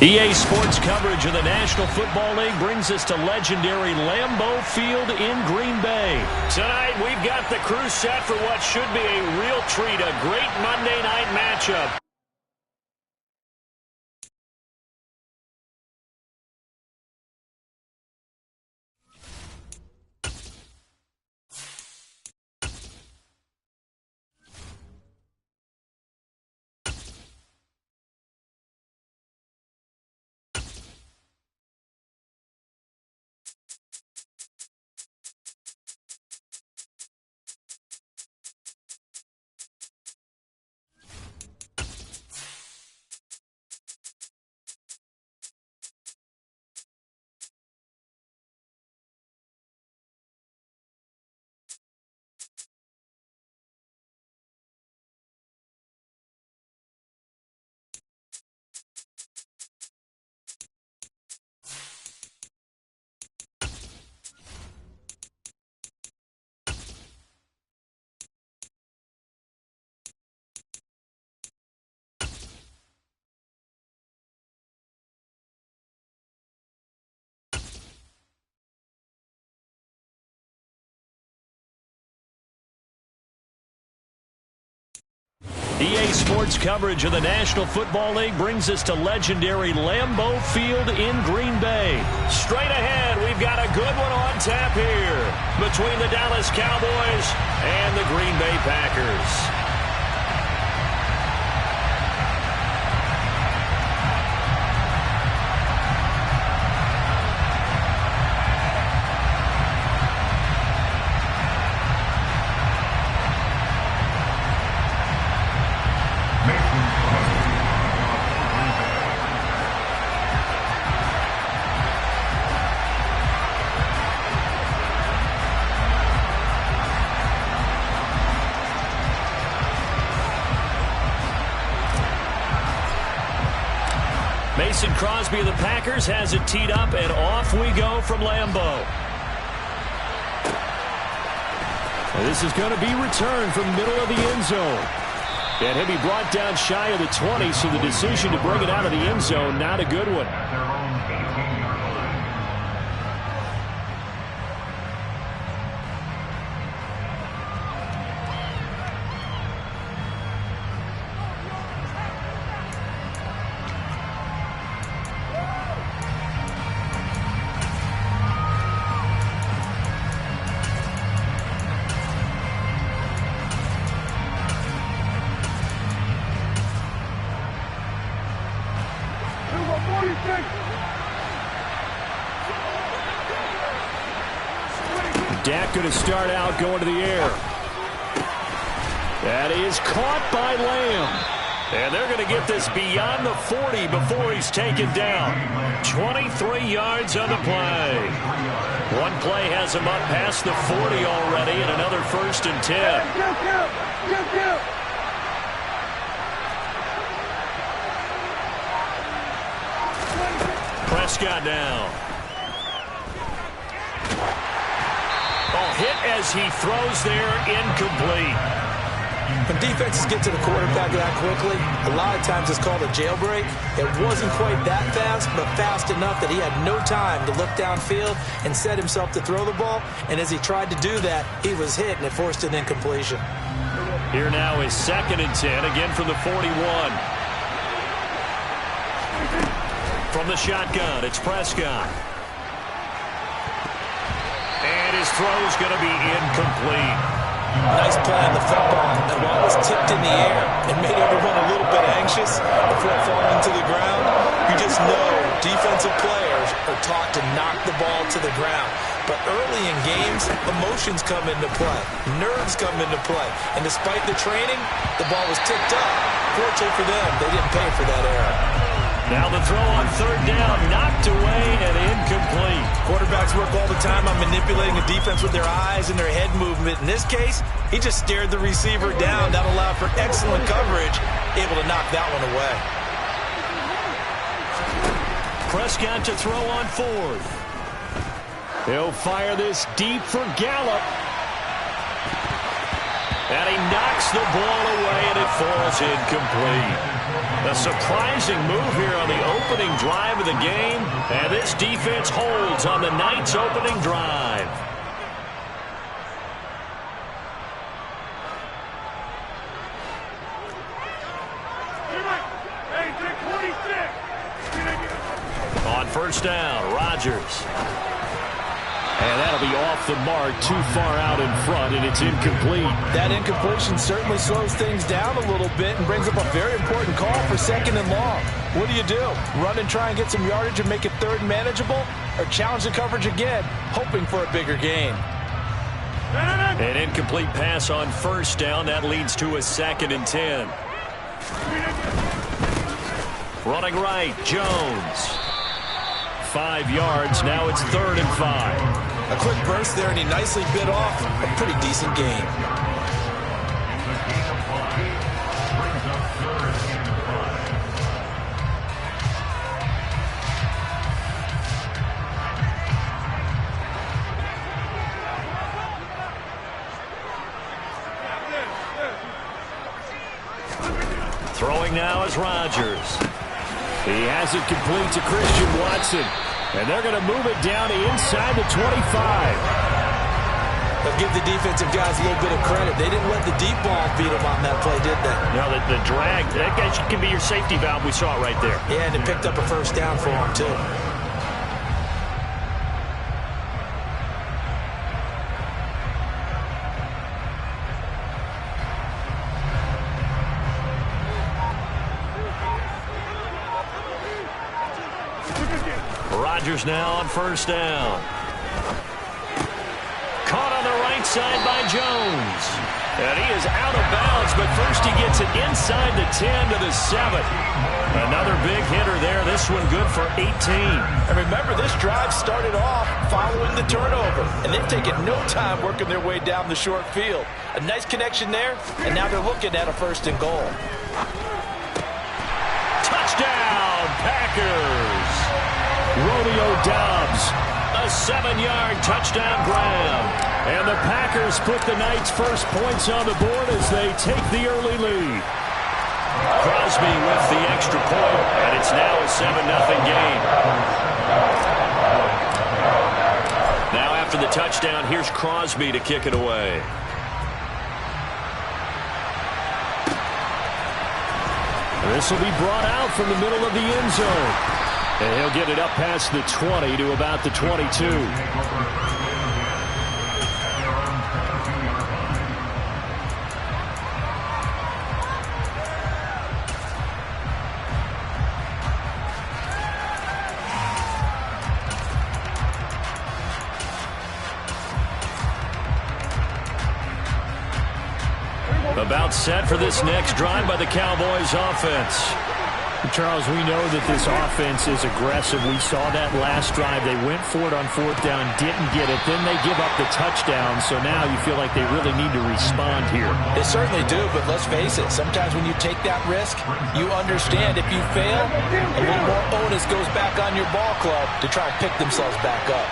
EA Sports coverage of the National Football League brings us to legendary Lambeau Field in Green Bay. Tonight, we've got the crew set for what should be a real treat, a great Monday night matchup. EA Sports coverage of the National Football League brings us to legendary Lambeau Field in Green Bay. Straight ahead, we've got a good one on tap here between the Dallas Cowboys and the Green Bay Packers. Mason Crosby of the Packers has it teed up, and off we go from Lambeau. And this is going to be returned from middle of the end zone. And he'll be brought down shy of the 20, so the decision to bring it out of the end zone, not a good one. Dak going to start out going to the air. That is caught by Lamb. And they're going to get this beyond the 40 before he's taken down. 23 yards on the play. One play has him up past the 40 already, and another 1st and 10. Prescott now. Hit as he throws there, incomplete. When defenses get to the quarterback that quickly, a lot of times it's called a jailbreak. It wasn't quite that fast, but fast enough that he had no time to look downfield and set himself to throw the ball. And as he tried to do that, he was hit, and it forced an incompletion. Here now is 2nd and 10, again from the 41. From the shotgun, it's Prescott. And his throw is going to be incomplete. Nice play on the football, and while it was tipped in the air, it made everyone a little bit anxious before falling to the ground. You just know defensive players are taught to knock the ball to the ground. But early in games, emotions come into play. Nerves come into play. And despite the training, the ball was tipped up. Fortunately for them, they didn't pay for that error. Now the throw on 3rd down, knocked away and incomplete. Quarterbacks work all the time on manipulating the defense with their eyes and their head movement. In this case, he just stared the receiver down. That allowed for excellent coverage, able to knock that one away. Prescott to throw on 4th. He'll fire this deep for Gallup. And he knocks the ball away, and it falls incomplete. A surprising move here on the opening drive of the game, and this defense holds on the Knights' opening drive. On first down, Rodgers. And that'll be off the mark, too far out in front, and it's incomplete. That incompletion certainly slows things down a little bit and brings up a very important call for second and long. What do? Run and try and get some yardage and make it third and manageable, or challenge the coverage again, hoping for a bigger gain? An incomplete pass on first down. That leads to a 2nd and 10. Running right, Jones. 5 yards. Now it's 3rd and 5. A quick burst there, and he nicely bit off a pretty decent gain. Throwing now is Rodgers. He has it complete to Christian Watson. And they're going to move it down to inside the 25. They'll give the defensive guys a little bit of credit. They didn't let the deep ball beat them on that play, did they? No, the drag, that guy can be your safety valve. We saw it right there. Yeah, and it picked up a first down for him, too. Rodgers now on first down. Caught on the right side by Jones. And he is out of bounds, but first he gets it inside the 10 to the 7. Another big hitter there. This one good for 18. And remember, this drive started off following the turnover. And they've taken no time working their way down the short field. A nice connection there, and now they're looking at a 1st and goal. Touchdown, Packers! Romeo Doubs, a 7-yard touchdown grab. And the Packers put the Knights' first points on the board as they take the early lead. Crosby with the extra point, and it's now a 7-0 game. Now after the touchdown, here's Crosby to kick it away. This will be brought out from the middle of the end zone. And he'll get it up past the 20 to about the 22. About set for this next drive by the Cowboys offense. Charles, we know that this offense is aggressive. We saw that last drive. They went for it on 4th down, didn't get it. Then they give up the touchdown, so now you feel like they really need to respond here. They certainly do, but let's face it. Sometimes when you take that risk, you understand if you fail, a little more onus goes back on your ball club to try and pick themselves back up.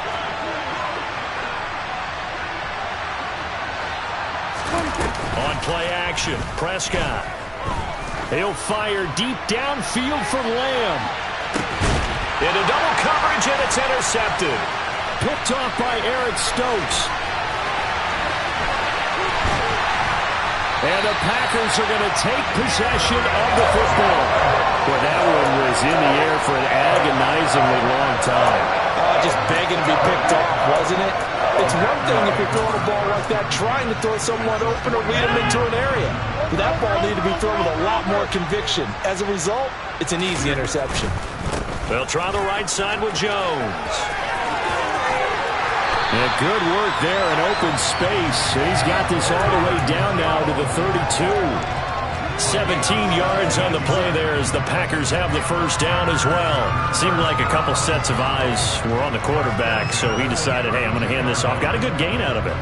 On play action, Prescott. He'll fire deep downfield for Lamb. Into double coverage, and it's intercepted. Picked off by Eric Stokes. And the Packers are going to take possession of the football. Boy, that one was in the air for an agonizingly long time. Just begging to be picked off, wasn't it? It's one thing if you're throwing a ball like that, trying to throw someone open or lead them into an area. That ball needed to be thrown with a lot more conviction. As a result, it's an easy interception. They'll try the right side with Jones. And good work there in open space. He's got this all the way down now to the 32. 17 yards on the play there as the Packers have the first down as well. Seemed like a couple sets of eyes were on the quarterback, so he decided, hey, I'm going to hand this off. Got a good gain out of it.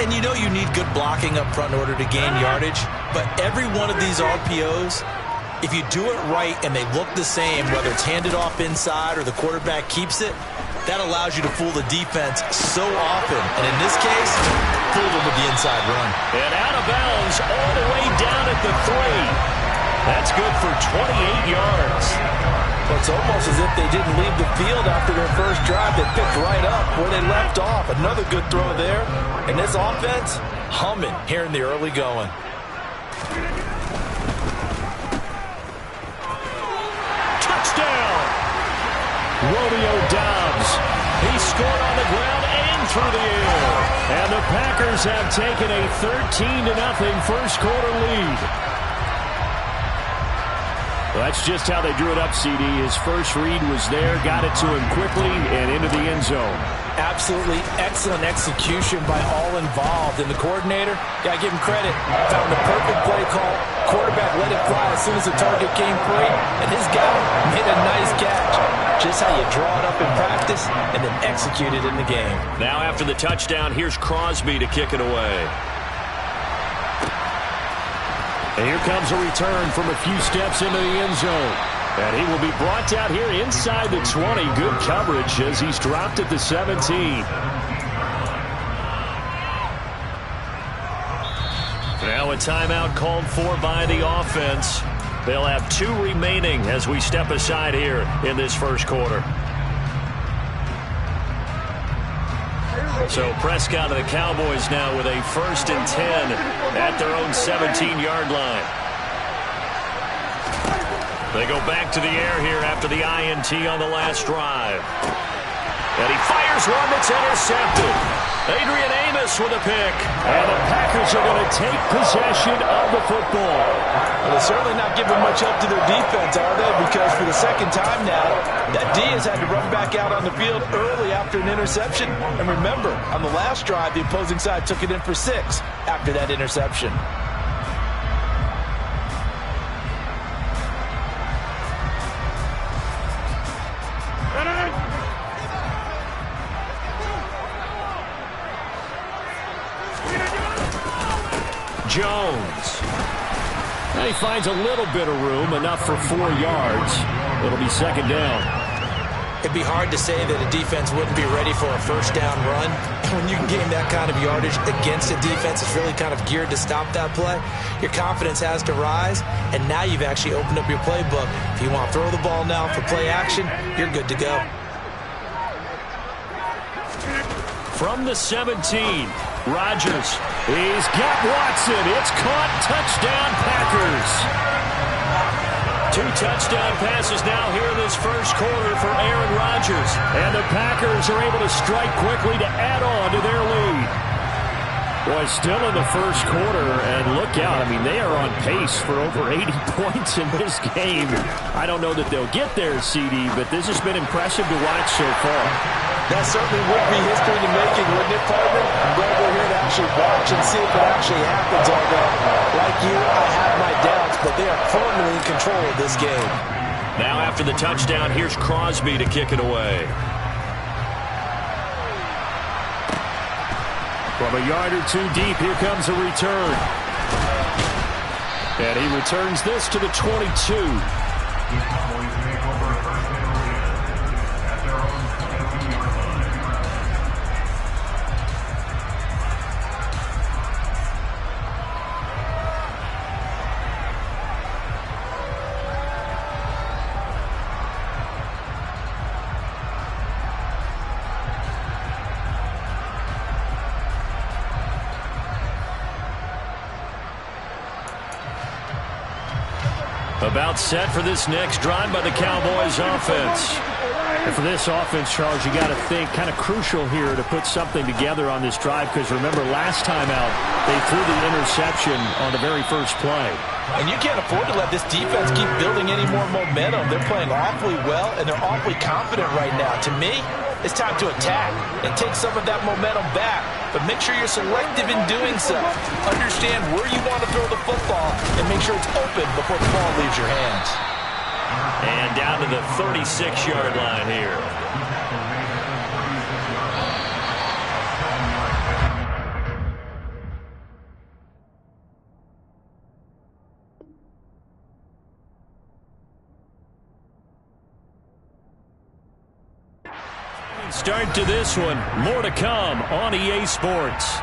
And you know you need good blocking up front in order to gain yardage, but every one of these RPOs, if you do it right and they look the same, whether it's handed off inside or the quarterback keeps it, that allows you to fool the defense so often. And in this case, fool them with the inside run. And out of bounds all the way down at the 3. That's good for 28 yards. Well, it's almost as if they didn't leave the field after their first drive. They picked right up where they left off. Another good throw there. And this offense, humming here in the early going. Touchdown! Romeo Doubs. He scored on the ground and through the air. And the Packers have taken a 13-0 first quarter lead. Well, that's just how they drew it up, CD. His first read was there, got it to him quickly, and into the end zone. Absolutely excellent execution by all involved. And the coordinator, got to give him credit, found the perfect play call. Quarterback let it fly as soon as the target came free, and his guy made a nice catch. Just how you draw it up in practice and then execute it in the game. Now after the touchdown, here's Crosby to kick it away. And here comes a return from a few steps into the end zone. And he will be brought down here inside the 20. Good coverage as he's dropped at the 17. Now a timeout called for by the offense. They'll have 2 remaining as we step aside here in this first quarter. So Prescott and the Cowboys now with a 1st and 10 at their own 17-yard line. They go back to the air here after the INT on the last drive. And he fires one that's intercepted. Adrian Amos with a pick. And the Packers are going to take possession of the football. Well, they're certainly not giving much help to their defense, are they? Because for the second time now, that D has had to run back out on the field early after an interception. And remember, on the last drive, the opposing side took it in for 6 after that interception. Jones. Now he finds a little bit of room, enough for 4 yards. It'll be 2nd down. It'd be hard to say that a defense wouldn't be ready for a first down run. When you can gain that kind of yardage against a defense that's really kind of geared to stop that play, your confidence has to rise, and now you've actually opened up your playbook. If you want to throw the ball now for play action, you're good to go. From the 17, Rodgers. He's got Watson. It's caught. Touchdown, Packers. 2 touchdown passes now here in this first quarter for Aaron Rodgers. And the Packers are able to strike quickly to add on to their lead. Boy, still in the first quarter, and look out. I mean, they are on pace for over 80 points in this game. I don't know that they'll get there, CD, but this has been impressive to watch so far. That certainly would be history in the making, wouldn't it, partner? I'm glad we're here to actually watch and see if it actually happens, although, like you, I have my doubts, but they are firmly in control of this game. Now after the touchdown, here's Crosby to kick it away. From a yard or 2 deep, here comes a return. And he returns this to the 22. About set for this next drive by the Cowboys offense. And for this offense, Charles, you got to think kind of crucial here to put something together on this drive, because remember last time out they threw the interception on the very first play. And you can't afford to let this defense keep building any more momentum. They're playing awfully well, and they're awfully confident right now. To me, it's time to attack and take some of that momentum back. But make sure you're selective in doing so. Understand where you want to throw the football and make sure it's open before the ball leaves your hands. And down to the 36-yard line here. Start to this one. More to come on EA Sports.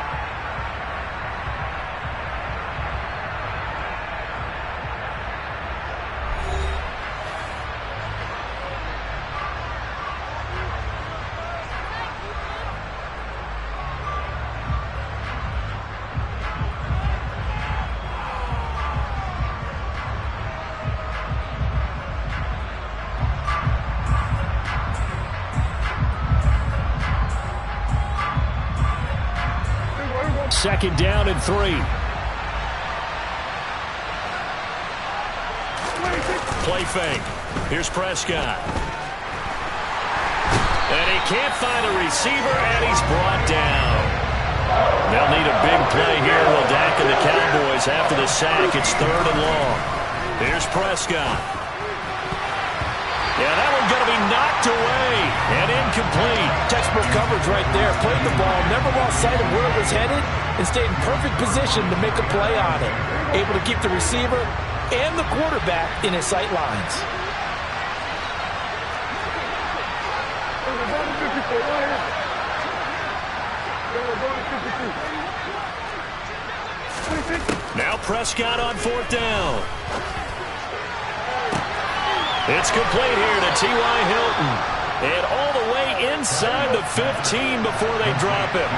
2nd down and 3. Play fake. Here's Prescott. And he can't find a receiver, and he's brought down. They'll need a big play here. Will Dak and the Cowboys after the sack. It's 3rd and long. Here's Prescott. Yeah, that one's going to be knocked away and incomplete. Textbook coverage right there. Played the ball, never lost sight of where it was headed, and stayed in perfect position to make a play on it. Able to keep the receiver and the quarterback in his sight lines. Now Prescott on 4th down. It's complete here to T.Y. Hilton. And all the way inside the 15 before they drop him.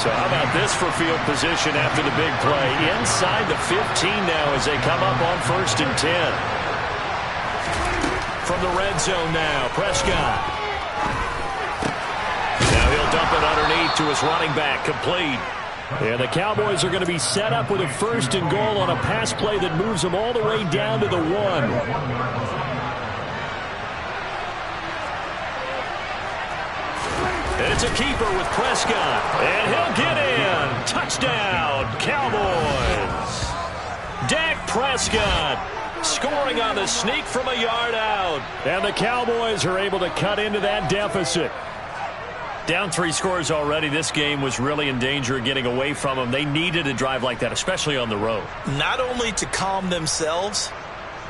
So how about this for field position after the big play? Inside the 15 now as they come up on 1st and 10. From the red zone now, Prescott. Now he'll dump it underneath to his running back, complete. And the Cowboys are going to be set up with a 1st and goal on a pass play that moves them all the way down to the 1. It's a keeper with Prescott, and he'll get in. Touchdown, Cowboys. Dak Prescott scoring on the sneak from a yard out. And the Cowboys are able to cut into that deficit. Down 3 scores already. This game was really in danger of getting away from them. They needed a drive like that, especially on the road. Not only to calm themselves,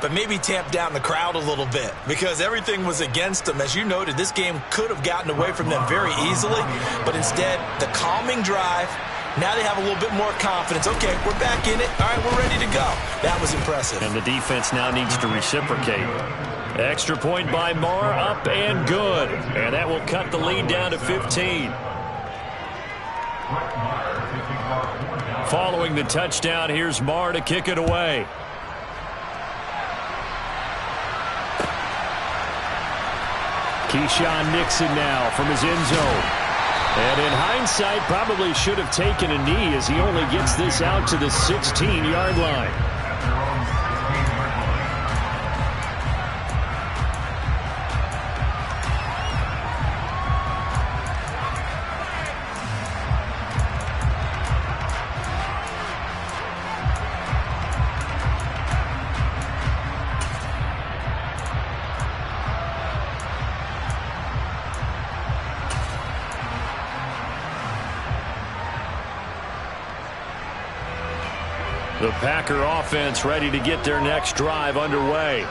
but maybe tamp down the crowd a little bit because everything was against them. As you noted, this game could have gotten away from them very easily, but instead, the calming drive, now they have a little bit more confidence. Okay, we're back in it. All right, we're ready to go. That was impressive. And the defense now needs to reciprocate. Extra point by Marr, up and good. And that will cut the lead down to 15. Following the touchdown, here's Marr to kick it away. Keyshawn Nixon now from his end zone. And in hindsight, probably should have taken a knee as he only gets this out to the 16-yard line. The Packer offense ready to get their next drive underway.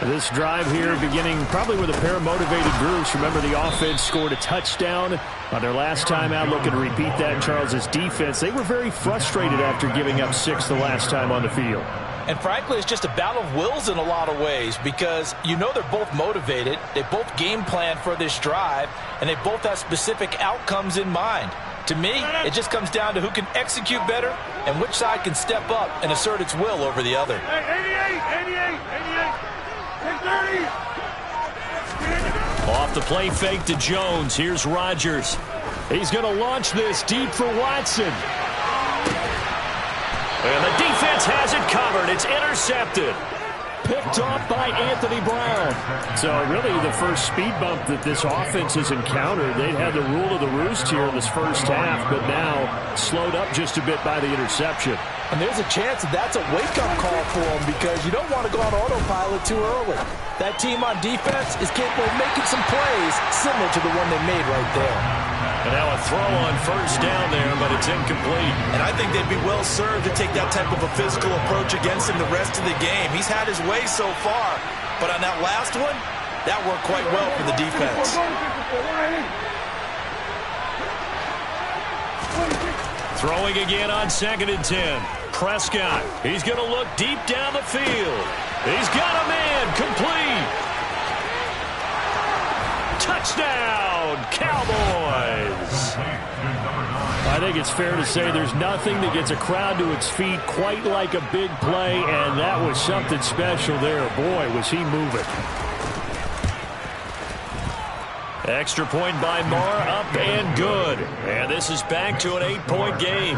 This drive here beginning probably with a pair of motivated groups. Remember, the offense scored a touchdown on their last time out. Looking to repeat that. Charles's defense, they were very frustrated after giving up 6 the last time on the field. And frankly, it's just a battle of wills in a lot of ways because you know they're both motivated. They both game plan for this drive, and they both have specific outcomes in mind. To me, it just comes down to who can execute better and which side can step up and assert its will over the other. 88. Off the play fake to Jones. Here's Rodgers. He's going to launch this deep for Watson. And the defense has it covered. It's intercepted. Picked off by Anthony Brown. So really the first speed bump that this offense has encountered. They'd had the rule of the roost here in this first half, but now slowed up just a bit by the interception. And there's a chance that that's a wake-up call for them because you don't want to go on autopilot too early. That team on defense is capable of making some plays similar to the one they made right there. And now a throw on first down there, but it's incomplete. And I think they'd be well served to take that type of a physical approach against him the rest of the game. He's had his way so far, but on that last one, that worked quite well for the defense. Throwing again on 2nd and 10. Prescott, he's going to look deep down the field. He's got a man, complete. Touchdown, Cowboys. I think it's fair to say there's nothing that gets a crowd to its feet quite like a big play, and that was something special there. Boy, was he moving. Extra point by Marr, up and good. And this is back to an 8-point game.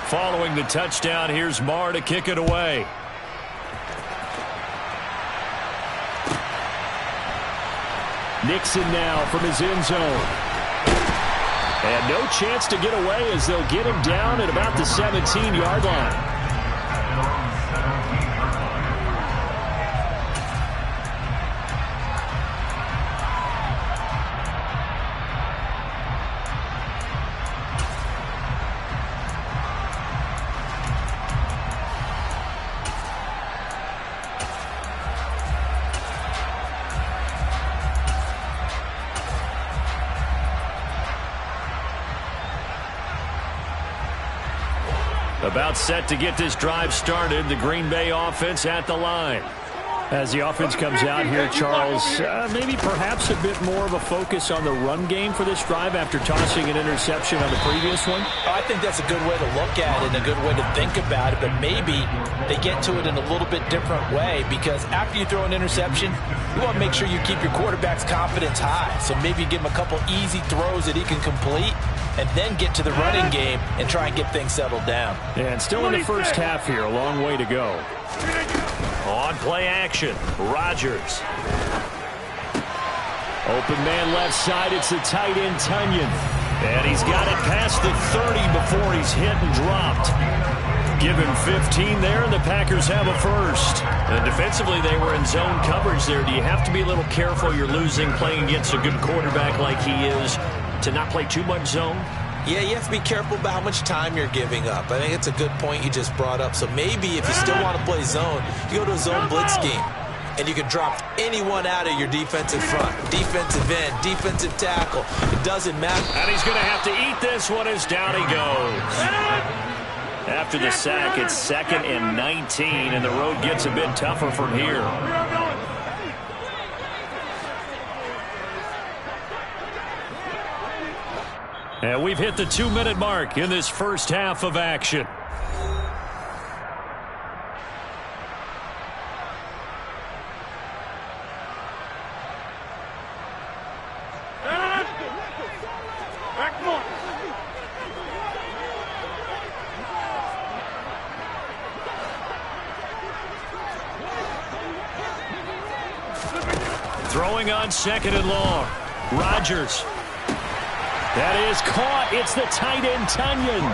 Following the touchdown, here's Marr to kick it away. Nixon now from his end zone. And no chance to get away as they'll get him down at about the 17-yard line. About set to get this drive started. The Green Bay offense at the line. As the offense comes out here, Charles, maybe perhaps a bit more of a focus on the run game for this drive after tossing an interception on the previous one? I think that's a good way to look at it and a good way to think about it, but maybe they get to it in a little bit different way, because after you throw an interception, you want to make sure you keep your quarterback's confidence high. So maybe give him a couple easy throws that he can complete and then get to the running game and try and get things settled down. And still in the first half here, a long way to go. On play action, Rodgers. Open man left side, it's the tight end Tonyan. And he's got it past the 30 before he's hit and dropped. Give him 15 there, and the Packers have a first. And defensively, they were in zone coverage there. Do you have to be a little careful? You're losing, playing against a good quarterback like he is, to not play too much zone? Yeah, you have to be careful about how much time you're giving up. I think it's a good point you just brought up. So maybe if you still want to play zone, you go to a zone blitz scheme. And you can drop anyone out of your defensive front. Defensive end, defensive tackle. It doesn't matter. And he's going to have to eat this one as down he goes. After the sack, it's 2nd and 19, and the road gets a bit tougher from here. And we've hit the 2-minute mark in this first half of action. Throwing on 2nd and long. Rodgers. That is caught. It's the tight end Tonyan.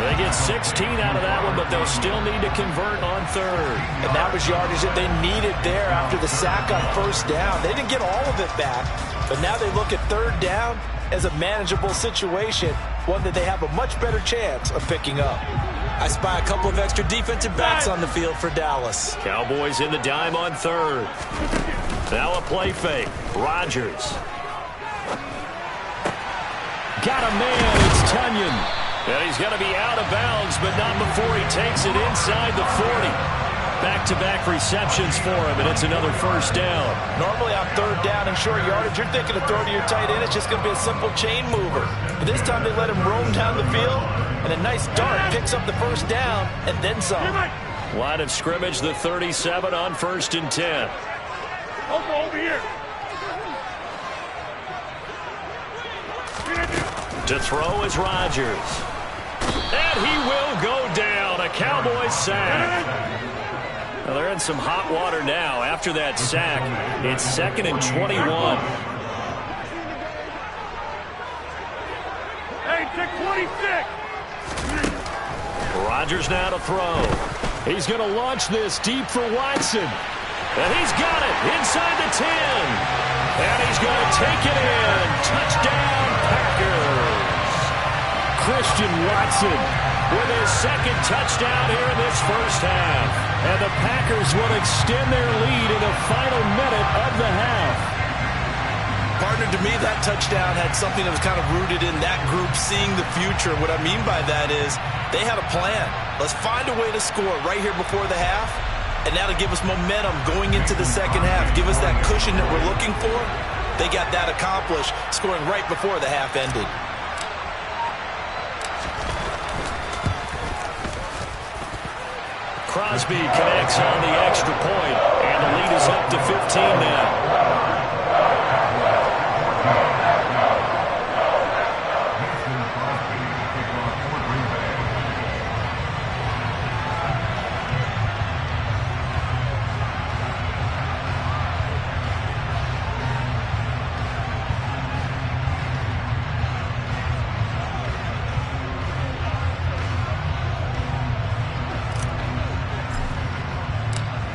They get 16 out of that one, but they'll still need to convert on 3rd. And that was yardage that they needed there after the sack on 1st down. They didn't get all of it back, but now they look at 3rd down as a manageable situation, one that they have a much better chance of picking up. I spy a couple of extra defensive backs on the field for Dallas. Cowboys in the dime on 3rd. Now a play fake. Rodgers. Got a man. It's Tonyan. And he's going to be out of bounds, but not before he takes it inside the 40. Back-to-back receptions for him, and it's another first down. Normally on 3rd down and short yardage, you're thinking of throw to your tight end. It's just going to be a simple chain mover. But this time they let him roam down the field, and a nice dart picks up the first down, and then some. Line of scrimmage, the 37 on 1st and 10. Over here. To throw is Rodgers. And he will go down. A Cowboys sack. Well, they're in some hot water now. After that sack, it's 2nd and 21. Hey, take 26. Rodgers now to throw. He's going to launch this deep for Watson. And he's got it inside the 10. And he's going to take it in. Touchdown, Packers. Christian Watson with his 2nd touchdown here in this first half. And the Packers will extend their lead in the final minute of the half. Partner, to me, that touchdown had something that was kind of rooted in that group seeing the future. What I mean by that is they had a plan. Let's find a way to score right here before the half. And that'll give us momentum going into the second half. Give us that cushion that we're looking for. They got that accomplished, scoring right before the half ended. Crosby connects on the extra point, and the lead is up to 15 now.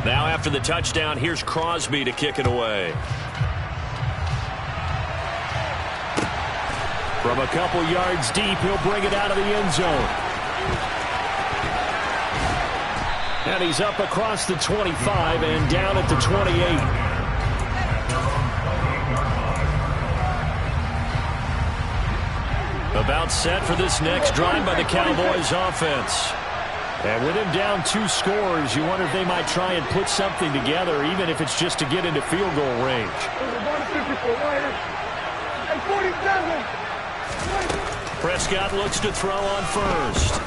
Now after the touchdown, here's Crosby to kick it away. From a couple yards deep, he'll bring it out of the end zone. And he's up across the 25 and down at the 28. About set for this next drive by the Cowboys offense. And with him down 2 scores, you wonder if they might try and put something together, even if it's just to get into field goal range. Prescott looks to throw on first.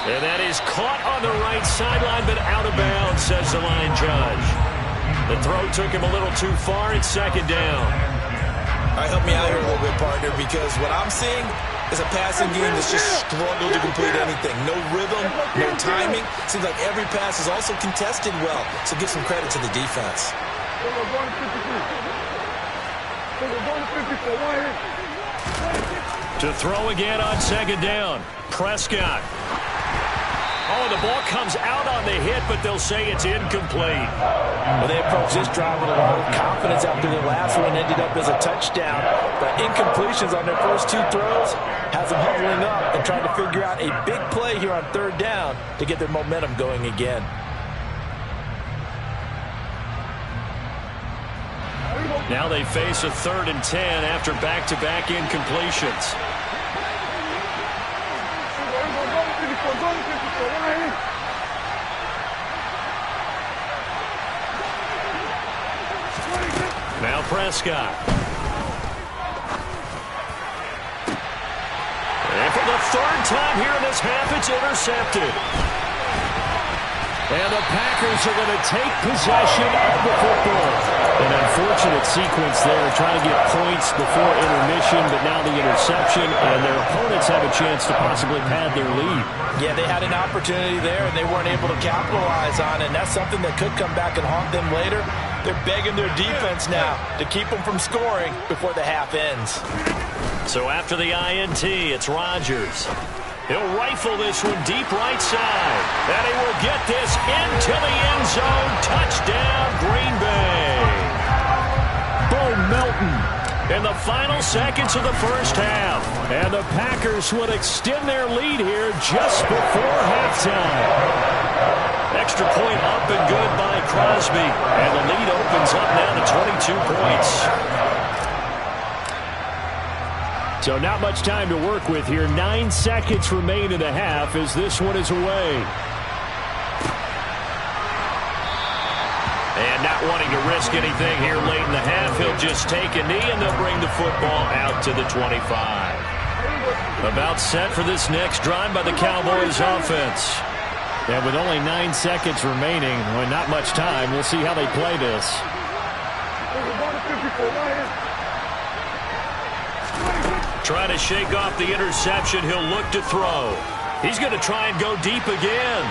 And that is caught on the right sideline, but out of bounds, says the line judge. The throw took him a little too far. It's second down. All right, help me out here a little bit, partner, because what I'm seeing is a passing game that's just struggled to complete anything. No rhythm, no timing. Seems like every pass is also contested well, so give some credit to the defense. To throw again on second down. Prescott. Oh, the ball comes out on the hit, but they'll say it's incomplete. Well, they approached this drive with a lot of confidence after their last one ended up as a touchdown. But incompletions on their first 2 throws has them huddling up and trying to figure out a big play here on third down to get their momentum going again. Now they face a 3rd and 10 after back-to-back incompletions. Now Prescott. And for the 3rd time here in this half, it's intercepted. And the Packers are going to take possession of the football. An unfortunate sequence there, trying to get points before intermission, but now the interception, and their opponents have a chance to possibly pad their lead. Yeah, they had an opportunity there, and they weren't able to capitalize on it, and that's something that could come back and haunt them later. They're begging their defense now to keep them from scoring before the half ends. So after the INT, it's Rodgers. He'll rifle this one deep right side. And he will get this into the end zone. Touchdown, Green Bay. Bo Melton. In the final seconds of the first half. And the Packers would extend their lead here just before halftime. Extra point up and good by Crosby. And the lead opens up now to 22 points. So not much time to work with here. 9 seconds remain in the half as this one is away. And not wanting to risk anything here late in the half, he'll just take a knee and they'll bring the football out to the 25. About set for this next drive by the Cowboys offense. And with only 9 seconds remaining, well, not much time, we'll see how they play this. Trying to shake off the interception, he'll look to throw. He's going to try and go deep again.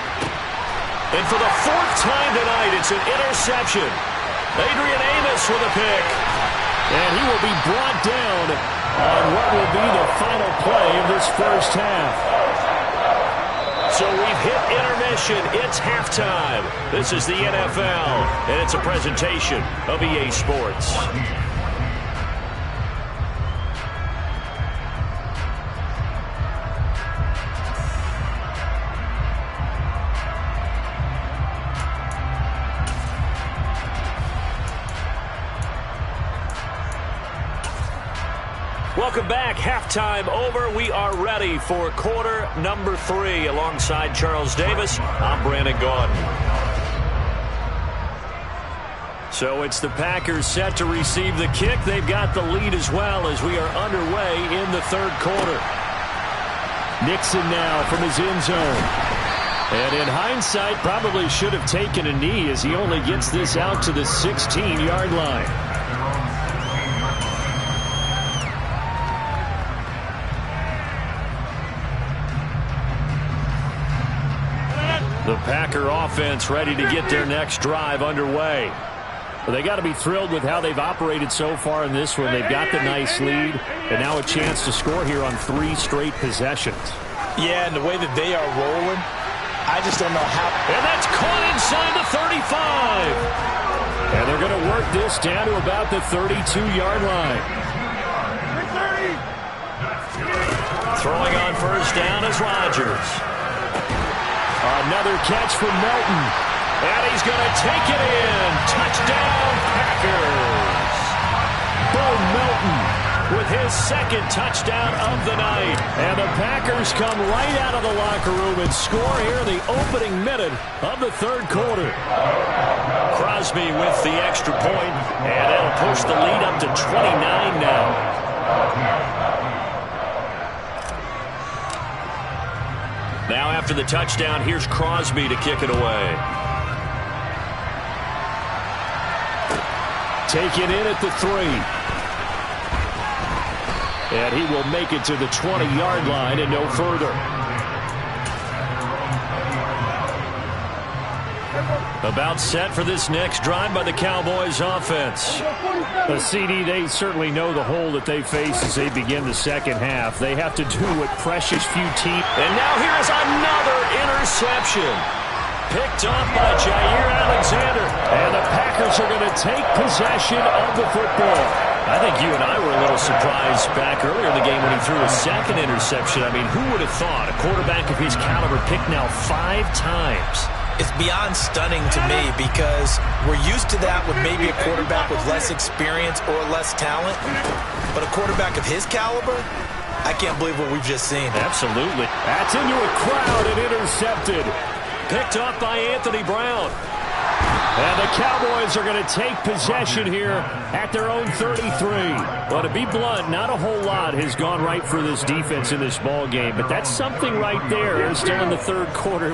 And for the 4th time tonight, it's an interception. Adrian Amos with a pick. And he will be brought down on what will be the final play of this first half. So we've hit intermission. It's halftime. This is the NFL, and it's a presentation of EA Sports. Welcome back. Halftime over. We are ready for quarter number 3. Alongside Charles Davis, I'm Brandon Gaudin. So it's the Packers set to receive the kick. They've got the lead as well as we are underway in the 3rd quarter. Nixon now from his end zone. And in hindsight, probably should have taken a knee as he only gets this out to the 16-yard line. The Packer offense ready to get their next drive underway. Well, they got to be thrilled with how they've operated so far in this one. They've got the nice lead, and now a chance to score here on 3 straight possessions. Yeah, and the way that they are rolling, I just don't know how. And that's caught inside the 35. And they're going to work this down to about the 32-yard line. Throwing on first down is Rodgers. Another catch from Melton. And he's going to take it in. Touchdown, Packers. Bo Melton with his second touchdown of the night. And the Packers come right out of the locker room and score here in the opening minute of the third quarter. Crosby with the extra point, and that'll push the lead up to 29 now. Now after the touchdown, here's Crosby to kick it away. Taken in at the 3. And he will make it to the 20-yard line and no further. About set for this next drive by the Cowboys offense. The CD, they certainly know the hole that they face as they begin the second half. They have to do what precious few teams. And now here is another interception. Picked off by Jair Alexander. And the Packers are going to take possession of the football. I think you and I were a little surprised back earlier in the game when he threw a second interception. I mean, who would have thought a quarterback of his caliber picked now 5 times? It's beyond stunning to me because we're used to that with maybe a quarterback with less experience or less talent. But a quarterback of his caliber, I can't believe what we've just seen. Absolutely. That's into a crowd and intercepted. Picked off by Anthony Brown. And the Cowboys are going to take possession here at their own 33. Well, to be blunt, not a whole lot has gone right for this defense in this ball game, but that's something right there. Still in the third quarter.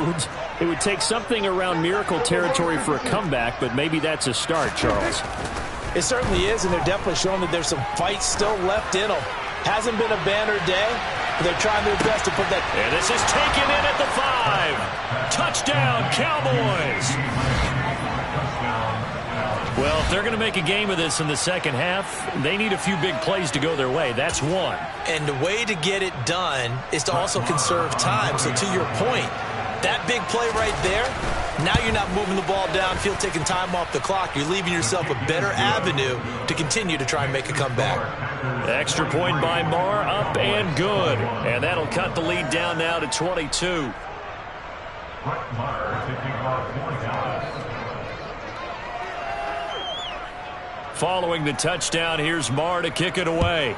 It would take something around miracle territory for a comeback, but maybe that's a start, Charles. It certainly is, and they're definitely showing that there's some fight still left in them. Hasn't been a banner day, but they're trying their best to put that. And this is taken in at the 5. Touchdown, Cowboys. Well, if they're going to make a game of this in the second half, they need a few big plays to go their way. That's one. And the way to get it done is to also conserve time. So to your point, that big play right there, now you're not moving the ball downfield, taking time off the clock. You're leaving yourself a better avenue to continue to try and make a comeback. Extra point by Marr, up and good. And that'll cut the lead down now to 22. Following the touchdown, here's Marr to kick it away.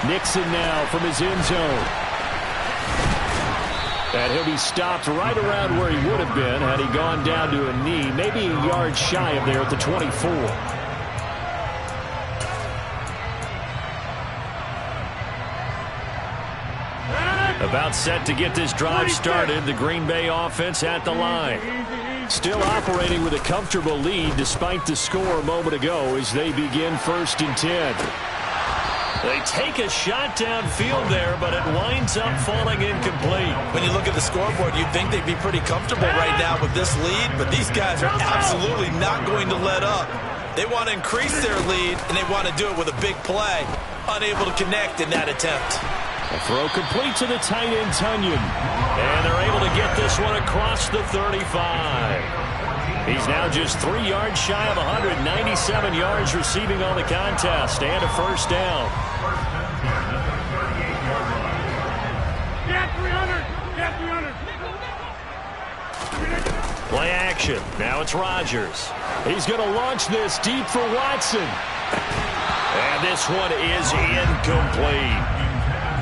Nixon now from his end zone. And he'll be stopped right around where he would have been had he gone down to a knee, maybe a yard shy of there at the 24. About set to get this drive started. The Green Bay offense at the line. Still operating with a comfortable lead despite the score a moment ago as they begin 1st and 10. They take a shot downfield there, but it winds up falling incomplete. When you look at the scoreboard, you'd think they'd be pretty comfortable right now with this lead, but these guys are absolutely not going to let up. They want to increase their lead, and they want to do it with a big play. Unable to connect in that attempt. A throw complete to the tight end, Tunyon. And they're able to get this one across the 35. He's now just 3 yards shy of 197 yards receiving on the contest and a first down. Get 300! Get 300! Play action. Now it's Rodgers. He's going to launch this deep for Watson. And this one is incomplete.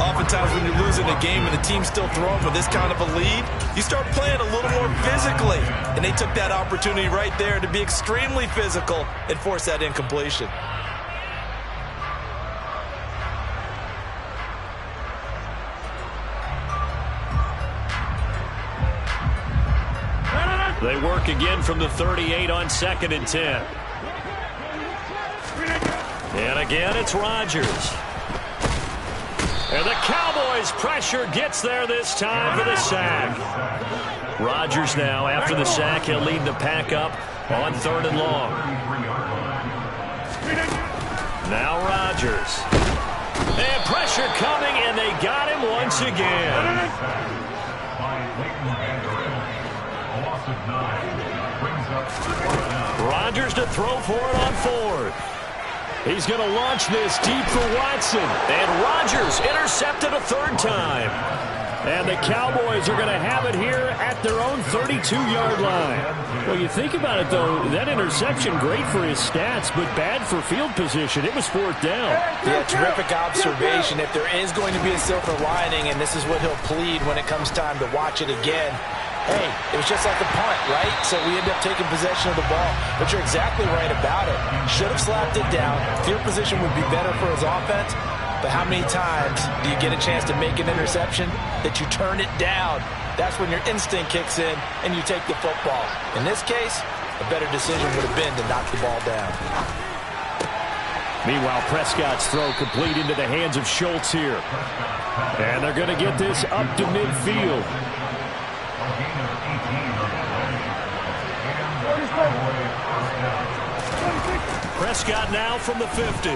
Oftentimes when you're losing a game and the team's still throwing with this kind of a lead, you start playing a little more physically. And they took that opportunity right there to be extremely physical and force that incompletion. They work again from the 38 on 2nd and 10. And again, it's Rodgers. And the Cowboys' pressure gets there this time for the sack. Rodgers now, after the sack, he'll lead the pack up on 3rd and long. Now Rodgers. And pressure coming, and they got him once again. Rodgers to throw for it on 4th. He's going to launch this deep for Watson. And Rodgers intercepted a 3rd time. And the Cowboys are going to have it here at their own 32-yard line. Well, you think about it, though, that interception, great for his stats, but bad for field position. It was 4th down. Yeah, terrific observation. If there is going to be a silver lining, and this is what he'll plead when it comes time to watch it again, hey, it was just like a punt, right? So we end up taking possession of the ball. But you're exactly right about it. Should have slapped it down. Field position would be better for his offense. But how many times do you get a chance to make an interception that you turn it down? That's when your instinct kicks in and you take the football. In this case, a better decision would have been to knock the ball down. Meanwhile, Prescott's throw complete into the hands of Schultz here. And they're going to get this up to midfield. Prescott now from the 50.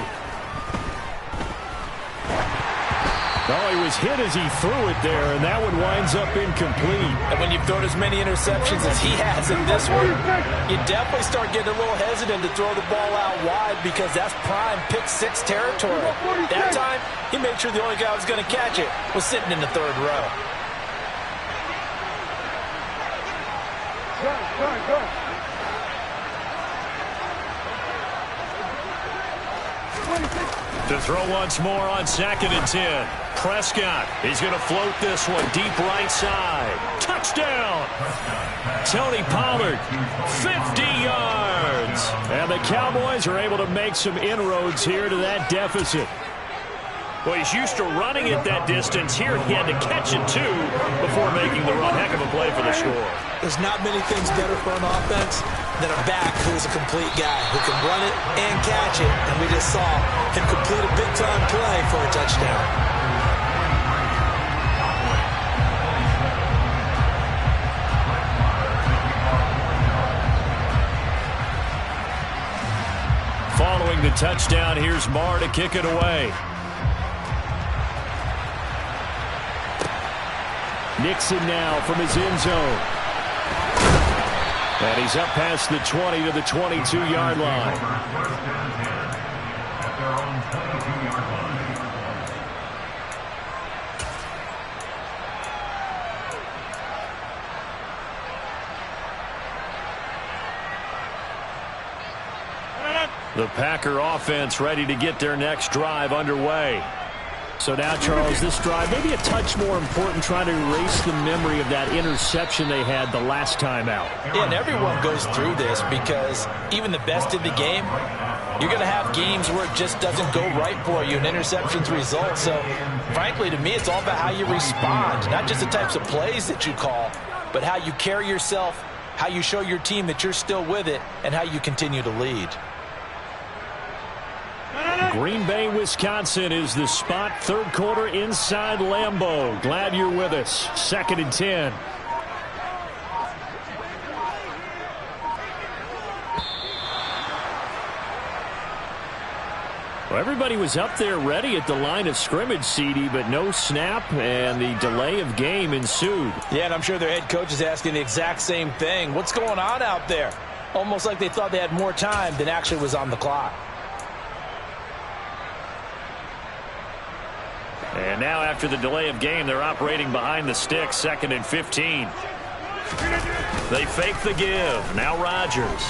Oh, he was hit as he threw it there, and that one winds up incomplete. And when you've thrown as many interceptions as he has in this one, you definitely start getting a little hesitant to throw the ball out wide because that's prime pick-6 territory. That time, he made sure the only guy who was going to catch it was sitting in the 3rd row. To throw once more on 2nd and 10. Prescott, he's going to float this one deep right side. Touchdown! Tony Pollard, 50 yards. And the Cowboys are able to make some inroads here to that deficit. Well, he's used to running it that distance. Here he had to catch it, too, before making the run. Heck of a play for the score. There's not many things better for an offense than a back who is a complete guy who can run it and catch it. And we just saw him complete a big-time play for a touchdown. Following the touchdown, here's Marr to kick it away. Nixon now from his end zone. And he's up past the 20 to the 22-yard line. The Packer offense ready to get their next drive underway. So now, Charles, this drive maybe a touch more important, trying to erase the memory of that interception they had the last time out. Yeah, and everyone goes through this because even the best in the game, you're going to have games where it just doesn't go right for you and interceptions result. So, frankly, to me, it's all about how you respond, not just the types of plays that you call, but how you carry yourself, how you show your team that you're still with it, and how you continue to lead. Green Bay, Wisconsin is the spot. 3rd quarter inside Lambeau. Glad you're with us. 2nd and 10. Well, everybody was up there ready at the line of scrimmage, CD, but no snap, and the delay of game ensued. Yeah, and I'm sure their head coach is asking the exact same thing. What's going on out there? Almost like they thought they had more time than actually was on the clock. And now after the delay of game, they're operating behind the sticks, 2nd and 15. They fake the give. Now Rodgers.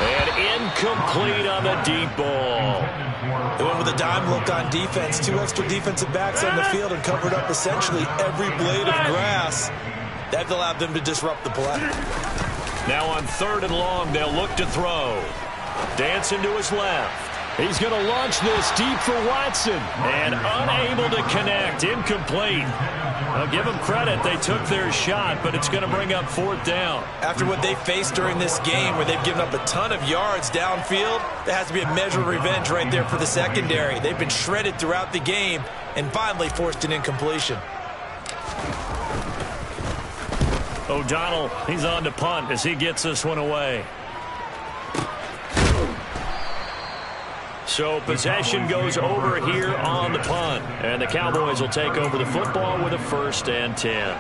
And incomplete on the deep ball. They went with a dime look on defense. 2 extra defensive backs on the field and covered up essentially every blade of grass. That allowed them to disrupt the play. Now on 3rd and long, they'll look to throw. Dancing to his left. He's going to launch this deep for Watson. And unable to connect. Incomplete. I'll give them credit. They took their shot, but it's going to bring up 4th down. After what they faced during this game where they've given up a ton of yards downfield, there has to be a measure of revenge right there for the secondary. They've been shredded throughout the game and finally forced an incompletion. O'Donnell, he's on to punt as he gets this one away. So possession goes over here on the punt. And the Cowboys will take over the football with a 1st and 10.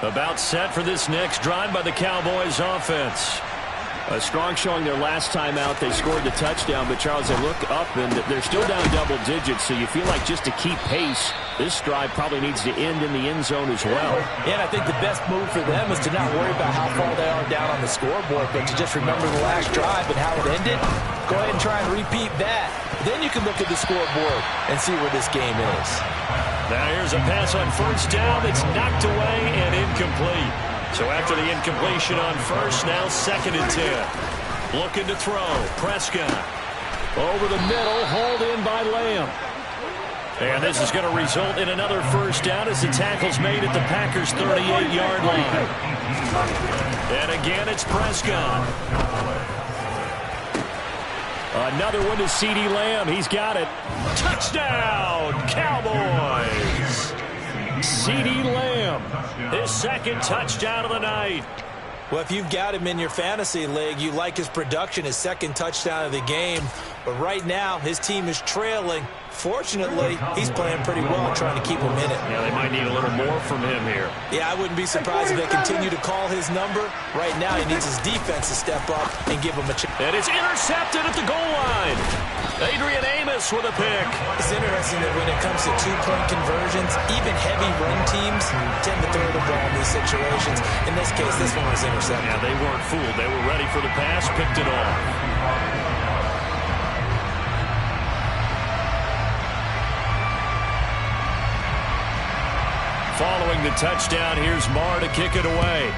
About set for this next drive by the Cowboys offense. A strong showing their last time out. They scored the touchdown, but Charles, they look up and they're still down double digits, so you feel like just to keep pace, this drive probably needs to end in the end zone as well. Yeah, and I think the best move for them is to not worry about how far they are down on the scoreboard, but to just remember the last drive and how it ended. Go ahead and try and repeat that. Then you can look at the scoreboard and see where this game is. Now here's a pass on 1st down. It's knocked away and incomplete. So after the incompletion on 1st, now 2nd and 10. Looking to throw. Prescott. Over the middle, hauled in by Lamb. And this is going to result in another 1st down as the tackle's made at the Packers' 38-yard line. And again, it's Prescott. Another one to CeeDee Lamb. He's got it. Touchdown, Cowboys. CeeDee Lamb, his 2nd touchdown of the night. Well, if you've got him in your fantasy league, you like his production, his 2nd touchdown of the game. But right now, his team is trailing. Fortunately, he's playing pretty well, trying to keep him in it. Yeah, they might need a little more from him here. Yeah, I wouldn't be surprised if they continue to call his number. Right now, he needs his defense to step up and give him a chance. And it's intercepted at the goal line. Adrian Amos with a pick. It's interesting that when it comes to 2-point conversions, even heavy run teams tend to throw the ball in these situations. In this case, this one was intercepted. Yeah, they weren't fooled. They were ready for the pass, picked it off. Following the touchdown, here's Marr to kick it away.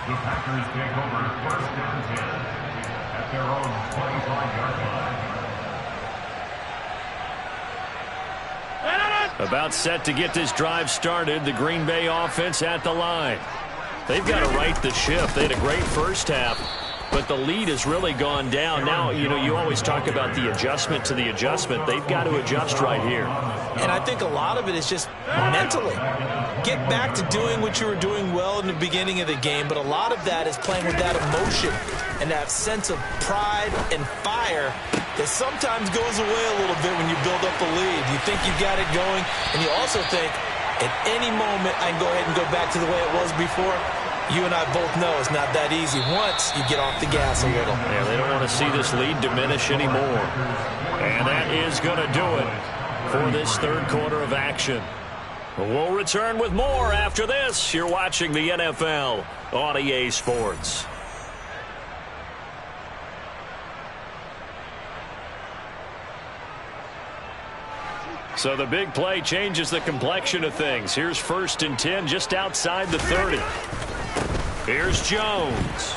The Packers take over 1st and 10 at their own 25-yard line. About set to get this drive started. The Green Bay offense at the line. They've got to right the ship. They had a great 1st half, but the lead has really gone down. Now, you always talk about the adjustment to the adjustment. They've got to adjust right here. And I think a lot of it is just mentally. Get back to doing what you were doing well in the beginning of the game, but a lot of that is playing with that emotion and that sense of pride and fire that sometimes goes away a little bit when you build up a lead. You think you've got it going, and you also think, at any moment, I can go ahead and go back to the way it was before. You and I both know it's not that easy once you get off the gas a little. Yeah, they don't want to see this lead diminish anymore. And that is going to do it for this 3rd quarter of action. We'll return with more after this. You're watching the NFL on EA Sports. So the big play changes the complexion of things. Here's 1st and 10 just outside the 30. Here's Jones.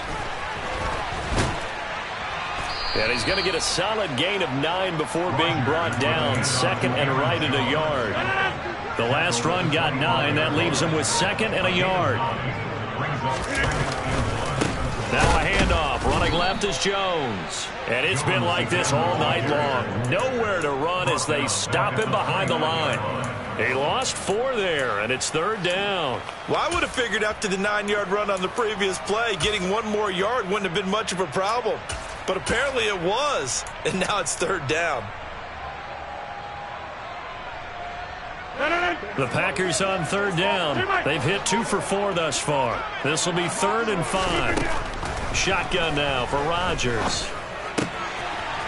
And he's going to get a solid gain of 9 before being brought down. 2nd and right at a yard. The last run got 9. That leaves him with 2nd and a yard. Now a handoff. Running left is Jones. And it's been like this all night long. Nowhere to run as they stop him behind the line. He lost 4 there, and it's 3rd down. Well, I would have figured after the 9-yard run on the previous play, getting 1 more yard wouldn't have been much of a problem. But apparently it was, and now it's 3rd down. The Packers on 3rd down. They've hit 2 for 4 thus far. This will be 3rd and 5. Shotgun now for Rodgers.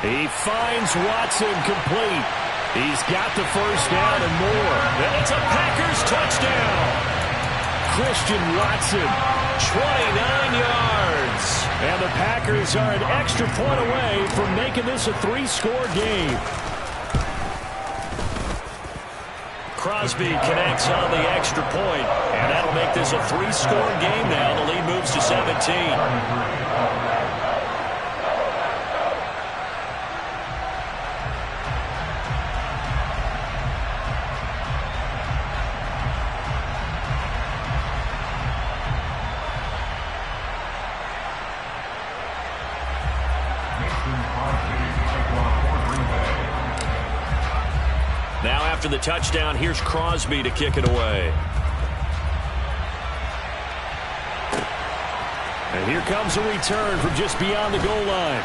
He finds Watson complete. He's got the 1st down and more. And it's a Packers touchdown. Christian Watson, 29 yards. And the Packers are an extra point away from making this a 3-score game. Crosby connects on the extra point, and that'll make this a 3-score game now. The lead moves to 17. Now after the touchdown, here's Crosby to kick it away. And here comes a return from just beyond the goal line.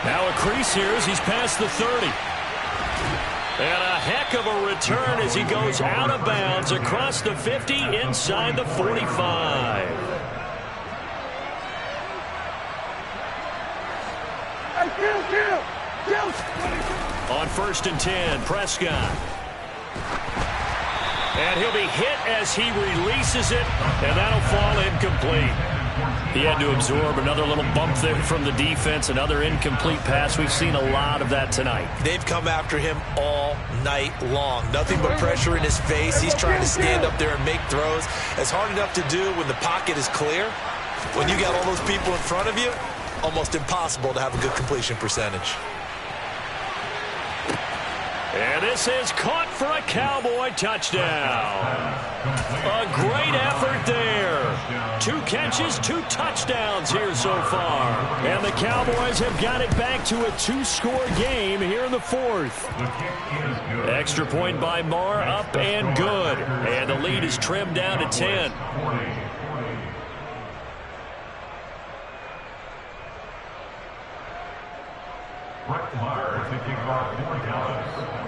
Now a crease here as he's past the 30. And a heck of a return as he goes out of bounds across the 50 inside the 45. On 1st and 10, Prescott. And he'll be hit as he releases it, and that'll fall incomplete. He had to absorb another little bump there from the defense, another incomplete pass. We've seen a lot of that tonight. They've come after him all night long. Nothing but pressure in his face. He's trying to stand up there and make throws. It's hard enough to do when the pocket is clear. When you got all those people in front of you, almost impossible to have a good completion percentage. And this is caught for a Cowboy touchdown. A great effort there. 2 catches, 2 touchdowns here so far. And the Cowboys have got it back to a 2-score game here in the 4th. Extra point by Marr, up and good. And the lead is trimmed down to 10.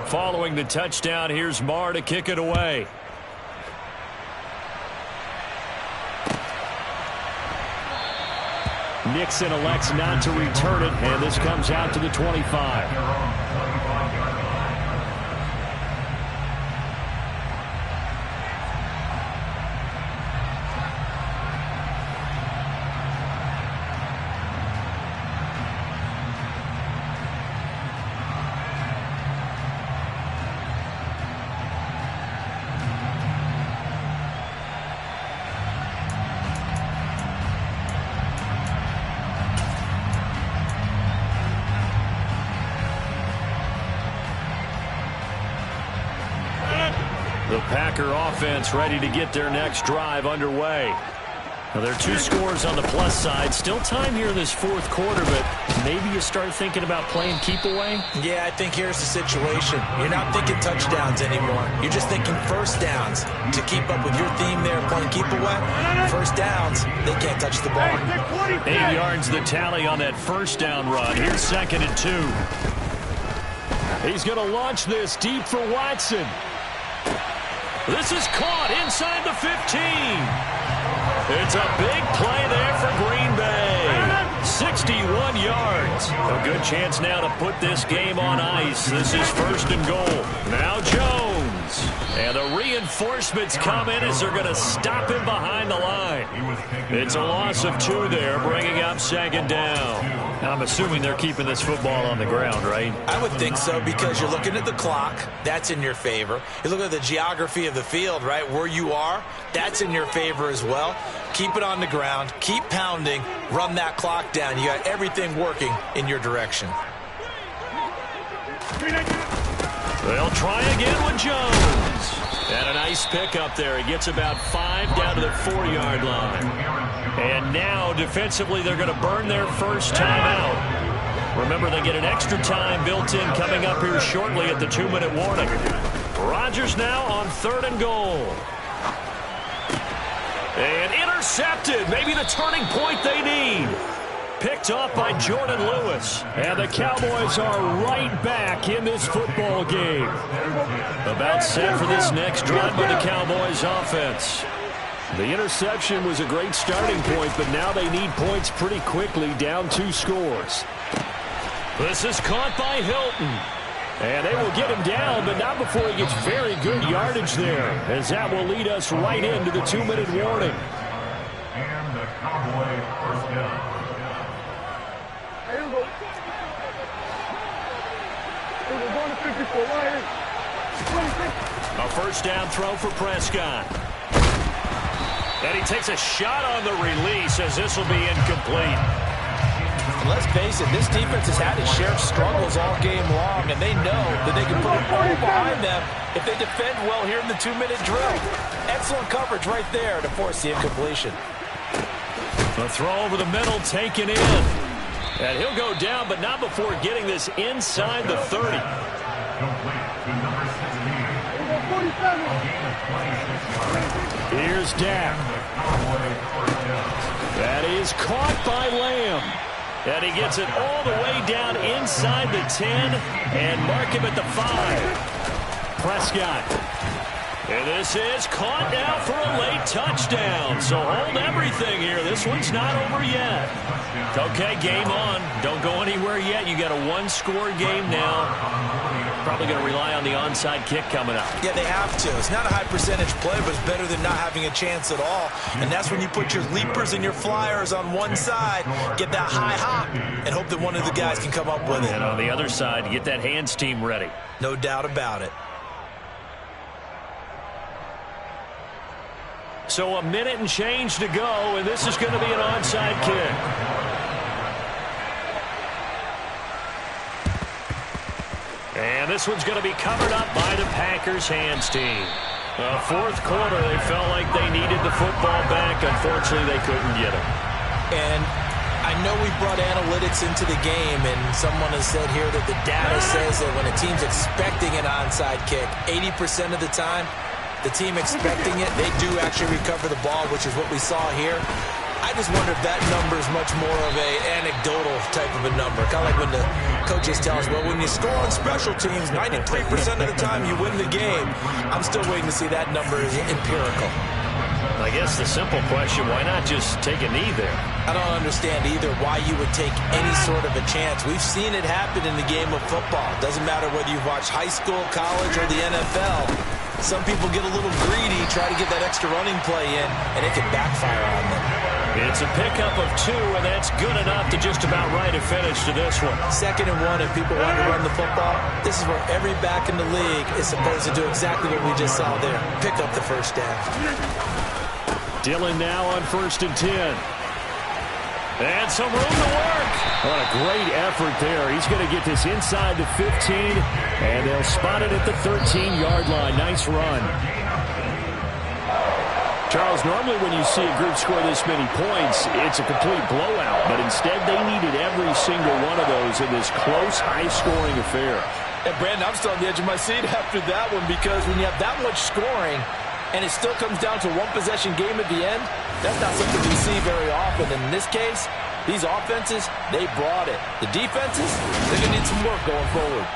Following the touchdown, here's Marr to kick it away. Nixon elects not to return it, and this comes out to the 25. The Packer offense ready to get their next drive underway. Now, there are 2 scores on the plus side. Still time here in this 4th quarter, but maybe you start thinking about playing keep away? Yeah, I think here's the situation. You're not thinking touchdowns anymore. You're just thinking first downs. To keep up with your theme there, playing keep away, first downs, they can't touch the ball. 8 yards the tally on that first down run. Here's 2nd and 2. He's going to launch this deep for Watson. This is caught inside the 15. It's a big play there for Green Bay. 61 yards. A good chance now to put this game on ice. This is 1st and goal. Now Jones. And the reinforcements come in as they're going to stop him behind the line. It's a loss of 2 there, bringing up 2nd down. I'm assuming they're keeping this football on the ground, right? I would think so, because you're looking at the clock. That's in your favor. You look at the geography of the field, right, where you are. That's in your favor as well. Keep it on the ground. Keep pounding. Run that clock down. You got everything working in your direction. They'll try again with Jones. And a nice pick up there. He gets about 5 down to the 4-yard line. And now, defensively, they're going to burn their first time out. Remember, they get an extra time built in coming up here shortly at the 2-minute warning. Rodgers now on 3rd and goal. And intercepted. Maybe the turning point they need. Picked off by Jordan Lewis. And the Cowboys are right back in this football game. About set for this next drive by the Cowboys offense. The interception was a great starting point, but now they need points pretty quickly, down 2 scores. This is caught by Hilton. And they will get him down, but not before he gets very good yardage there, as that will lead us right into the 2-minute warning. And the Cowboys first down. A first down throw for Prescott. And he takes a shot on the release as this will be incomplete. And let's face it, this defense has had its share of struggles all game long, and they know that they can put a ball behind them if they defend well here in the 2-minute drill. Excellent coverage right there to force the incompletion. The throw over the middle taken in. And he'll go down, but not before getting this inside the 30. Here's Dak. That is caught by Lamb. And he gets it all the way down inside the 10 and mark him at the 5. Prescott. And this is caught now for a late touchdown. So hold everything here. This one's not over yet. Okay, game on. Don't go anywhere yet. You got a one-score game now. Probably going to rely on the onside kick coming up. Yeah, they have to. It's not a high percentage play, but it's better than not having a chance at all. And that's when you put your leapers and your flyers on one side, get that high hop, and hope that one of the guys can come up with it. And on the other side, get that hands team ready. No doubt about it. So a minute and change to go, and this is going to be an onside kick. And this one's going to be covered up by the Packers hands team. Fourth quarter, they felt like they needed the football back. Unfortunately, they couldn't get it. And I know we brought analytics into the game, and someone has said here that the data says that when a team's expecting an onside kick, 80% of the time, the team expecting it, they do actually recover the ball, which is what we saw here. I just wonder if that number is much more of a anecdotal type of a number. Kind of like when the coaches tell us, well, when you score on special teams, 93% of the time you win the game. I'm still waiting to see that number is empirical. I guess the simple question, why not just take a knee there? I don't understand either why you would take any sort of a chance. We've seen it happen in the game of football. Doesn't matter whether you watch high school, college, or the NFL. Some people get a little greedy, try to get that extra running play in, and it can backfire on them. It's a pickup of 2, and that's good enough to just about write a finish to this one. 2nd and 1, if people want to run the football, this is where every back in the league is supposed to do exactly what we just saw there. Pick up the first down. Dillon now on 1st and 10. And some room to work. What a great effort there. He's going to get this inside the 15, and they'll spot it at the 13-yard line. Nice run. Charles, normally when you see a group score this many points, it's a complete blowout. But instead, they needed every single one of those in this close, high-scoring affair. And, Brandon, I'm still on the edge of my seat after that one because when you have that much scoring and it still comes down to one-possession game at the end, that's not something we see very often. In this case, these offenses, they brought it. The defenses, they're going to need some work going forward.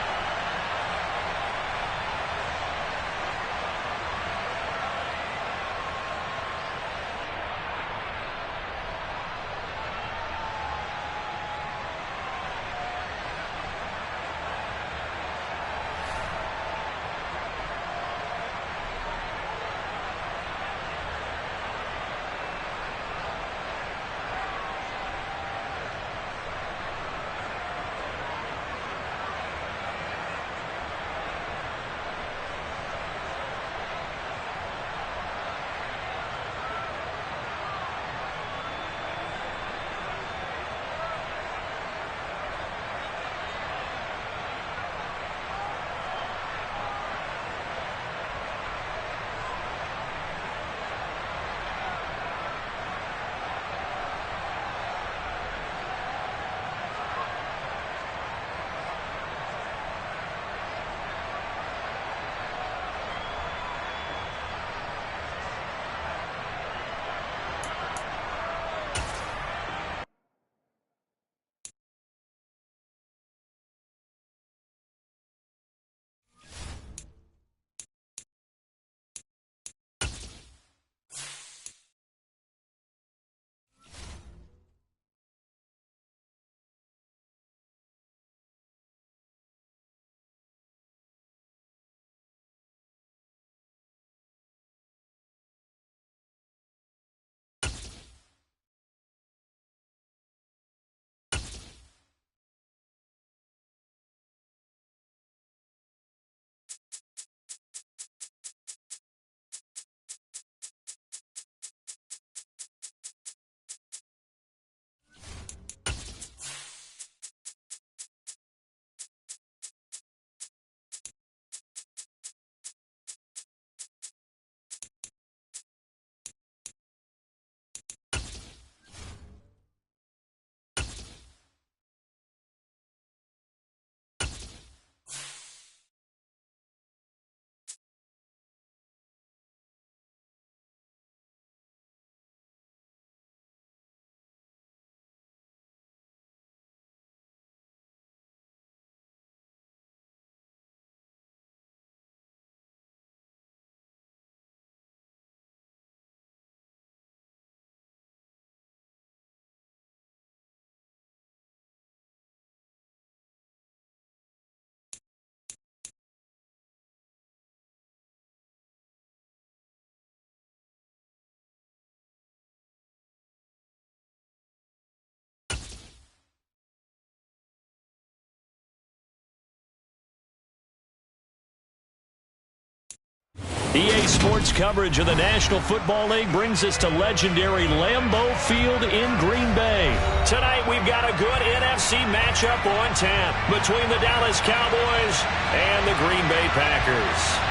EA Sports coverage of the National Football League brings us to legendary Lambeau Field in Green Bay. Tonight we've got a good NFC matchup on tap between the Dallas Cowboys and the Green Bay Packers.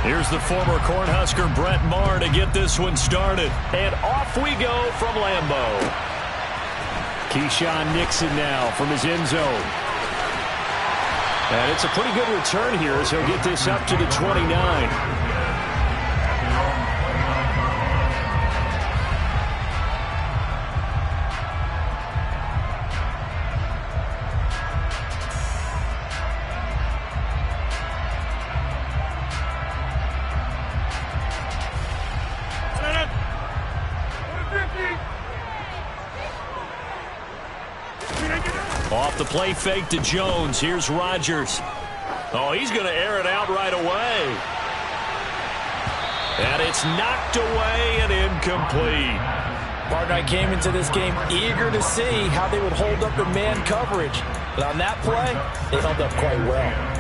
Here's the former Cornhusker Brett Maher to get this one started. And off we go from Lambeau. Keyshawn Nixon now from his end zone. And it's a pretty good return here as he'll get this up to the 29. Off the play fake to Jones. Here's Rodgers. Oh, he's going to air it out right away. And it's knocked away and incomplete. Partner, I came into this game eager to see how they would hold up in man coverage. But on that play, they held up quite well.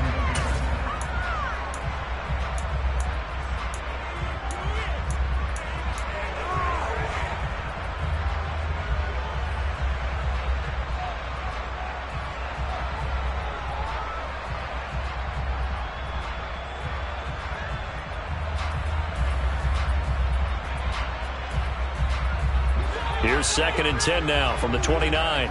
Here's 2nd and 10 now from the 29.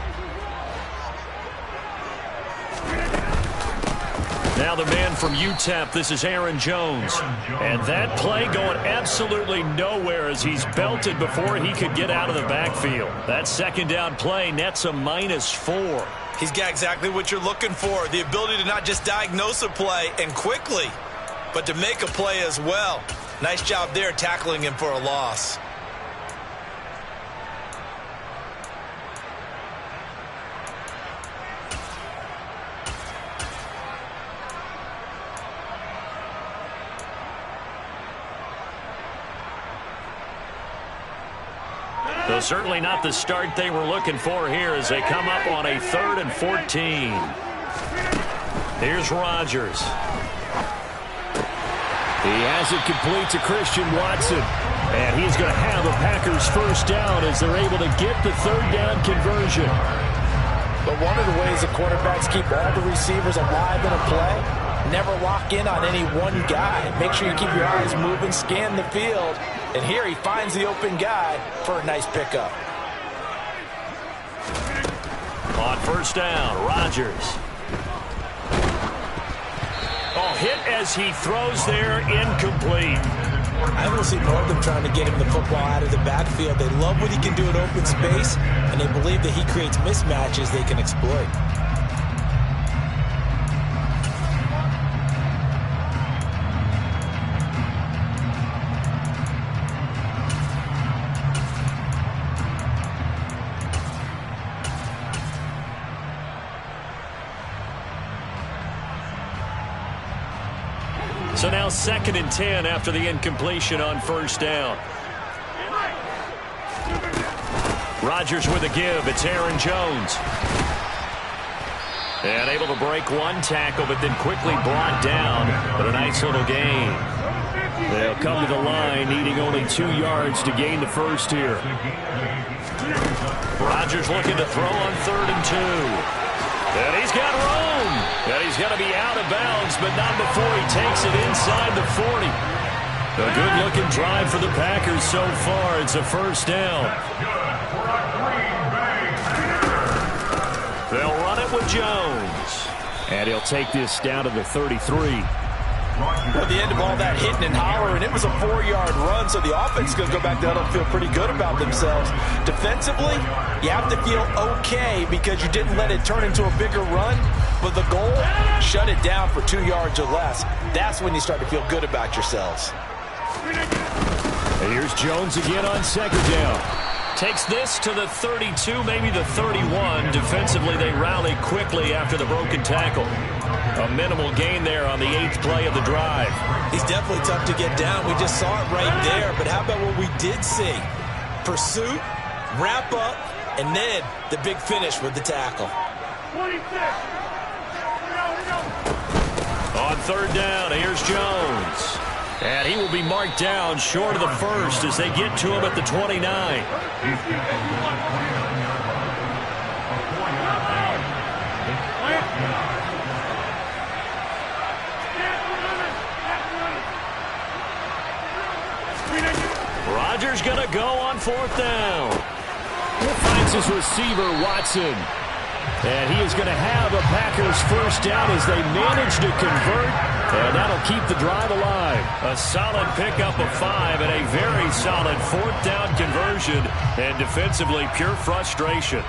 Now the man from UTEP, this is Aaron Jones. And that play going absolutely nowhere as he's belted before he could get out of the backfield. That 2nd down play nets a -4. He's got exactly what you're looking for, the ability to not just diagnose a play and quickly, but to make a play as well. Nice job there tackling him for a loss. So certainly not the start they were looking for here as they come up on a 3rd and 14. Here's Rodgers. He has it complete to Christian Watson. And he's going to have a Packers first down as they're able to get the 3rd down conversion. But one of the ways the quarterbacks keep all the receivers alive in a play, never lock in on any one guy. Make sure you keep your eyes moving, scan the field. And here he finds the open guy for a nice pickup. On 1st down, Rodgers. Oh, hit as he throws there, incomplete. I don't see more of them trying to get him the football out of the backfield. They love what he can do in open space, and they believe that he creates mismatches they can exploit. So now 2nd and 10 after the incompletion on 1st down. Rodgers with a give. It's Aaron Jones. And able to break one tackle, but then quickly brought down. But a nice little gain. They'll come to the line, needing only 2 yards to gain the first here. Rodgers looking to throw on 3rd and 2. And he's got room. And he's going to be out of bounds, but not before he takes it inside the 40. A good-looking drive for the Packers so far. It's a 1st down. They'll run it with Jones. And he'll take this down to the 33. At the end of all that hitting and hollering, it was a 4-yard run, so the offense is going to go back down and feel pretty good about themselves. Defensively, you have to feel okay because you didn't let it turn into a bigger run, but the goal, shut it down for 2 yards or less. That's when you start to feel good about yourselves. And here's Jones again on 2nd down. Takes this to the 32, maybe the 31. Defensively, they rally quickly after the broken tackle. A minimal gain there on the 8th play of the drive. He's definitely tough to get down. We just saw it right there. But how about what we did see? Pursuit, wrap up, and then the big finish with the tackle. 26. On 3rd down, here's Jones. And he will be marked down short of the first as they get to him at the 29. Rodgers going to go on 4th down. He finds his receiver, Watson. And he is going to have a Packers first down as they manage to convert. And that'll keep the drive alive. A solid pickup of 5 and a very solid 4th down conversion. And defensively, pure frustration.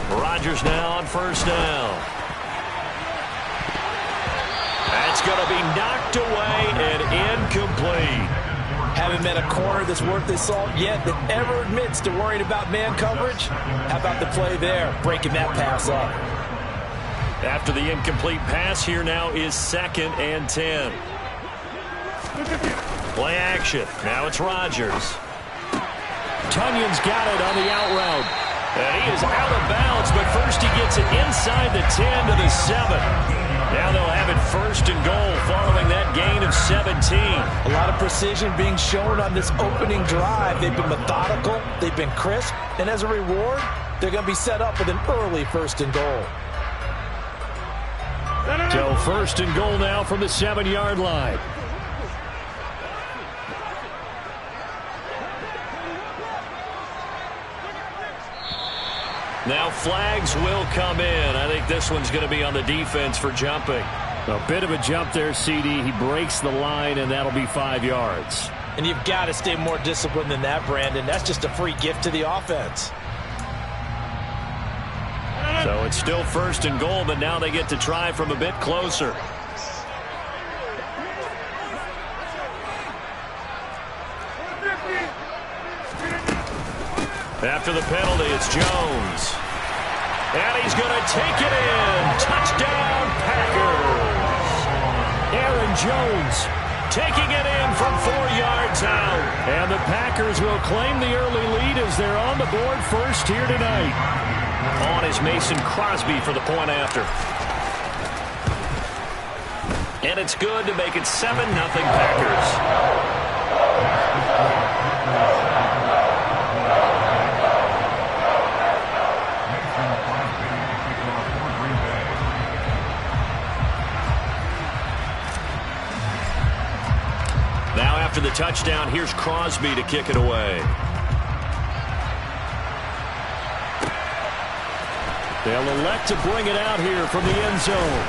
Rodgers now on 1st down. That's going to be knocked away and incomplete. Haven't met a corner that's worth his salt yet that ever admits to worrying about man coverage. How about the play there, breaking that pass up? After the incomplete pass, here now is 2nd and 10. Play action. Now it's Rodgers. Tunyon's got it on the out route. And he is out of bounds, but first he gets it inside the 10 to the 7. Now they'll have it 1st and goal following that gain of 17. A lot of precision being shown on this opening drive. They've been methodical, they've been crisp, and as a reward, they're going to be set up with an early 1st and goal. So 1st and goal now from the 7-yard line. Now flags will come in. I think this one's going to be on the defense for jumping. A bit of a jump there, CD. He breaks the line, and that'll be 5 yards. And you've got to stay more disciplined than that, Brandon. That's just a free gift to the offense. So it's still 1st and goal, but now they get to try from a bit closer. After the penalty, it's Jones. And he's going to take it in. Touchdown, Packers. Aaron Jones taking it in from 4 yards out. And the Packers will claim the early lead as they're on the board first here tonight. On is Mason Crosby for the point after. And it's good to make it 7-0 Packers. Now after the touchdown, here's Crosby to kick it away. They'll elect to bring it out here from the end zone.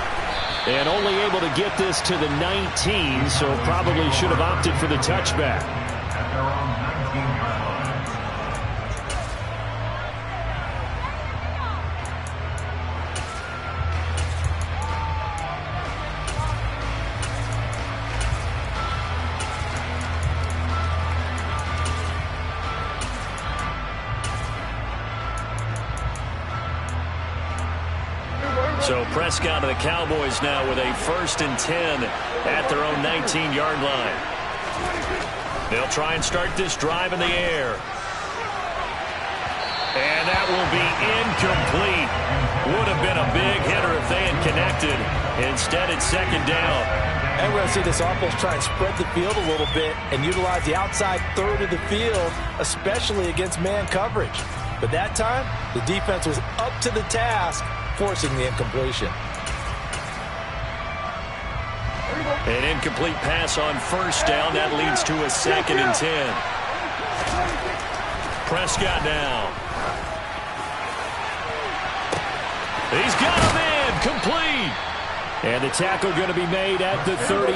And only able to get this to the 19, so probably should have opted for the touchback. At their own 19-yard line. So Prescott and the Cowboys now with a 1st and 10 at their own 19-yard line. They'll try and start this drive in the air. And that will be incomplete. Would have been a big hitter if they had connected. Instead, it's 2nd down. And we're going to see this offense try and spread the field a little bit and utilize the outside 3rd of the field, especially against man coverage. But that time, the defense was up to the task, forcing the incompletion. An incomplete pass on 1st down. That leads to a 2nd and 10. Prescott now. He's got him in. Complete. And the tackle going to be made at the 38.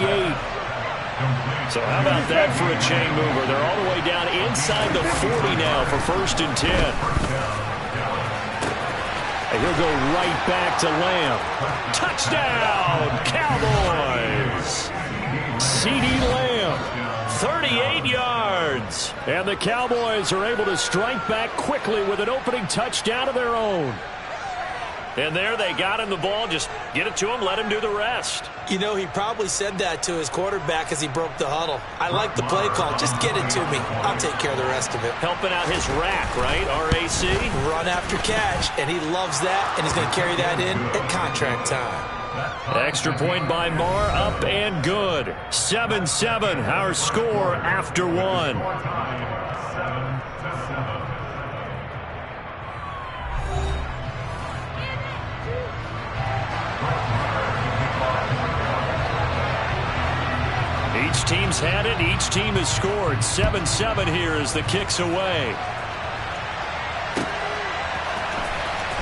So how about that for a chain mover? They're all the way down inside the 40 now for 1st and 10. And he'll go right back to Lamb. Touchdown, Cowboys! CeeDee Lamb, 38 yards. And the Cowboys are able to strike back quickly with an opening touchdown of their own. And there they got him the ball. Just get it to him, let him do the rest. You know, he probably said that to his quarterback as he broke the huddle. I like the play call. Just get it to me. I'll take care of the rest of it. Helping out his rack, right? RAC. Run after catch, and he loves that, and he's going to carry that in at contract time. Extra point by Marr, up and good. 7-7, our score after one. 7-7. Each team's had it. Each team has scored. 7-7 here as the kick's away.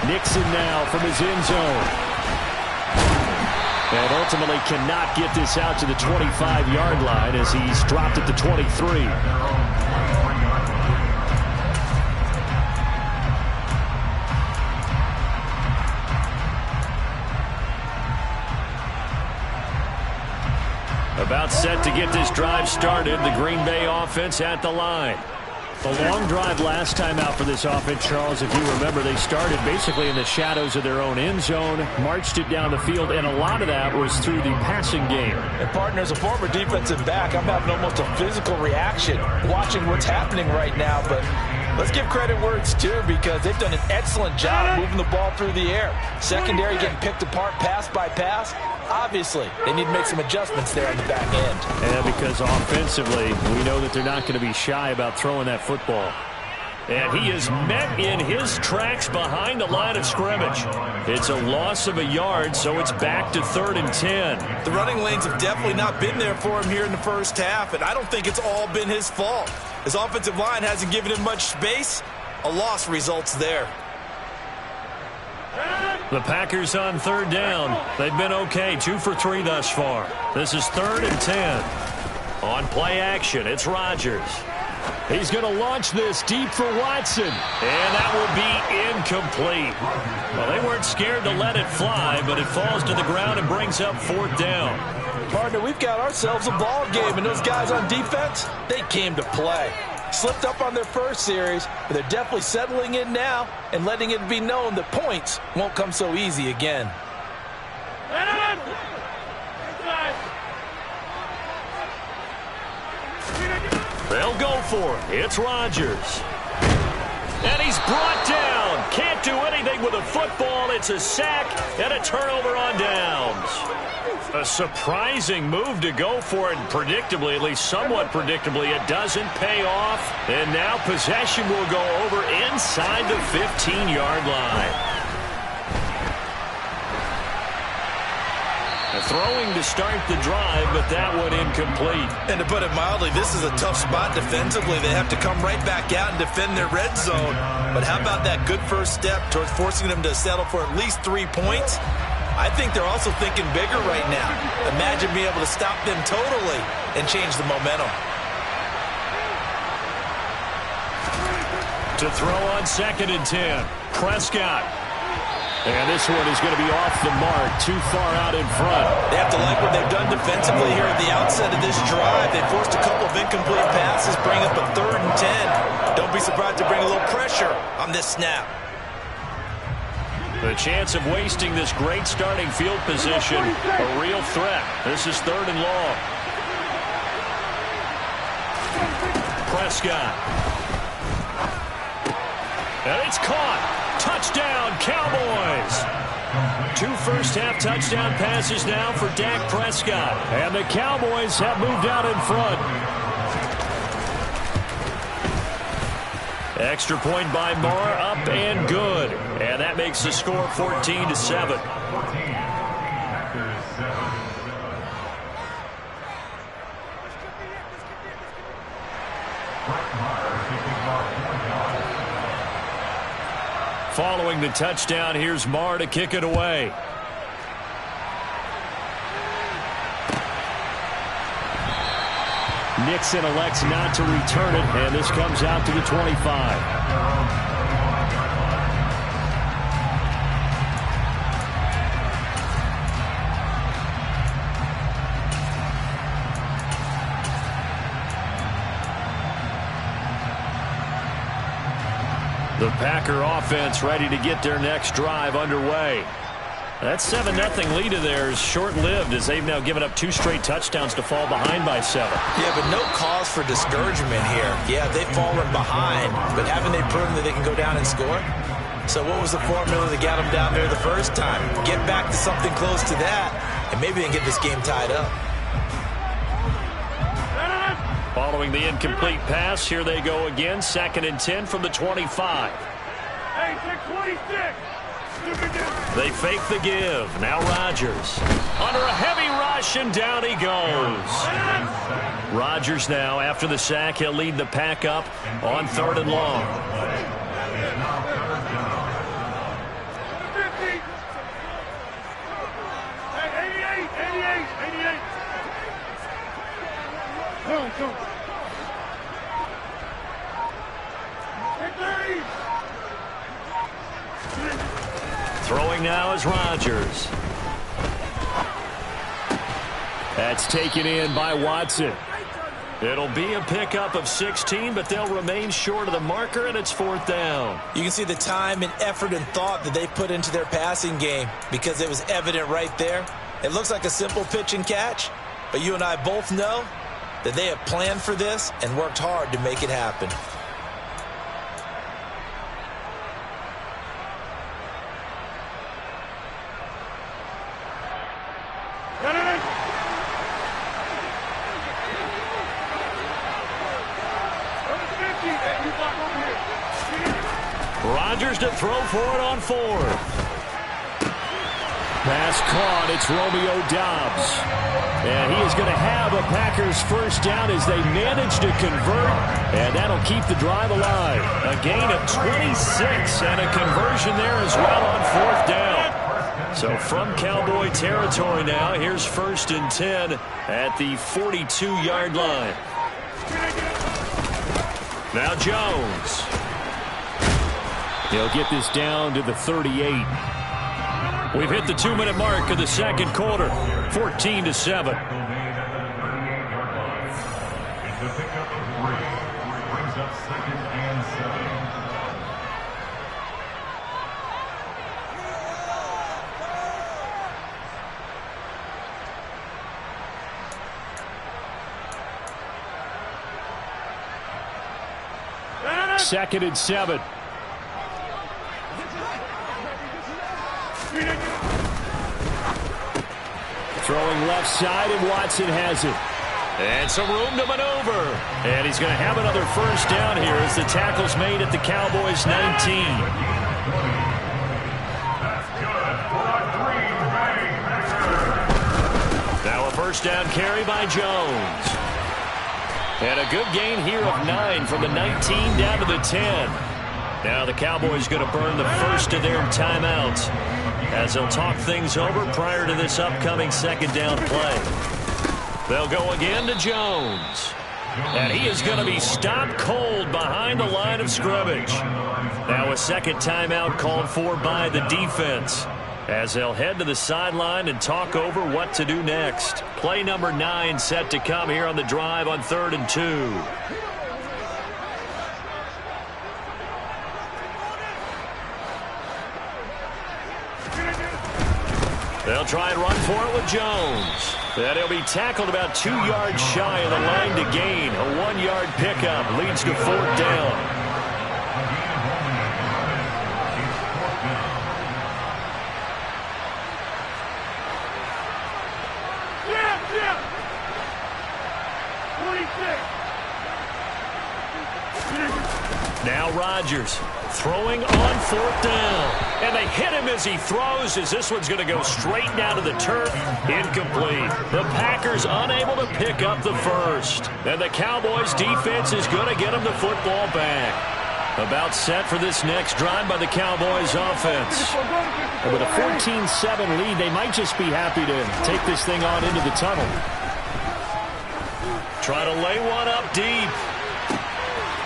Nixon now from his end zone. And ultimately cannot get this out to the 25-yard line as he's dropped at the 23. About set to get this drive started. The Green Bay offense at the line. The long drive last time out for this offense, Charles, if you remember, they started basically in the shadows of their own end zone, marched it down the field, and a lot of that was through the passing game. And, partner, as a former defensive back, I'm having almost a physical reaction watching what's happening right now. But let's give credit where it's due because they've done an excellent job moving the ball through the air. Secondary getting picked apart pass by pass. Obviously, they need to make some adjustments there on the back end. And because offensively, we know that they're not going to be shy about throwing that football. And he is met in his tracks behind the line of scrimmage. It's a loss of a yard, so it's back to 3rd and 10. The running lanes have definitely not been there for him here in the first half, and I don't think it's all been his fault. His offensive line hasn't given him much space. A loss results there. The Packers on 3rd down. They've been okay, 2 for 3 thus far. This is 3rd and 10. On play action, it's Rodgers. He's going to launch this deep for Watson. And that will be incomplete. Well, they weren't scared to let it fly, but it falls to the ground and brings up 4th down. Partner, we've got ourselves a ball game, and those guys on defense, they came to play. Slipped up on their first series, but they're definitely settling in now and letting it be known that points won't come so easy again. They'll go for it. It's Rodgers. And he's brought down. Can't do anything with a football. It's a sack and a turnover on downs. A surprising move to go for it, and predictably, at least somewhat predictably, it doesn't pay off. And now possession will go over inside the 15-yard line. Throwing to start the drive, but that one incomplete. And to put it mildly, this is a tough spot defensively. They have to come right back out and defend their red zone. But how about that good first step towards forcing them to settle for at least 3 points? I think they're also thinking bigger right now. Imagine being able to stop them totally and change the momentum. To throw on 2nd and 10. Prescott. And this one is going to be off the mark, too far out in front. They have to like what they've done defensively here at the outset of this drive. They forced a couple of incomplete passes, bring up a 3rd and 10. Don't be surprised to bring a little pressure on this snap. The chance of wasting this great starting field position, a real threat. This is 3rd and long. Prescott. And it's caught. Touchdown, Cowboys. 2 first-half touchdown passes now for Dak Prescott. And the Cowboys have moved out in front. Extra point by Marr, up and good. And that makes the score 14-7. Following the touchdown, here's Marr to kick it away. Nixon elects not to return it, and this comes out to the 25. The Packer offense ready to get their next drive underway. That 7-0 lead of theirs short-lived as they've now given up 2 straight touchdowns to fall behind by 7. Yeah, but no cause for discouragement here. Yeah, they've fallen behind, but haven't they proven that they can go down and score? So what was the formula that got them down there the first time? Get back to something close to that, and maybe they can get this game tied up. Following the incomplete pass, here they go again. 2nd and 10 from the 25. Hey, 626. They fake the give. Now Rodgers. Under a heavy rush, and down he goes. Rodgers now, after the sack, he'll lead the pack up on 3rd and long. 50. Hey, 88. Go. Hey, 30. Throwing now is Rodgers. That's taken in by Watson. It'll be a pickup of 16, but they'll remain short of the marker, and it's 4th down. You can see the time and effort and thought that they put into their passing game because it was evident right there. It looks like a simple pitch and catch, but you and I both know that they have planned for this and worked hard to make it happen. Rodgers to throw for it on 4th. Pass caught. It's Romeo Doubs. And he is going to have a Packers first down as they manage to convert. And that'll keep the drive alive. A gain of 26 and a conversion there as well on 4th down. So from Cowboy territory now, here's 1st and 10 at the 42-yard line. Now Jones. He'll get this down to the 38. We've hit the 2-minute mark of the 2nd quarter. 14-7. It's the pickup of 3. Brings up 2nd and 7. 2nd and 7. Throwing left side, and Watson has it. And some room to maneuver. And he's going to have another first down here as the tackle's made at the Cowboys' 19. Now a first down carry by Jones. And a good gain here of 9 from the 19 down to the 10. Now the Cowboys going to burn the first of their timeouts as they'll talk things over prior to this upcoming 2nd down play. They'll go again to Jones. And he is going to be stopped cold behind the line of scrimmage. Now a 2nd timeout called for by the defense as they'll head to the sideline and talk over what to do next. Play number 9 set to come here on the drive on 3rd and 2. They'll try and run for it with Jones. And he'll be tackled about 2 yards shy of the line to gain. A 1-yard pickup leads to 4th down. Now Rodgers throwing on 4th down. And they hit him as he throws, as this one's going to go straight down to the turf. Incomplete. The Packers unable to pick up the first. And the Cowboys defense is going to get them the football back. About set for this next drive by the Cowboys offense. And with a 14-7 lead, they might just be happy to take this thing on into the tunnel. Try to lay one up deep.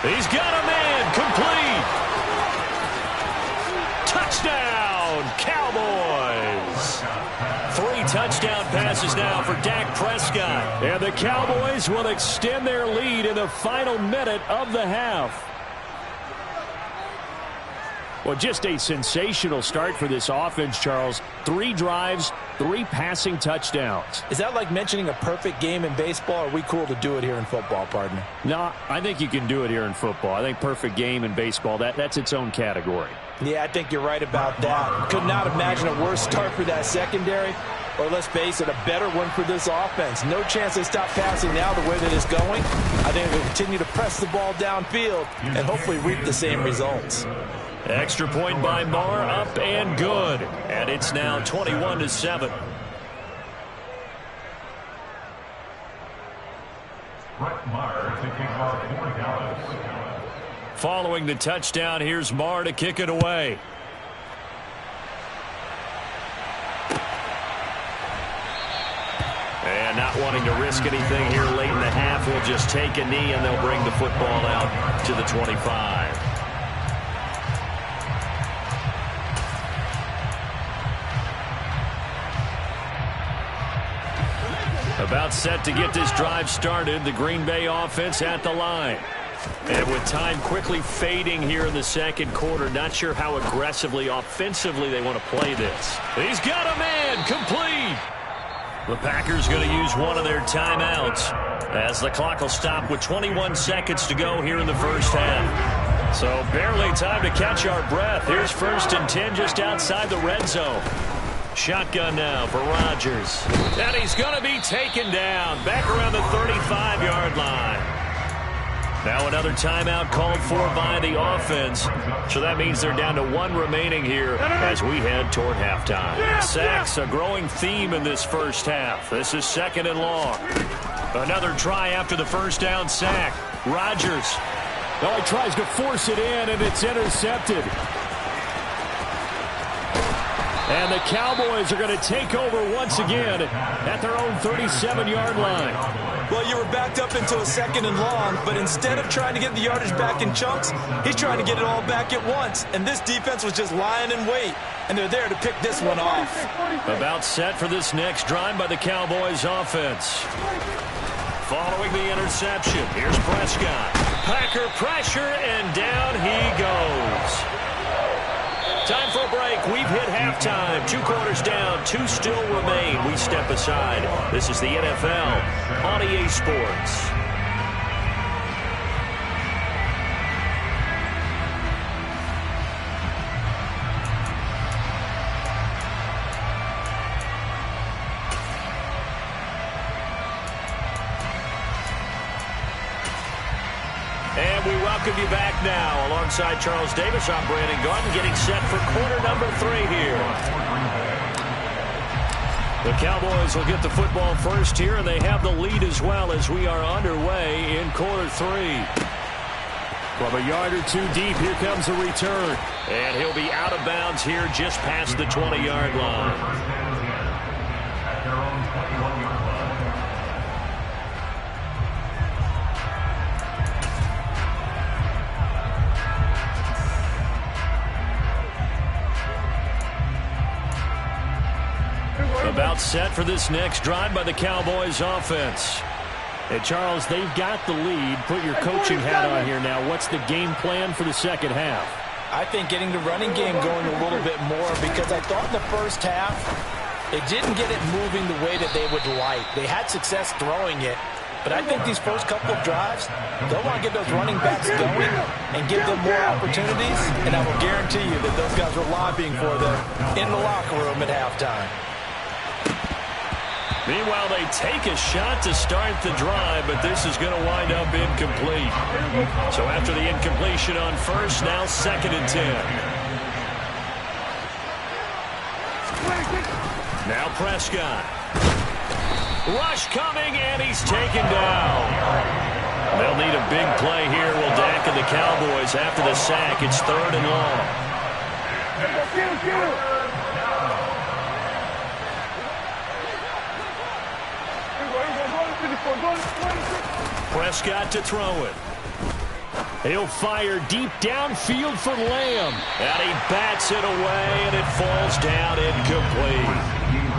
He's got a man. Complete. Touchdown, Cowboys. 3 touchdown passes now for Dak Prescott. And the Cowboys will extend their lead in the final minute of the half. Well, just a sensational start for this offense, Charles. 3 drives, 3 passing touchdowns. Is that like mentioning a perfect game in baseball, or are we cool to do it here in football, partner? No, I think you can do it here in football. I think perfect game in baseball, that's its own category. Yeah, I think you're right about that. Could not imagine a worse start for that secondary, or let's face it, a better one for this offense. No chance they stop passing now the way that it's going. I think they'll continue to press the ball downfield and hopefully reap the same results. Extra point by Marr, up and good. And it's now 21-7. Brett Maher taking off 4 yards. Following the touchdown, here's Marr to kick it away. And not wanting to risk anything here late in the half, he'll just take a knee and they'll bring the football out to the 25. About set to get this drive started. The Green Bay offense at the line. And with time quickly fading here in the second quarter, not sure how aggressively, offensively they want to play this. He's got a man, complete. The Packers going to use one of their timeouts as the clock will stop with 21 seconds to go here in the first half. So barely time to catch our breath. Here's 1st and 10 just outside the red zone. Shotgun now for Rodgers. And he's going to be taken down back around the 35-yard line. Now another timeout called for by the offense. So that means they're down to 1 remaining here as we head toward halftime. Sacks, a growing theme in this first half. This is 2nd and long. Another try after the first down sack. Rodgers. Oh, he tries to force it in, and it's intercepted. And the Cowboys are going to take over once again at their own 37-yard line. Well, you were backed up into a 2nd and long, but instead of trying to get the yardage back in chunks, he's trying to get it all back at once. And this defense was just lying in wait, and they're there to pick this one off. About set for this next drive by the Cowboys offense. Following the interception, here's Prescott. Packer pressure, and down he goes. Time for a break. We've hit halftime. 2 quarters down. 2 still remain. We step aside. This is the NFL on EA Sports. And we welcome you back now. Alongside Charles Davis, I'm Brandon Gaudin, getting set for quarter number 3 here. The Cowboys will get the football first here, and they have the lead as well as we are underway in quarter 3. From a yard or 2 deep, here comes a return. And he'll be out of bounds here just past the 20-yard line. At their own 21-yard line. About set for this next drive by the Cowboys offense. Hey, Charles, they've got the lead. Put your coaching hat on here now. What's the game plan for the second half? I think getting the running game going a little bit more, because I thought in the first half they didn't get it moving the way that they would like. They had success throwing it, but I think these first couple of drives, they'll want to get those running backs going and give them more opportunities, and I will guarantee you that those guys were lobbying for them in the locker room at halftime. Meanwhile, they take a shot to start the drive, but this is going to wind up incomplete. So after the incompletion on first, now 2nd and 10. Now Prescott. Rush coming, and he's taken down. They'll need a big play here. Will Dak and the Cowboys after the sack. It's 3rd and long. Prescott to throw it. He'll fire deep downfield for Lamb. And he bats it away, and it falls down incomplete.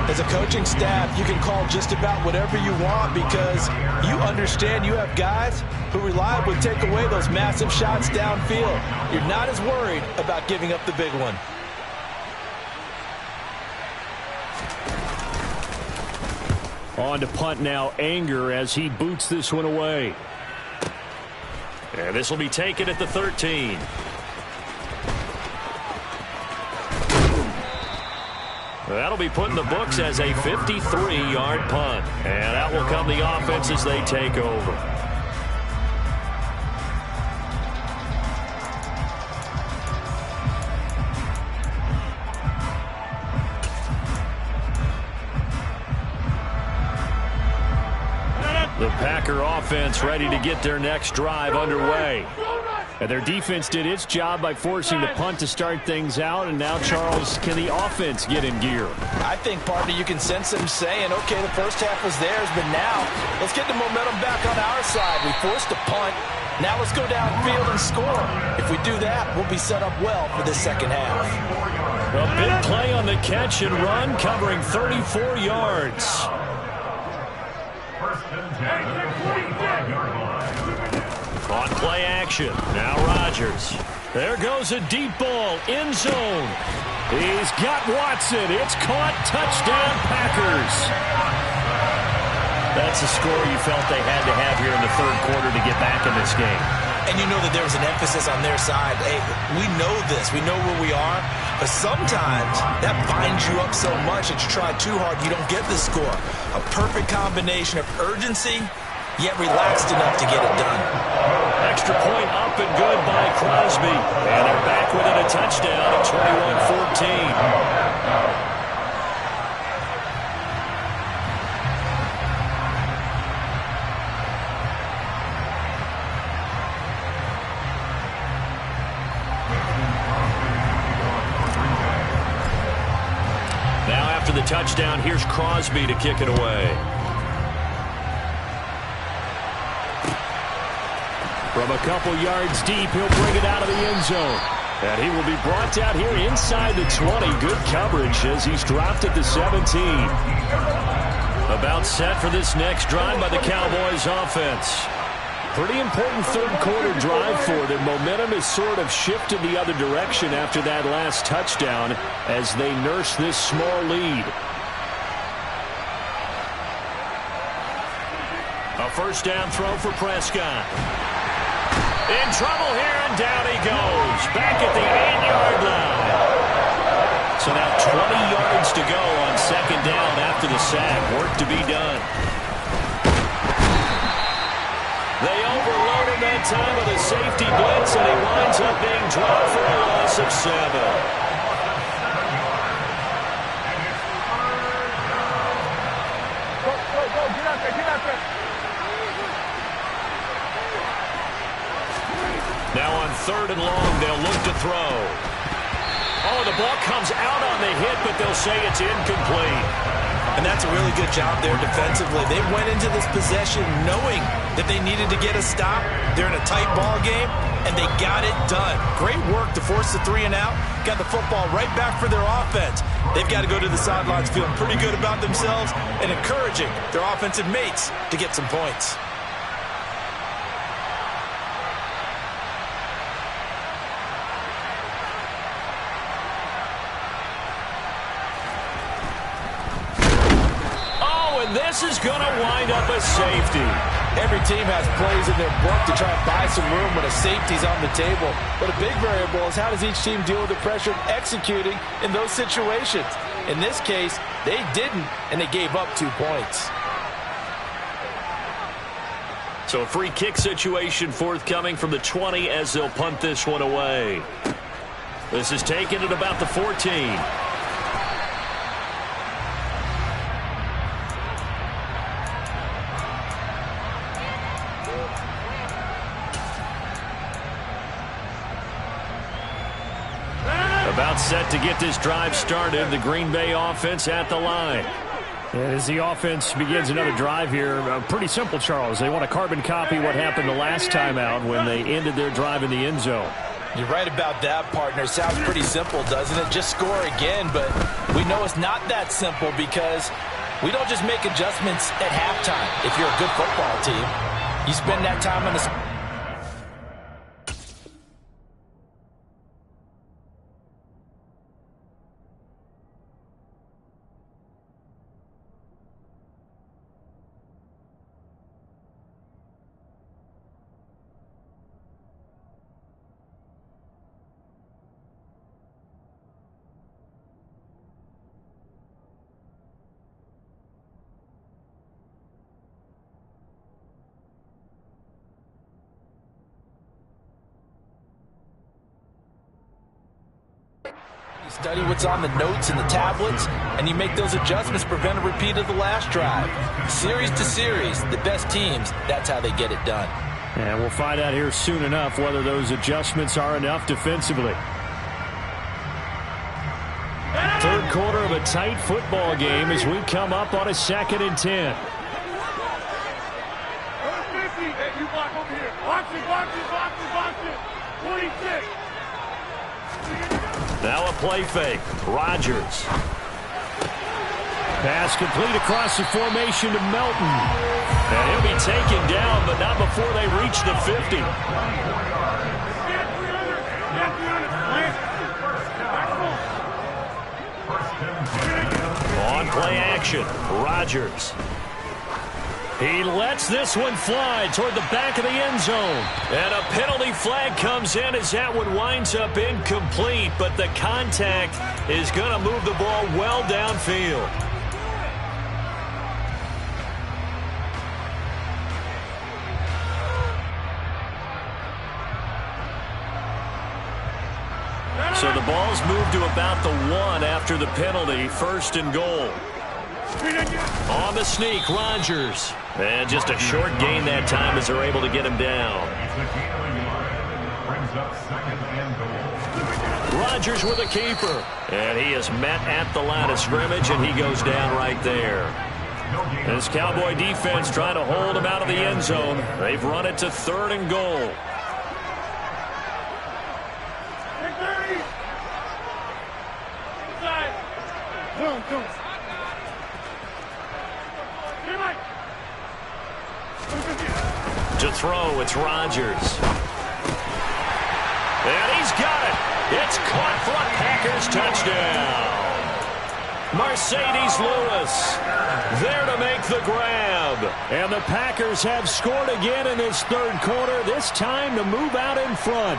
As a coaching staff, you can call just about whatever you want because you understand you have guys who reliably take away those massive shots downfield. You're not as worried about giving up the big one. On to punt now, Anger, as he boots this one away. And this will be taken at the 13. That'll be put in the books as a 53-yard punt. And out will come the offense as they take over. The Packer offense ready to get their next drive underway. And their defense did its job by forcing the punt to start things out. And now, Charles, can the offense get in gear? I think, partner, you can sense them saying, okay, the first half was theirs, but now let's get the momentum back on our side. We forced a punt. Now let's go downfield and score. If we do that, we'll be set up well for this second half. A big play on the catch and run, covering 34 yards. On play action. Now Rodgers. There goes a deep ball. End zone. He's got Watson. It's caught. Touchdown, Packers. That's a score you felt they had to have here in the third quarter to get back in this game. And you know that there was an emphasis on their side. Hey, we know this. We know where we are. But sometimes that binds you up so much that you try too hard, you don't get the score. A perfect combination of urgency, yet relaxed enough to get it done. Extra point up and good by Crosby. And they're back within a touchdown at 21-14. The touchdown, here's Crosby to kick it away. From a couple yards deep, he'll bring it out of the end zone. And he will be brought down here inside the 20. Good coverage as he's dropped at the 17. About set for this next drive by the Cowboys offense. Pretty important third quarter drive for them. Momentum has sort of shifted the other direction after that last touchdown as they nurse this small lead. A first down throw for Prescott. In trouble here, and down he goes. Back at the 8-yard line. So now 20 yards to go on second down after the sack. Work to be done. They overload him that time with a safety blitz, and he winds up being dropped for a loss of 7. Now on third and long, they'll look to throw. Oh, the ball comes out on the hit, but they'll say it's incomplete. And that's a really good job there defensively. They went into this possession knowing that they needed to get a stop. They're in a tight ball game, and they got it done. Great work to force the 3 and out. Got the football right back for their offense. They've got to go to the sidelines feeling pretty good about themselves and encouraging their offensive mates to get some points. This is going to wind up a safety. Every team has plays in their book to try and buy some room when a safety's on the table. But a big variable is how does each team deal with the pressure of executing in those situations. In this case, they didn't, and they gave up 2 points. So a free kick situation forthcoming from the 20 as they'll punt this one away. This is taken at about the 14. About set to get this drive started. The Green Bay offense at the line. As the offense begins another drive here, pretty simple, Charles. They want to carbon copy what happened the last time out when they ended their drive in the end zone. You're right about that, partner. Sounds pretty simple, doesn't it? Just score again, but we know it's not that simple because we don't just make adjustments at halftime. If you're a good football team, you spend that time on the... You study what's on the notes and the tablets, and you make those adjustments to prevent a repeat of the last drive. Series to series, the best teams, that's how they get it done. And we'll find out here soon enough whether those adjustments are enough defensively. Third quarter of a tight football game as we come up on a 2nd and 10. You block over here. Box it, box it, box it, box it. 26. Now a play fake. Rodgers. Pass complete across the formation to Melton. And he'll be taken down, but not before they reach the 50. On play action. Rodgers. He lets this one fly toward the back of the end zone. And a penalty flag comes in as that one winds up incomplete, but the contact is going to move the ball well downfield. So the ball's moved to about the 1 after the penalty, 1st and goal. On the sneak, Rodgers. And just a short gain that time as they're able to get him down. Rodgers with a keeper. And he is met at the line of scrimmage, and he goes down right there. This Cowboy defense trying to hold him out of the end zone. They've run it to 3rd and goal. To throw, it's Rodgers. And he's got it. It's caught for a Packers touchdown. Mercedes Lewis there to make the grab. And the Packers have scored again in this 3rd quarter, this time to move out in front.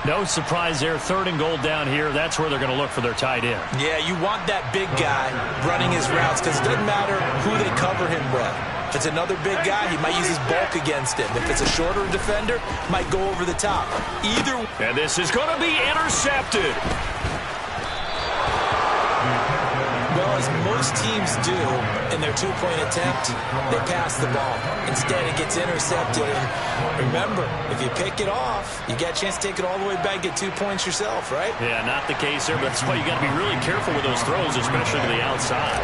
No surprise there, 3rd and goal down here. That's where they're going to look for their tight end. Yeah, you want that big guy running his routes because it doesn't matter who they cover him with. If it's another big guy, he might use his bulk against him. If it's a shorter defender, might go over the top. Either. And this is going to be intercepted. Well, as most teams do in their 2-point attempt, they pass the ball. Instead, it gets intercepted. And remember, if you pick it off, you get a chance to take it all the way back, get 2 points yourself, right? Yeah, not the case there, but that's why you got to be really careful with those throws, especially to the outside.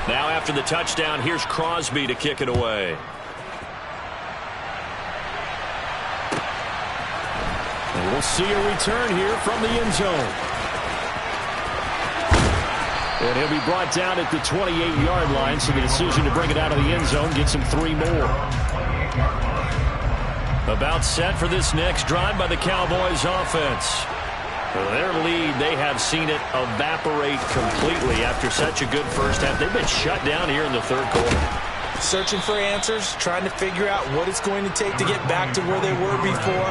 Now after the touchdown, here's Crosby to kick it away. And we'll see a return here from the end zone. And he'll be brought down at the 28-yard line, so the decision to bring it out of the end zone gets him 3 more. About set for this next drive by the Cowboys offense. Their lead, they have seen it evaporate completely after such a good first half. They've been shut down here in the 3rd quarter. Searching for answers, trying to figure out what it's going to take to get back to where they were before.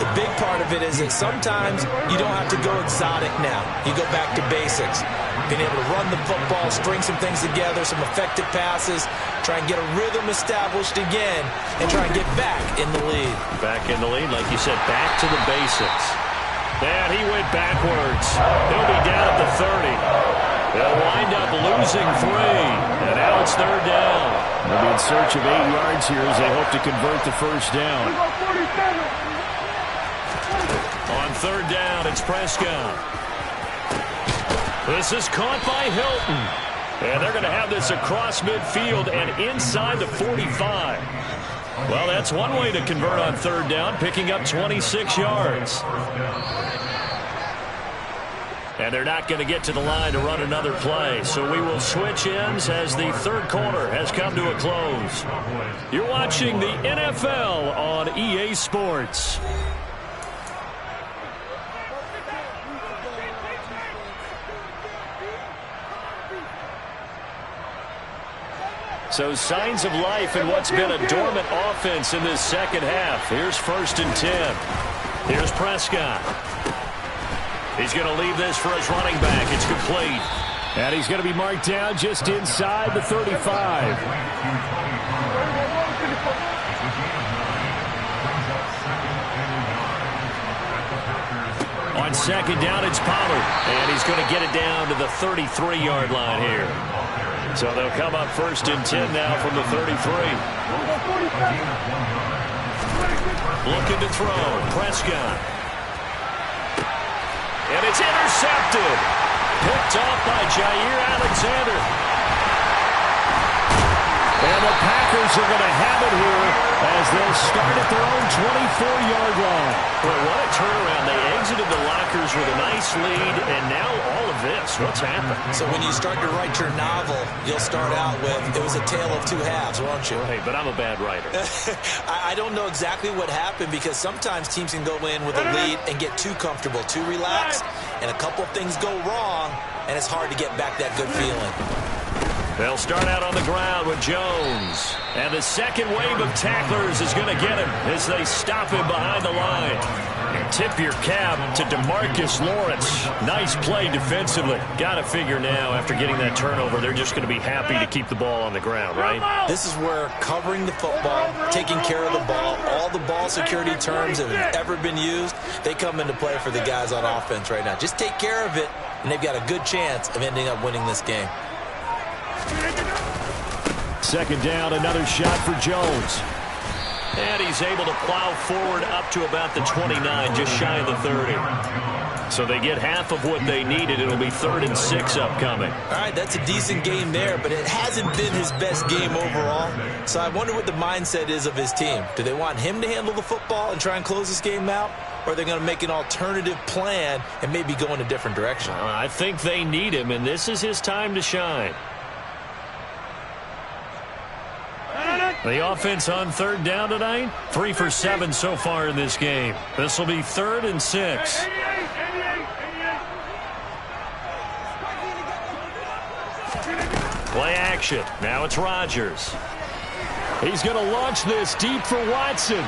The big part of it is that sometimes you don't have to go exotic now. You go back to basics. Being able to run the football, string some things together, some effective passes, try and get a rhythm established again, and try and get back in the lead. Back in the lead, like you said, back to the basics. And he went backwards. He'll be down at the 30. They'll wind up losing 3. And now it's 3rd down. They'll be in search of 8 yards here as they hope to convert the first down. On 3rd down, it's Prescott. This is caught by Hilton. And they're going to have this across midfield and inside the 45. Well, that's one way to convert on third down, picking up 26 yards. And they're not going to get to the line to run another play. So we will switch ends as the third quarter has come to a close. You're watching the NFL on EA Sports. So signs of life in what's been a dormant offense in this second half. Here's 1st and 10. Here's Prescott. He's going to leave this for his running back. It's complete. And he's going to be marked down just inside the 35. On second down, it's Pollard. And he's going to get it down to the 33-yard line here. So they'll come up 1st and 10 now from the 33. Looking to throw. Prescott. And it's intercepted. Picked off by Jair Alexander. And the Packers are going to have it here as they'll start at their own 24-yard line. Well, what a turnaround. They exited the lockers with a nice lead, and now all of this. What's happened? So when you start to write your novel, you'll start out with, it was a tale of two halves, won't you? Hey, but I'm a bad writer. I don't know exactly what happened because sometimes teams can go in with a lead and get too comfortable, too relaxed, and a couple of things go wrong, and it's hard to get back that good feeling. They'll start out on the ground with Jones. And the second wave of tacklers is going to get him as they stop him behind the line. And tip your cap to DeMarcus Lawrence. Nice play defensively. Got to figure now after getting that turnover, they're just going to be happy to keep the ball on the ground, right? This is where covering the football, taking care of the ball, all the ball security terms that have ever been used, they come into play for the guys on offense right now. Just take care of it, and they've got a good chance of ending up winning this game. Second down, another shot for Jones. And he's able to plow forward up to about the 29, just shy of the 30. So they get half of what they needed. It'll be 3rd and 6 upcoming. All right, that's a decent game there, but it hasn't been his best game overall. So I wonder what the mindset is of his team. Do they want him to handle the football and try and close this game out? Or are they going to make an alternative plan and maybe go in a different direction? I think they need him, and this is his time to shine. The offense on third down tonight, 3 for 7 so far in this game. This will be 3rd and 6. Play action. Now it's Rodgers. He's going to launch this deep for Watson.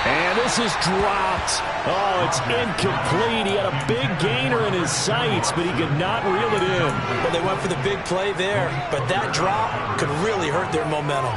And this is dropped. Oh, it's incomplete. He had a big gainer in his sights, but he could not reel it in. Well, they went for the big play there, but that drop could really hurt their momentum.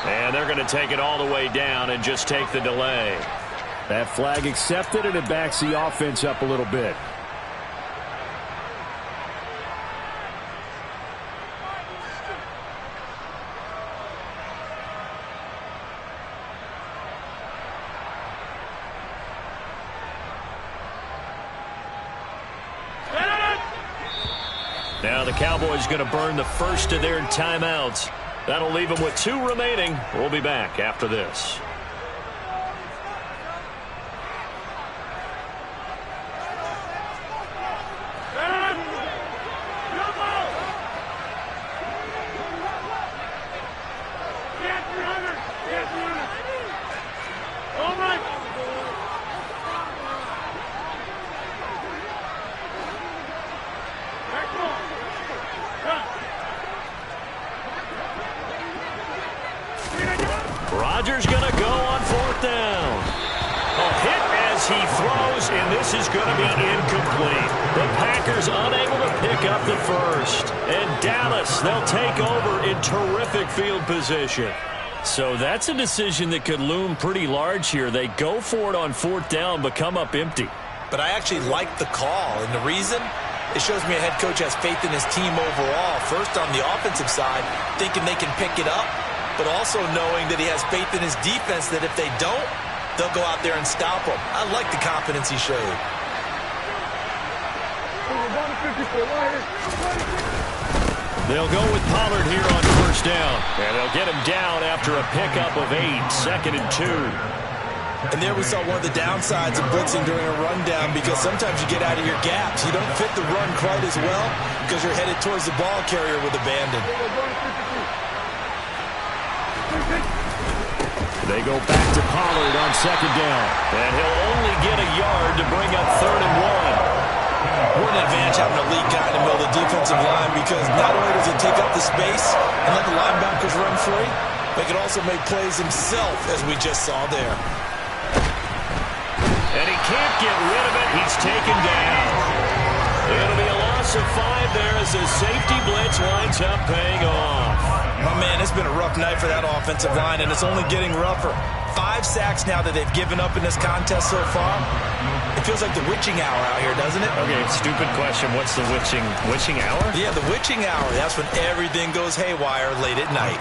And they're going to take it all the way down and just take the delay. That flag accepted, and it backs the offense up a little bit. Now the Cowboys going to burn the first of their timeouts. That'll leave them with 2 remaining. We'll be back after this. Rodgers going to go on 4th down. A hit as as he throws, and this is going to be incomplete. The Packers unable to pick up the first. And Dallas, they'll take over in terrific field position. So that's a decision that could loom pretty large here. They go for it on fourth down, but come up empty. But I actually like the call, and the reason? It shows me a head coach has faith in his team overall. First on the offensive side, thinking they can pick it up, but also knowing that he has faith in his defense that if they don't, they'll go out there and stop them. I like the confidence he showed. They'll go with Pollard here on first down. And they'll get him down after a pickup of 8, 2nd and 2. And there we saw one of the downsides of blitzing during a rundown, because sometimes you get out of your gaps. You don't fit the run quite as well because you're headed towards the ball carrier with abandon. They go back to Pollard on 2nd down. And he'll only get a yard to bring up 3rd and 1. What an advantage having an elite guy in the middle of the defensive line, because not only does he take up the space and let the linebackers run free, but he can also make plays himself, as we just saw there. And he can't get rid of it. He's taken down. It'll be a loss of 5 there as the safety blitz winds up paying off. My man, it's been a rough night for that offensive line, and it's only getting rougher. 5 sacks now that they've given up in this contest so far. It feels like the witching hour out here, doesn't it? Okay, stupid question. What's the witching hour? Yeah, the witching hour. That's when everything goes haywire late at night.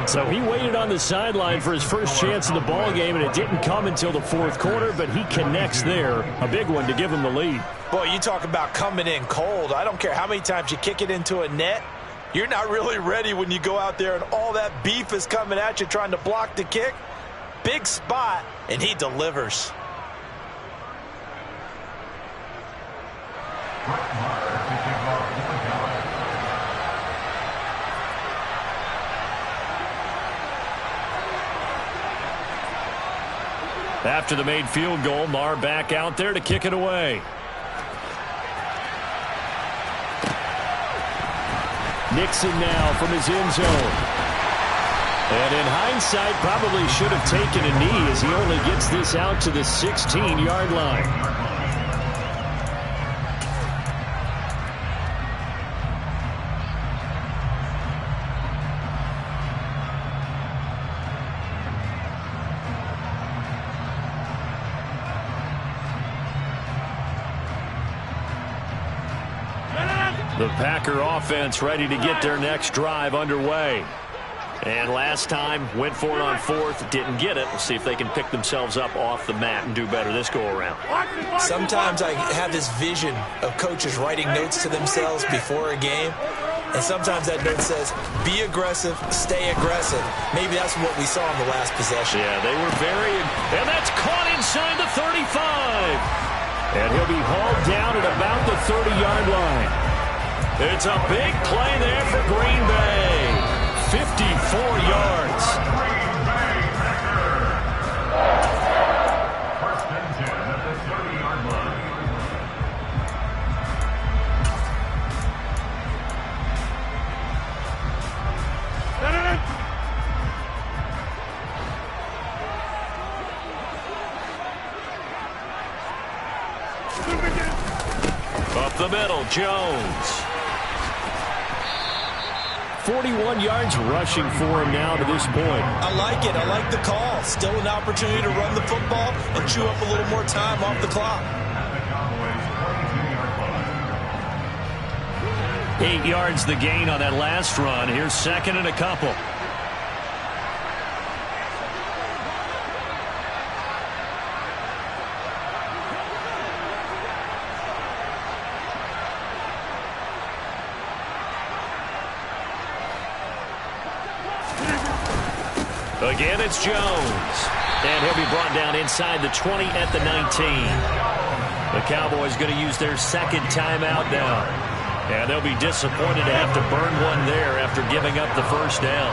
So he waited on the sideline for his first chance in the ball game, and it didn't come until the 4th quarter, but he connects there. A big one to give him the lead. Boy, you talk about coming in cold. I don't care how many times you kick it into a net. You're not really ready when you go out there and all that beef is coming at you trying to block the kick. Big spot, and he delivers. After the made field goal, Maher back out there to kick it away. Nixon now from his end zone. And in hindsight, probably should have taken a knee as he only gets this out to the 16-yard line. The Packer offense ready to get their next drive underway. And last time, went for it on 4th, didn't get it. We'll see if they can pick themselves up off the mat and do better this go-around. Sometimes I have this vision of coaches writing notes to themselves before a game, and sometimes that note says, be aggressive, stay aggressive. Maybe that's what we saw in the last possession. Yeah, they were and that's caught inside the 35. And he'll be hauled down at about the 30-yard line. It's a big play there for Green Bay. 54 yards. First and 10 at the 30-yard line. Up the middle, Jones. 41 yards rushing for him now to this point. I like it. I like the call. Still an opportunity to run the football and chew up a little more time off the clock. 8 yards the gain on that last run. Here's 2nd and a couple. Again, it's Jones. And he'll be brought down inside the 20 at the 19. The Cowboys going to use their 2nd timeout now. And they'll be disappointed to have to burn one there after giving up the first down.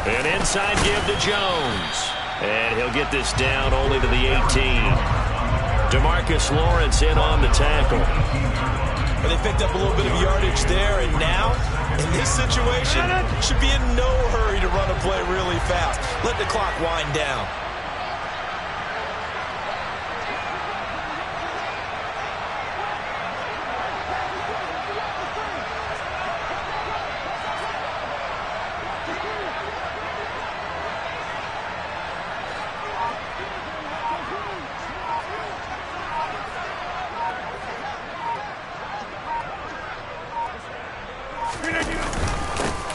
An inside give to Jones. And he'll get this down only to the 18. DeMarcus Lawrence in on the tackle. But they picked up a little bit of yardage there, and now, in this situation, should be in no hurry to run a play really fast. Let the clock wind down.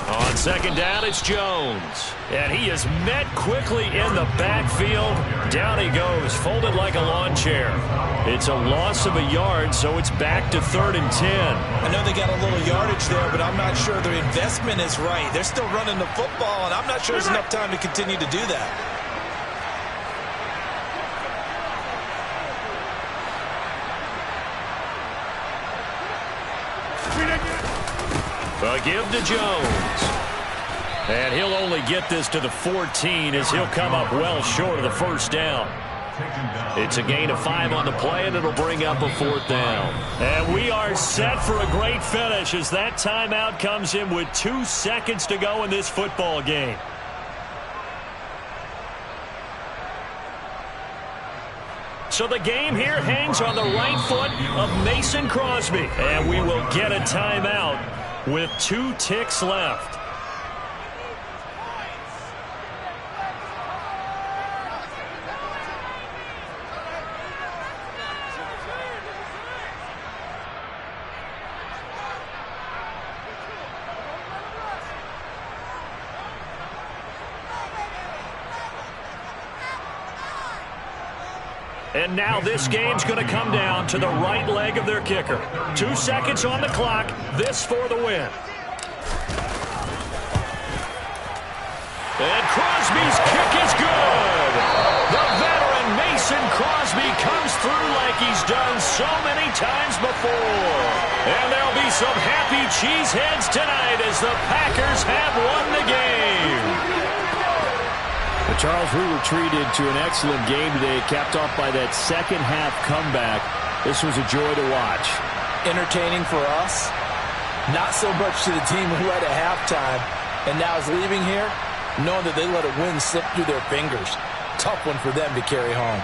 On second down, it's Jones. And he is met quickly in the backfield. Down he goes, folded like a lawn chair. It's a loss of a yard, so it's back to 3rd and 10. I know they got a little yardage there, but I'm not sure their investment is right. They're still running the football, and I'm not sure there's enough time to continue to do that. A give to Jones. And he'll only get this to the 14 as he'll come up well short of the first down. It's a gain of 5 on the play, and it'll bring up a 4th down. And we are set for a great finish as that timeout comes in with 2 seconds to go in this football game. So the game here hangs on the right foot of Mason Crosby. And we will get a timeout with 2 ticks left. And now this game's going to come down to the right leg of their kicker. 2 seconds on the clock. This for the win. And Crosby's kick is good. The veteran Mason Crosby comes through like he's done so many times before. And there'll be some happy cheeseheads tonight as the Packers have won the game. But Charles, we were treated to an excellent game today, capped off by that second-half comeback. This was a joy to watch. Entertaining for us, not so much to the team who led at halftime and now is leaving here, knowing that they let a win slip through their fingers. Tough one for them to carry home.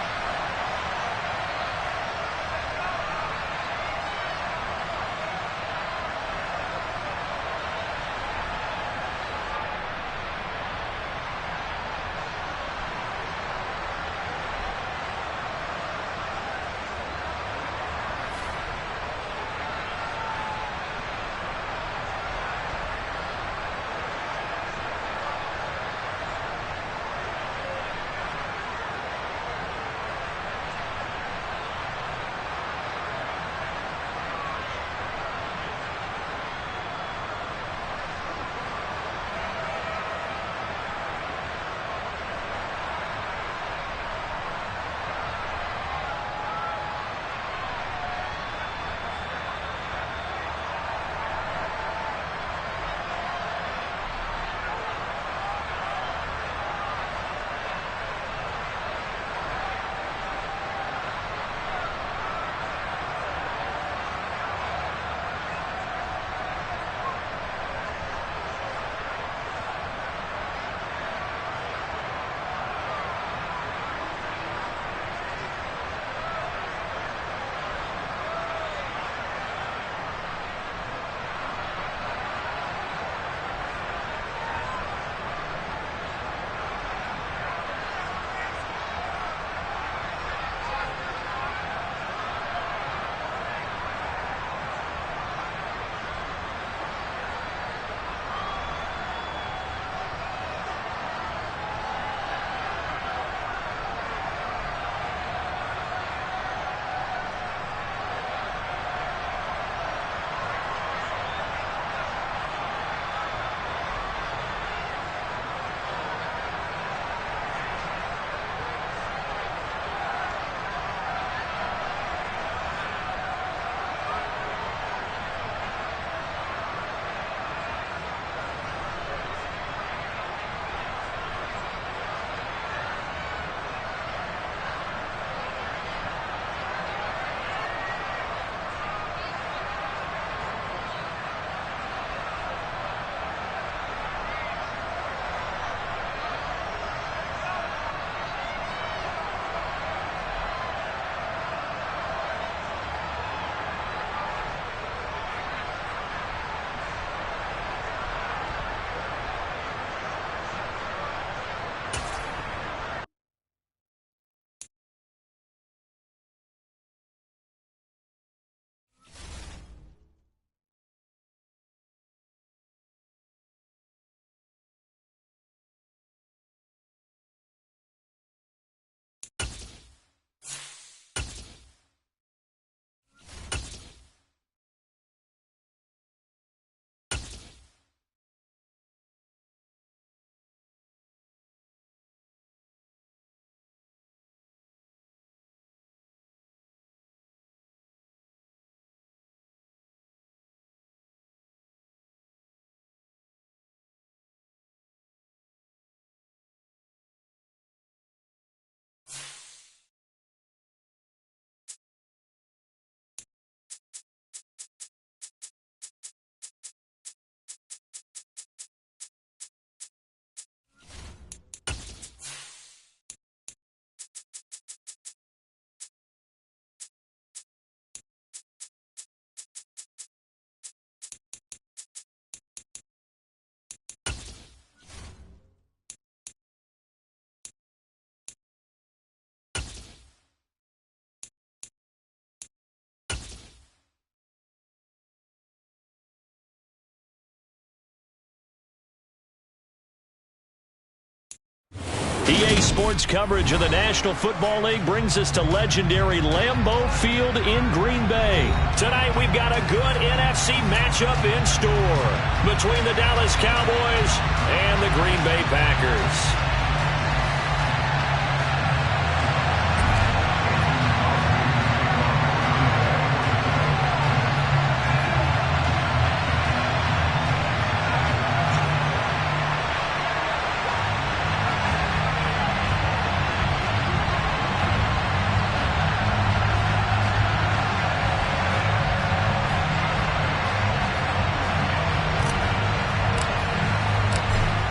EA Sports coverage of the National Football League brings us to legendary Lambeau Field in Green Bay. Tonight we've got a good NFC matchup in store between the Dallas Cowboys and the Green Bay Packers.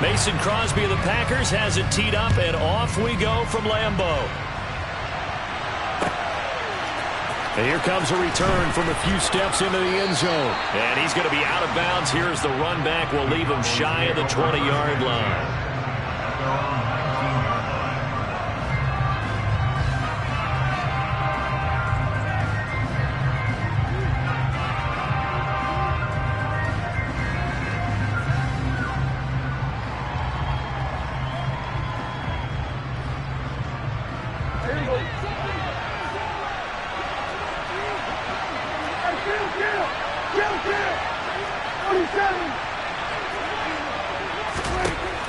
Mason Crosby of the Packers has it teed up, and off we go from Lambeau. And here comes a return from a few steps into the end zone. And he's going to be out of bounds. Here's the run back. Will leave him shy of the 20-yard line.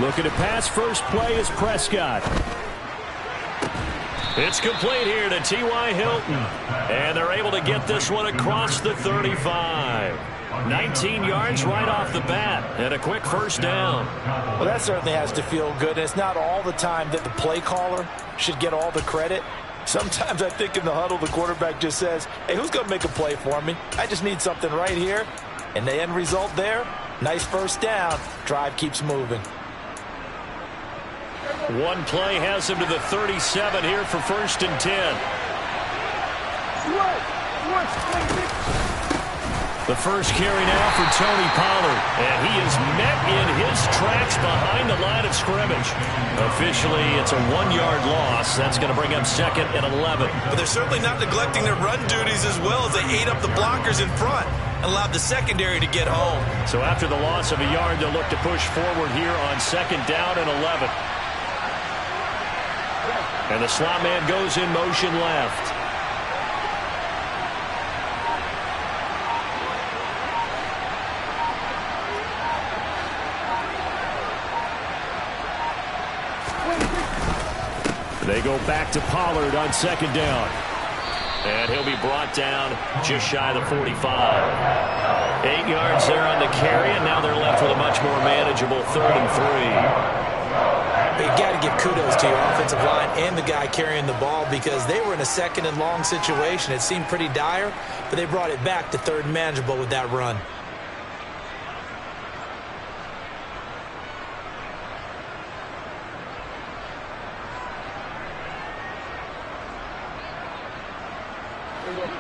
Looking to pass. First play is Prescott. It's complete here to T.Y. Hilton. And they're able to get this one across the 35. 19 yards right off the bat. And a quick first down. Well, that certainly has to feel good. And it's not all the time that the play caller should get all the credit. Sometimes I think in the huddle, the quarterback just says, hey, who's going to make a play for me? I just need something right here. And the end result there, nice first down. Drive keeps moving. One play has him to the 37 here for 1st and 10. The first carry now for Tony Pollard. And he is met in his tracks behind the line of scrimmage. Officially, it's a 1-yard loss. That's going to bring up 2nd and 11. But they're certainly not neglecting their run duties as well as they ate up the blockers in front and allowed the secondary to get home. So after the loss of a yard, they'll look to push forward here on 2nd down and 11. And the slot man goes in motion left. They go back to Pollard on 2nd down. And he'll be brought down just shy of the 45. 8 yards there on the carry, and now they're left with a much more manageable 3rd and 3. You got to give kudos to your offensive line and the guy carrying the ball because they were in a 2nd and long situation. It seemed pretty dire, but they brought it back to 3rd and manageable with that run.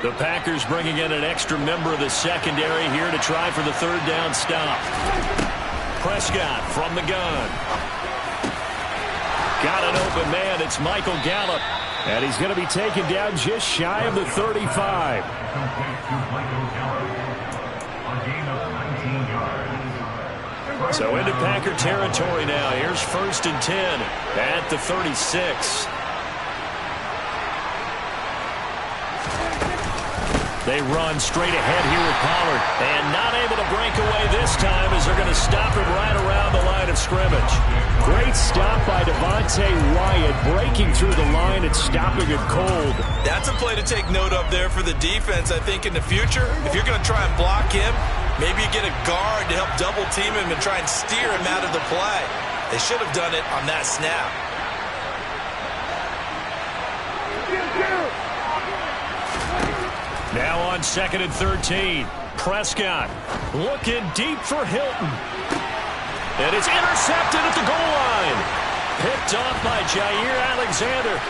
The Packers bringing in an extra member of the secondary here to try for the 3rd down stop. Prescott from the gun. Got an open man. It's Michael Gallup. And he's going to be taken down just shy of the 35. So into Packer territory now. Here's 1st and 10 at the 36. They run straight ahead here with Pollard. And not able to break away this time as they're going to stop him right around the line of scrimmage. Great stop by Devontae Wyatt, breaking through the line and stopping it cold. That's a play to take note of there for the defense, I think, in the future. If you're going to try and block him, maybe you get a guard to help double team him and try and steer him out of the play. They should have done it on that snap. Now on 2nd and 13. Prescott looking deep for Hilton. And it's intercepted at the goal line. Picked off by Jair Alexander.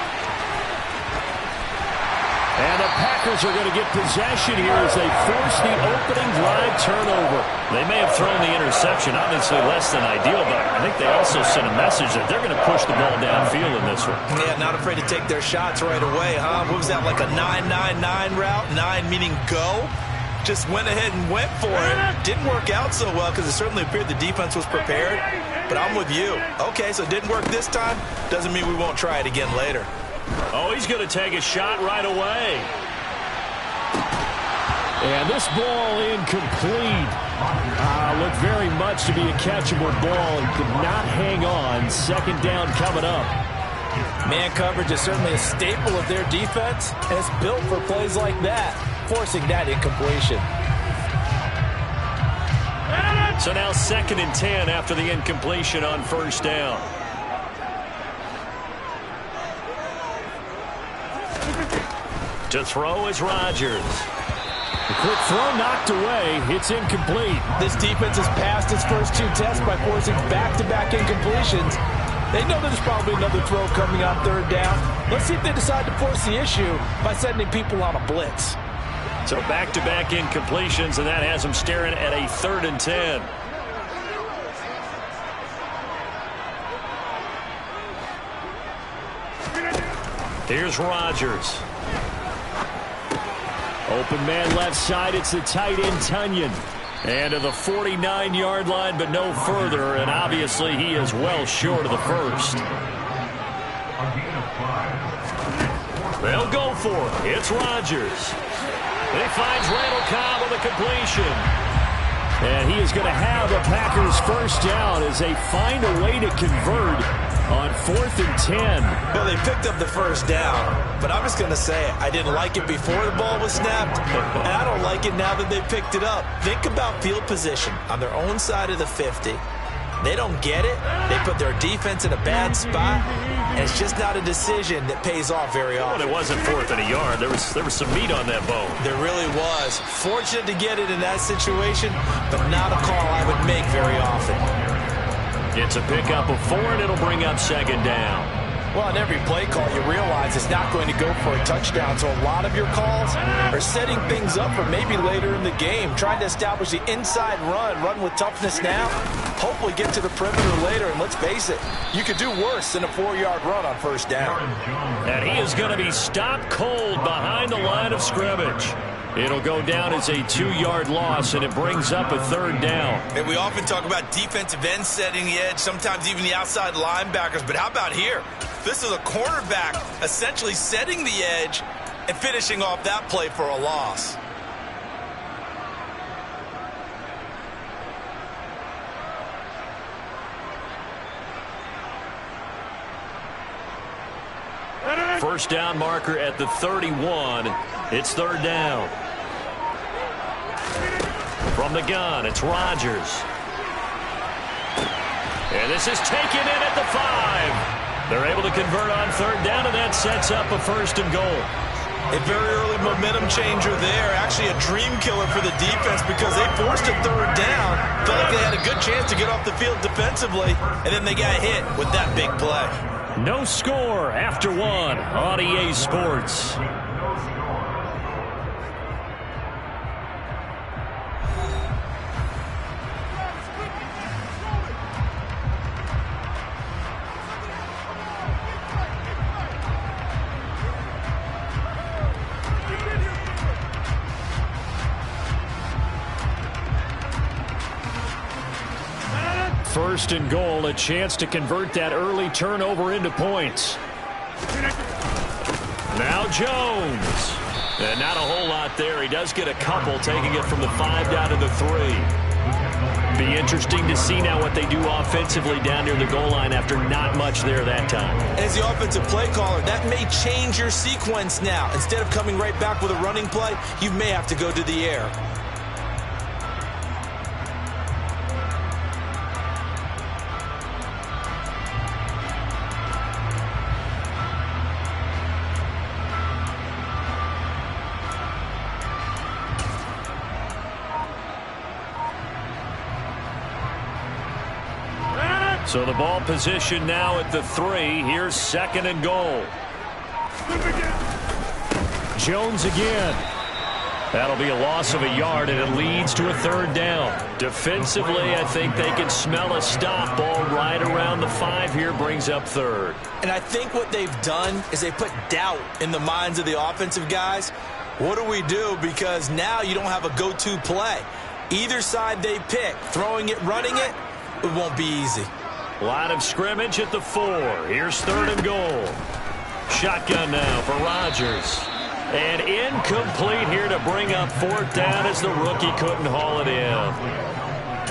And the Packers are going to get possession here as they force the opening drive turnover. They may have thrown the interception, obviously less than ideal, but I think they also sent a message that they're going to push the ball downfield in this one. Yeah, not afraid to take their shots right away, huh? What was that, like a 9-9-9 route? 9 meaning go? just went ahead and went for it. Didn't work out so well because it certainly appeared the defense was prepared. But I'm with you. Okay, so it didn't work this time. Doesn't mean we won't try it again later. Oh, he's going to take a shot right away. And this ball incomplete. Looked very much to be a catchable ball and could not hang on. Second down coming up. Man coverage is certainly a staple of their defense, and it's built for plays like that, forcing that incompletion. So now 2nd and 10 after the incompletion on first down. To throw is Rodgers. The quick throw knocked away. It's incomplete. This defense has passed its first 2 tests by forcing back-to-back incompletions. They know there's probably another throw coming on 3rd down. Let's see if they decide to force the issue by sending people on a blitz. So back-to-back incompletions, and that has them staring at a 3rd and 10. Here's Rodgers. Open man left side. It's the tight end, Tunyon. And to the 49-yard line, but no further. And obviously he is well short of the first. They'll go for it. It's Rodgers. And he finds Randall Cobb on the completion. And he is going to have a Packers first down as they find a way to convert on 4th and 10. Well, they picked up the first down, but I'm just going to say I didn't like it before the ball was snapped, and I don't like it now that they picked it up. Think about field position on their own side of the 50. They don't get it. They put their defense in a bad spot, and it's just not a decision that pays off very often. Well, it wasn't 4th and a yard. There was some meat on that bone. There really was. Fortunate to get it in that situation, but not a call I would make very often. It's a pickup of 4, and it'll bring up 2nd down. Well, in every play call, you realize it's not going to go for a touchdown, so a lot of your calls are setting things up for maybe later in the game, trying to establish the inside run with toughness now, hopefully get to the perimeter later, and let's face it, you could do worse than a 4-yard run on first down. And he is going to be stopped cold behind the line of scrimmage. It'll go down as a 2-yard loss, and it brings up a 3rd down. And we often talk about defensive ends setting the edge, sometimes even the outside linebackers. But how about here? This is a cornerback essentially setting the edge and finishing off that play for a loss. First down marker at the 31. It's 3rd down. From the gun, it's Rodgers. And this is taken in at the 5. They're able to convert on 3rd down, and that sets up a 1st and goal. A very early momentum changer there. Actually a dream killer for the defense because they forced a 3rd down. Felt like they had a good chance to get off the field defensively, and then they got hit with that big play. No score after 1 on EA Sports. First and goal, a chance to convert that early turnover into points. Now Jones. And not a whole lot there. He does get a couple, taking it from the 5 down to the 3. Be interesting to see now what they do offensively down near the goal line after not much there that time. As the offensive play caller, that may change your sequence now. Instead of coming right back with a running play, you may have to go to the air. So the ball position now at the 3. Here's 2nd and goal. Jones again. That'll be a loss of a yard, and it leads to a 3rd down. Defensively, I think they can smell a stop. Ball right around the 5 here, brings up 3rd. And I think what they've done is they put doubt in the minds of the offensive guys. What do we do? Because now you don't have a go-to play. Either side they pick, throwing it, running it, it won't be easy. Line of scrimmage at the 4. Here's 3rd and goal. Shotgun now for Rodgers. And incomplete here to bring up 4th down as the rookie couldn't haul it in.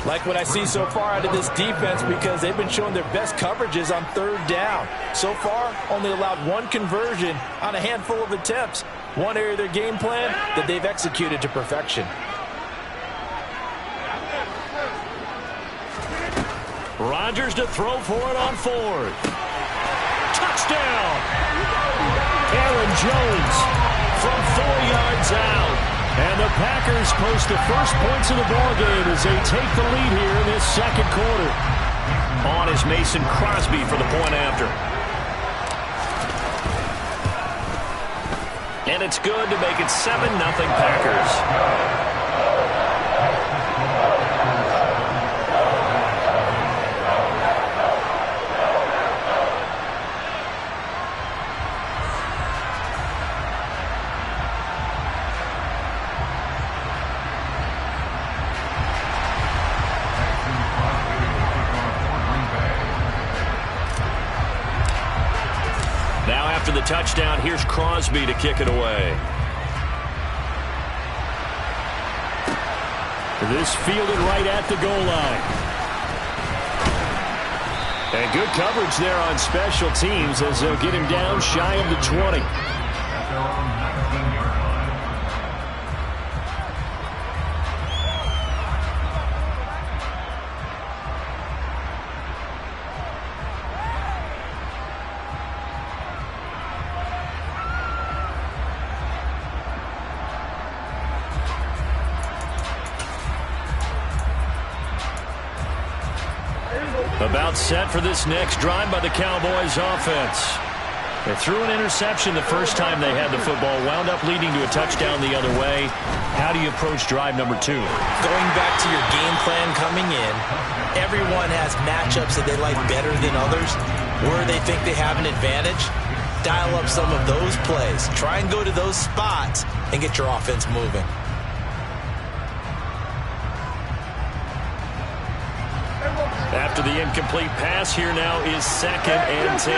Like what I see so far out of this defense, because they've been showing their best coverages on 3rd down. So far, only allowed 1 conversion on a handful of attempts. One area of their game plan that they've executed to perfection. Rodgers to throw for it on 4th. Touchdown! Aaron Jones from 4 yards out. And the Packers post the first points of the ballgame as they take the lead here in this 2nd quarter. On is Mason Crosby for the point after. And it's good to make it 7-0 Packers. After the touchdown, here's Crosby to kick it away. This fielded right at the goal line. And good coverage there on special teams as they'll get him down shy of the 20. At their own 19-yard line. About set for this next drive by the Cowboys offense. They threw an interception the first time they had the football, wound up leading to a touchdown the other way. How do you approach drive number 2? Going back to your game plan coming in, everyone has matchups that they like better than others, where they think they have an advantage. Dial up some of those plays. Try and go to those spots and get your offense moving. After the incomplete pass, here now is 2nd and 10.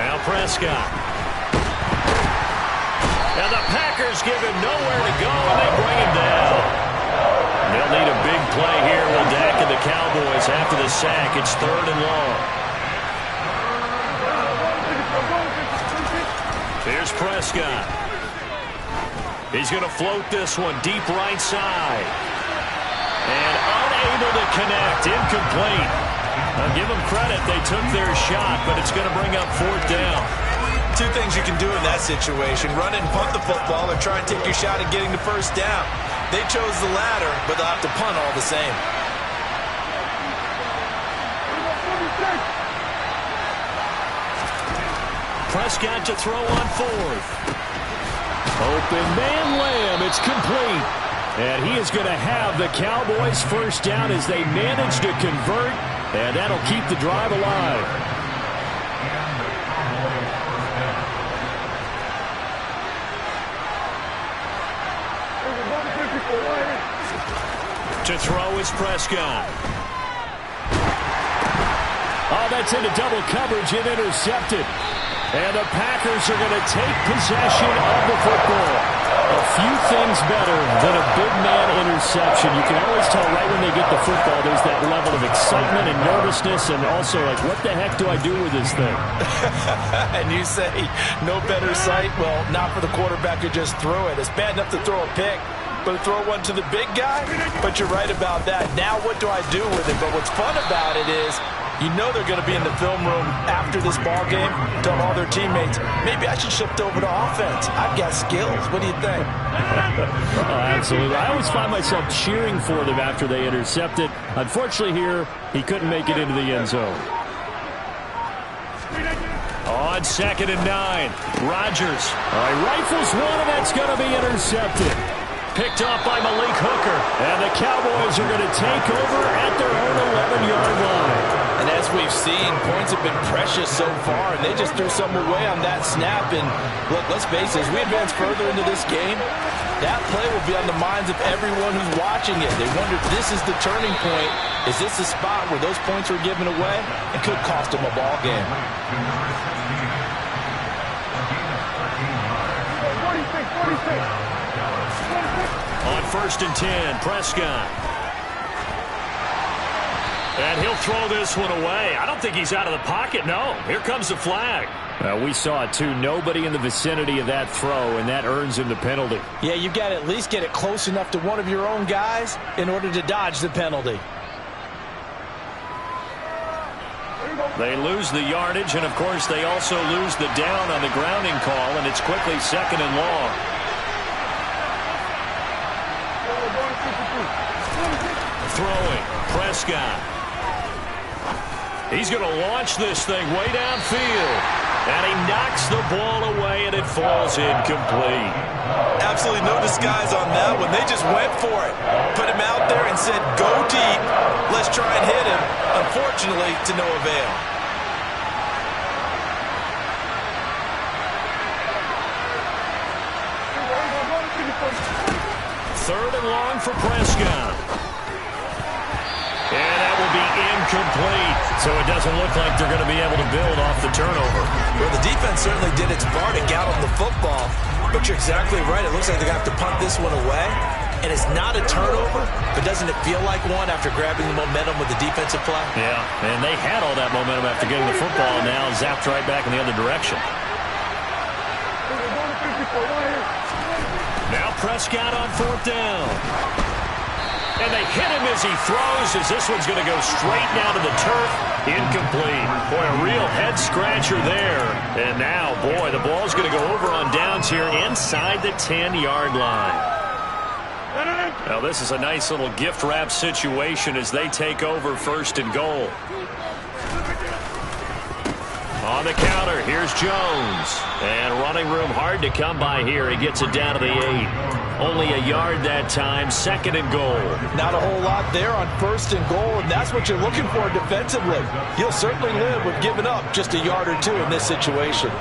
Now Prescott. And the Packers give him nowhere to go, and they bring him down. They'll need a big play here with Dak and the Cowboys after the sack. It's 3rd and long. Here's Prescott. He's going to float this one deep right side. And unable to connect. Incomplete. I'll give them credit. They took their shot, but it's going to bring up 4th down. 2 things you can do in that situation. Run and punt the football or try and take your shot at getting the 1st down. They chose the latter, but they'll have to punt all the same. Prescott to throw on 4th. Open man Lamb. It's complete. And he is going to have the Cowboys 1st down as they manage to convert. And that'll keep the drive alive. To throw is Prescott. Oh, that's into double coverage and intercepted. And the Packers are going to take possession of the football. A few things better than a big man interception. You can always tell right when they get the football, there's that level of excitement and nervousness, and also like, what the heck do I do with this thing? And you say, no better sight? Well, not for the quarterback who just threw it. It's bad enough to throw a pick, but to throw one to the big guy? But you're right about that. Now what do I do with it? But what's fun about it is, you know they're going to be in the film room after this ball game, tell all their teammates, maybe I should shift over to offense. I've got skills. What do you think? Oh, absolutely. I always find myself cheering for them after they intercept it. Unfortunately here, he couldn't make it into the end zone. On 2nd and 9, Rodgers. All right, rifles one, and that's going to be intercepted. Picked off by Malik Hooker. And the Cowboys are going to take over at their own 11-yard line. And as we've seen, points have been precious so far, and they just threw some away on that snap. And look, let's face it, as we advance further into this game, that play will be on the minds of everyone who's watching it. They wonder if this is the turning point. Is this the spot where those points were given away? It could cost them a ball game. On 1st and 10, Prescott. And he'll throw this one away. I don't think he's out of the pocket, no. Here comes the flag. We saw it, too. Nobody in the vicinity of that throw, and that earns him the penalty. Yeah, you've got to at least get it close enough to one of your own guys in order to dodge the penalty. They lose the yardage, and, of course, they also lose the down on the grounding call, and it's quickly 2nd and long. Throwing, Prescott. He's going to launch this thing way downfield. And he knocks the ball away, and it falls incomplete. Absolutely no disguise on that one. They just went for it. Put him out there and said, go deep. Let's try and hit him. Unfortunately, to no avail. Third and long for Prescott. And that will be incomplete. So it doesn't look like they're going to be able to build off the turnover. Well, the defense certainly did its part to get on the football. But you're exactly right. It looks like they're going to have to punt this one away. And it's not a turnover, but doesn't it feel like one after grabbing the momentum with the defensive play? Yeah, and they had all that momentum after getting the football, and now zapped right back in the other direction. Now Prescott on 4th down. And they hit him as he throws, as this one's going to go straight down to the turf. Incomplete. Boy, a real head-scratcher there. And now, boy, the ball's going to go over on downs here inside the 10-yard line. Now, this is a nice little gift-wrap situation as they take over 1st and goal. On the counter, here's Jones. And running room hard to come by here. He gets it down to the 8. Only a yard that time, 2nd and goal. Not a whole lot there on 1st and goal, and that's what you're looking for defensively. You'll certainly live with giving up just a yard or two in this situation.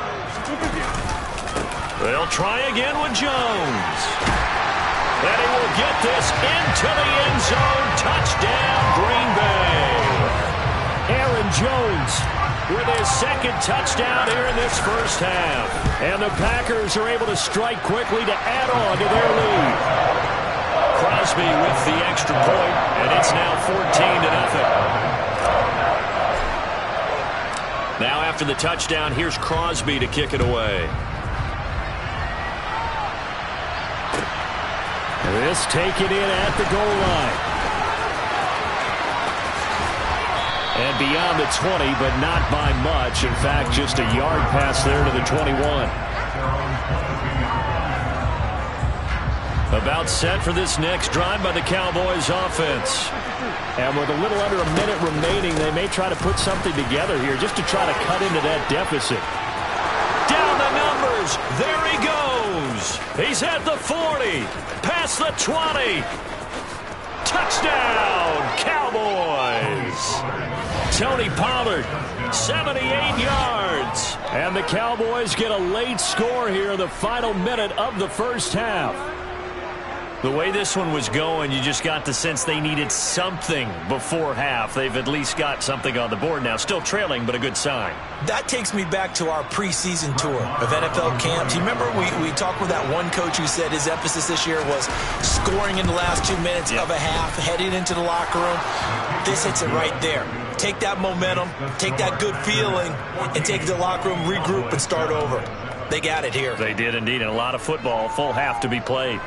They'll try again with Jones. And he will get this into the end zone. Touchdown, Green Bay. Aaron Jones with his 2nd touchdown here in this first half. And the Packers are able to strike quickly to add on to their lead. Crosby with the extra point, and it's now 14-0. Now after the touchdown, here's Crosby to kick it away. This taken in at the goal line. And beyond the 20, but not by much. In fact, just a yard pass there to the 21. About set for this next drive by the Cowboys offense. And with a little under a minute remaining, they may try to put something together here just to try to cut into that deficit. Down the numbers. There he goes. He's at the 40. Past the 20. Touchdown, Cowboys. Tony Pollard, 78 yards. And the Cowboys get a late score here in the final minute of the first half. The way this one was going, you just got the sense they needed something before half. They've at least got something on the board now. Still trailing, but a good sign. That takes me back to our preseason tour of NFL camps. You remember we talked with that one coach who said his emphasis this year was scoring in the last 2 minutes of a half, heading into the locker room. This hits it right there. Take that momentum, take that good feeling, and take it to the locker room, regroup, and start over. They got it here. They did indeed, and a lot of football, full half to be played.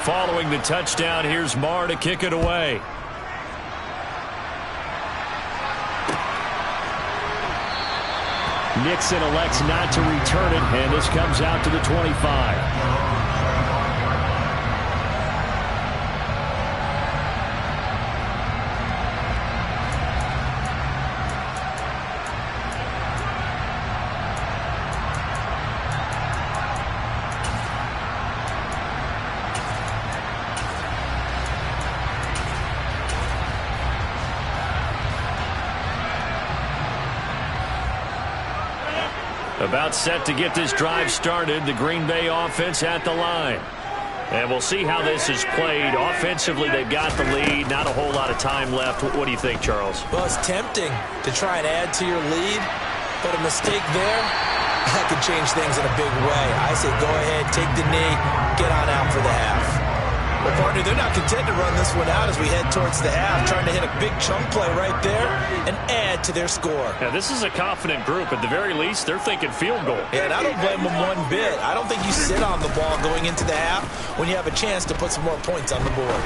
Following the touchdown, here's Marr to kick it away. Nixon elects not to return it, and this comes out to the 25. About set to get this drive started, the Green Bay offense at the line. And we'll see how this is played. Offensively, they've got the lead. Not a whole lot of time left. What do you think, Charles? Well, it's tempting to try and add to your lead, but a mistake there, that could change things in a big way. I say go ahead, take the knee, get on out for the half. Well, partner, they're not content to run this one out as we head towards the half, trying to hit a big chunk play right there and add to their score. Yeah, this is a confident group. At the very least, they're thinking field goal. Yeah, and I don't blame them one bit. I don't think you sit on the ball going into the half when you have a chance to put some more points on the board.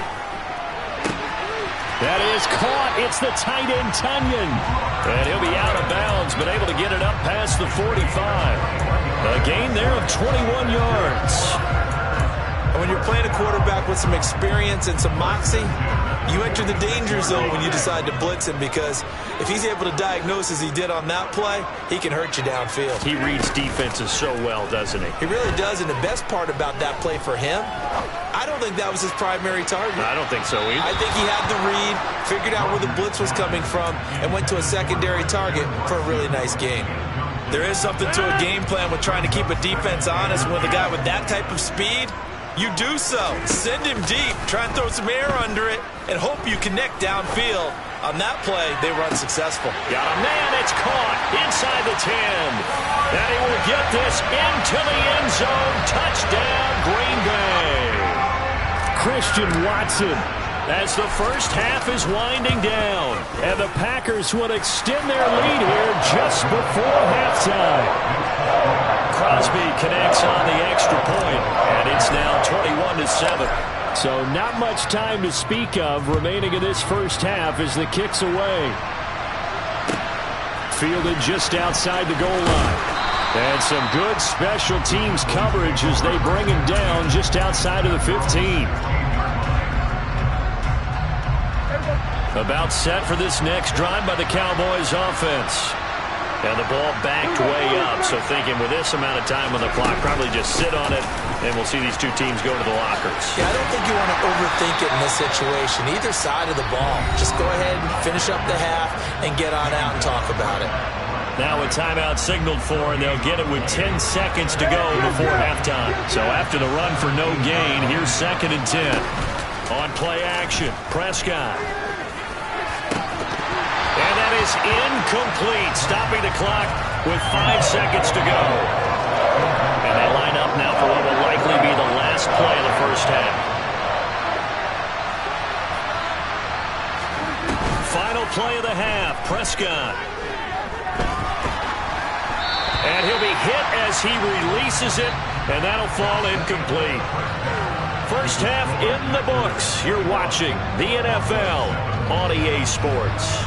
That is caught. It's the tight end, Tunyon. And he'll be out of bounds, but able to get it up past the 45. A gain there of 21 yards. When you're playing a quarterback with some experience and some moxie, you enter the danger zone when you decide to blitz him, because if he's able to diagnose as he did on that play, he can hurt you downfield. He reads defenses so well, doesn't he? He really does, and the best part about that play for him, I don't think that was his primary target. I don't think so either. I think he had the read, figured out where the blitz was coming from, and went to a secondary target for a really nice game. There is something to a game plan with trying to keep a defense honest. With a guy with that type of speed, you do so. Send him deep. Try and throw some air under it and hope you connect downfield. On that play, they run successful. Got a man. It's caught inside the 10. And he will get this into the end zone. Touchdown, Green Bay. Christian Watson. As the first half is winding down. And the Packers would extend their lead here just before halftime. Crosby connects on the extra point, and it's now 21-7. So not much time to speak of remaining in this first half as the kick's away. Fielded just outside the goal line. And some good special teams coverage as they bring him down just outside of the 15. About set for this next drive by the Cowboys offense. And the ball backed way up, so thinking with this amount of time on the clock, probably just sit on it, and we'll see these two teams go to the lockers. Yeah, I don't think you want to overthink it in this situation, either side of the ball. Just go ahead and finish up the half and get on out and talk about it. Now a timeout signaled for, and they'll get it with 10 seconds to go before halftime. So after the run for no gain, here's 2nd and 10. On play action, Prescott. And that is incomplete, stopping the clock with 5 seconds to go. And they line up now for what will likely be the last play of the first half. Final play of the half, Prescott. And he'll be hit as he releases it, and that'll fall incomplete. First half in the books. You're watching the NFL on EA Sports.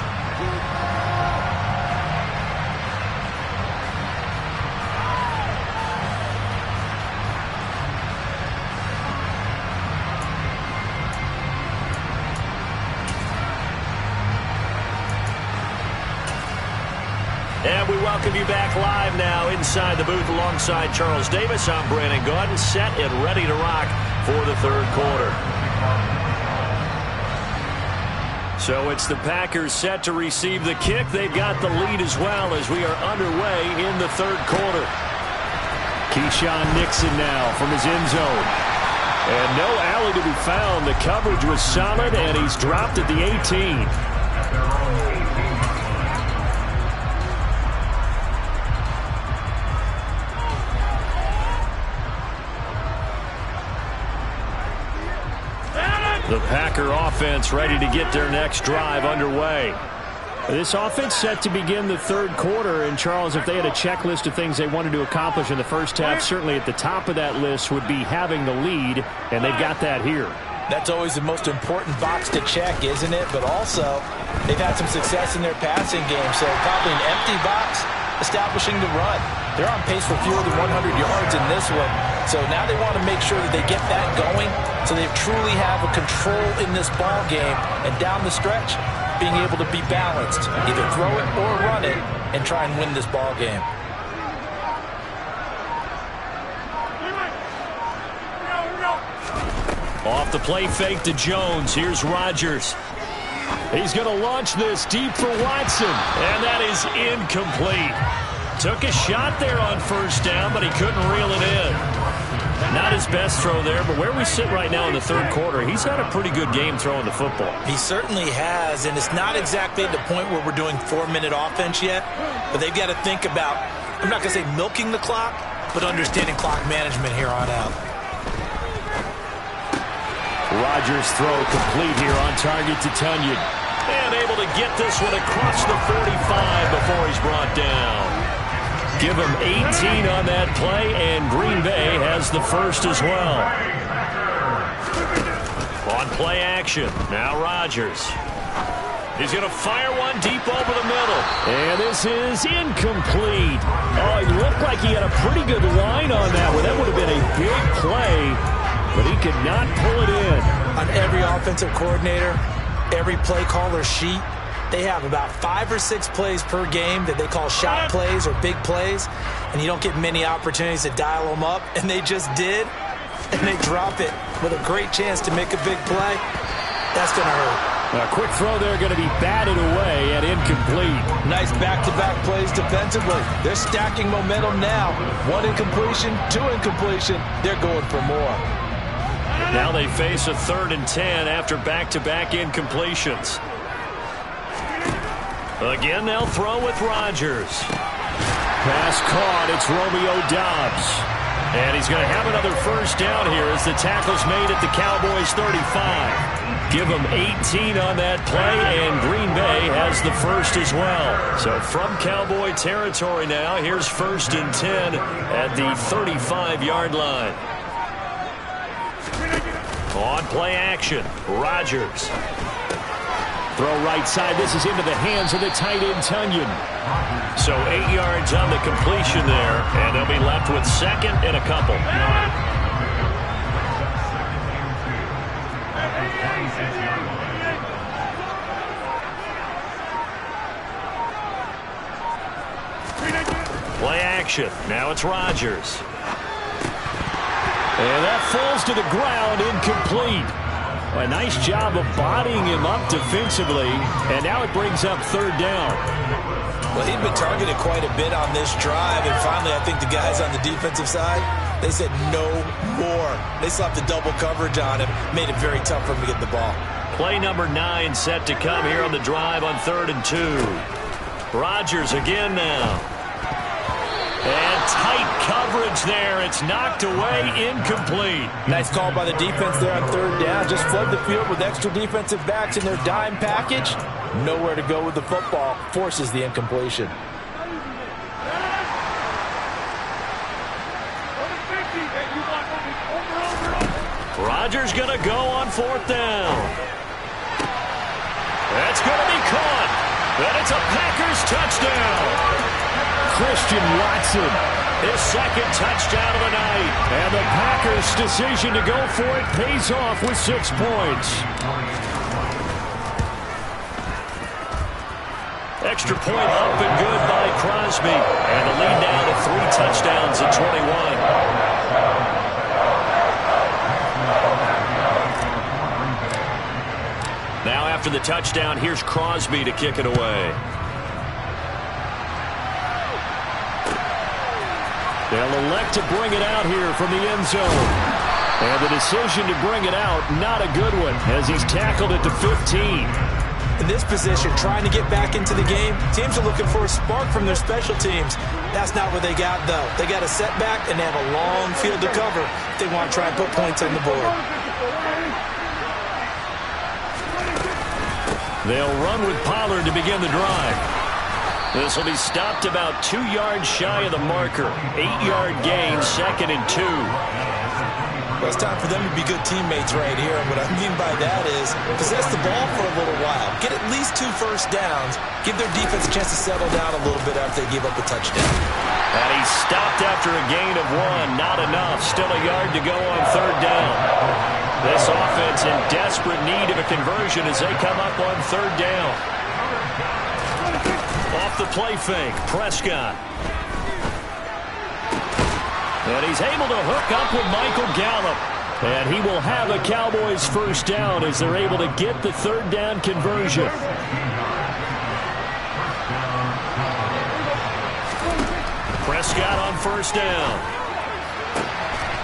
And we welcome you back live now inside the booth alongside Charles Davis. I'm Brandon Gaudin, set and ready to rock for the third quarter. So it's the Packers set to receive the kick. They've got the lead as well as we are underway in the third quarter. Keyshawn Nixon now from his end zone. And no alley to be found. The coverage was solid, and he's dropped at the 18. The Packer offense ready to get their next drive underway. This offense set to begin the third quarter, and Charles, if they had a checklist of things they wanted to accomplish in the first half, certainly at the top of that list would be having the lead, and they've got that here. That's always the most important box to check, isn't it? But also, they've had some success in their passing game, so probably an empty box establishing the run. They're on pace for fewer than 100 yards in this one, so now they want to make sure that they get that going so they truly have a control in this ball game, and down the stretch, being able to be balanced, either throw it or run it, and try and win this ball game. Off the play fake to Jones. Here's Rodgers. He's going to launch this deep for Watson. And that is incomplete. Took a shot there on first down, but he couldn't reel it in. Not his best throw there, but where we sit right now in the third quarter, he's had a pretty good game throwing the football. He certainly has, and it's not exactly at the point where we're doing 4-minute offense yet, but they've got to think about, I'm not going to say milking the clock, but understanding clock management here on out. Rodgers' throw complete here on target to Tonyan. And able to get this one across the 45 before he's brought down. Give him 18 on that play, and Green Bay has the first as well. On play action, now Rodgers. He's going to fire one deep over the middle. And this is incomplete. Oh, he looked like he had a pretty good line on that one. That would have been a big play, but he could not pull it in. On every offensive coordinator, every play caller sheet, they have about 5 or 6 plays per game that they call shot plays or big plays, and you don't get many opportunities to dial them up, and they just did, and they drop it with a great chance to make a big play. That's going to hurt. A quick throw there going to be batted away and incomplete. Nice back-to-back plays defensively. They're stacking momentum now. 1 incompletion, 2 incompletion. They're going for more. Now they face a 3rd and 10 after back-to-back incompletions. Again, they'll throw with Rodgers. Pass caught. It's Romeo Doubs. And he's going to have another first down here as the tackle's made at the Cowboys 35. Give him 18 on that play, and Green Bay has the first as well. So from Cowboy territory now, here's 1st and 10 at the 35-yard line. On play action, Rodgers. Throw right side. This is into the hands of the tight end, Tonyan. So 8 yards on the completion there, and they'll be left with 2nd and a couple. Play action. Now it's Rodgers. And that falls to the ground, incomplete. A nice job of bodying him up defensively, and now it brings up 3rd down. Well, he'd been targeted quite a bit on this drive, and finally I think the guys on the defensive side, they said no more. They slapped the double coverage on him, made it very tough for him to get the ball. Play number 9 set to come here on the drive on 3rd and 2. Rodgers again now. And tight coverage there. It's knocked away, incomplete. Nice call by the defense there on 3rd down. Just flood the field with extra defensive backs in their dime package. Nowhere to go with the football. Forces the incompletion. Rodgers going to go on 4th down. That's going to be caught. And it's a Packers touchdown. Christian Watson. His 2nd touchdown of the night. And the Packers' decision to go for it pays off with 6 points. Extra point up and good by Crosby. And the lead now to 3 touchdowns at 21. Now after the touchdown, here's Crosby to kick it away. They'll elect to bring it out here from the end zone. And the decision to bring it out, not a good one, as he's tackled at the 15. In this position, trying to get back into the game, teams are looking for a spark from their special teams. That's not what they got, though. They got a setback, and they have a long field to cover if they want to try and put points on the board. They'll run with Pollard to begin the drive. This will be stopped about 2 yards shy of the marker. 8-yard gain, 2nd and 2. Well, it's time for them to be good teammates right here. And what I mean by that is possess the ball for a little while. Get at least 2 first downs. Give their defense a chance to settle down a little bit after they give up a touchdown. And he's stopped after a gain of 1. Not enough. Still a yard to go on 3rd down. This offense in desperate need of a conversion as they come up on 3rd down. Off the play fake, Prescott. And he's able to hook up with Michael Gallup. And he will have a Cowboys first down as they're able to get the 3rd down conversion. Prescott on first down.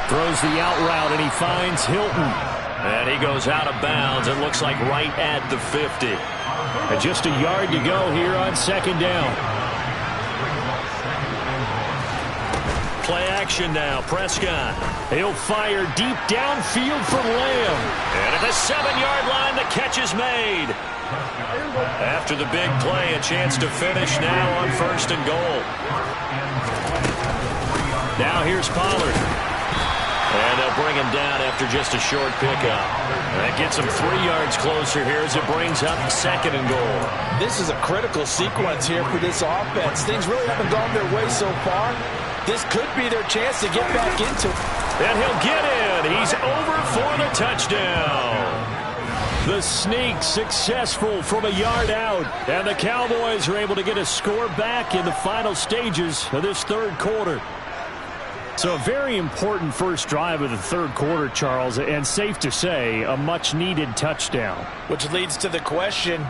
Throws the out route, and he finds Hilton. And he goes out of bounds. It looks like right at the 50. And just a yard to go here on second down. Play action now. Prescott. He'll fire deep downfield for Lamb. And at the 7-yard line, the catch is made. After the big play, a chance to finish now on first and goal. Now here's Pollard. And they'll bring him down after just a short pickup. That gets him 3 yards closer here as it brings up second and goal. This is a critical sequence here for this offense. Things really haven't gone their way so far. This could be their chance to get back into it. And he'll get in. He's over for the touchdown. The sneak successful from a yard out. And the Cowboys are able to get a score back in the final stages of this third quarter. So a very important first drive of the third quarter, Charles, and safe to say, a much-needed touchdown. Which leads to the question,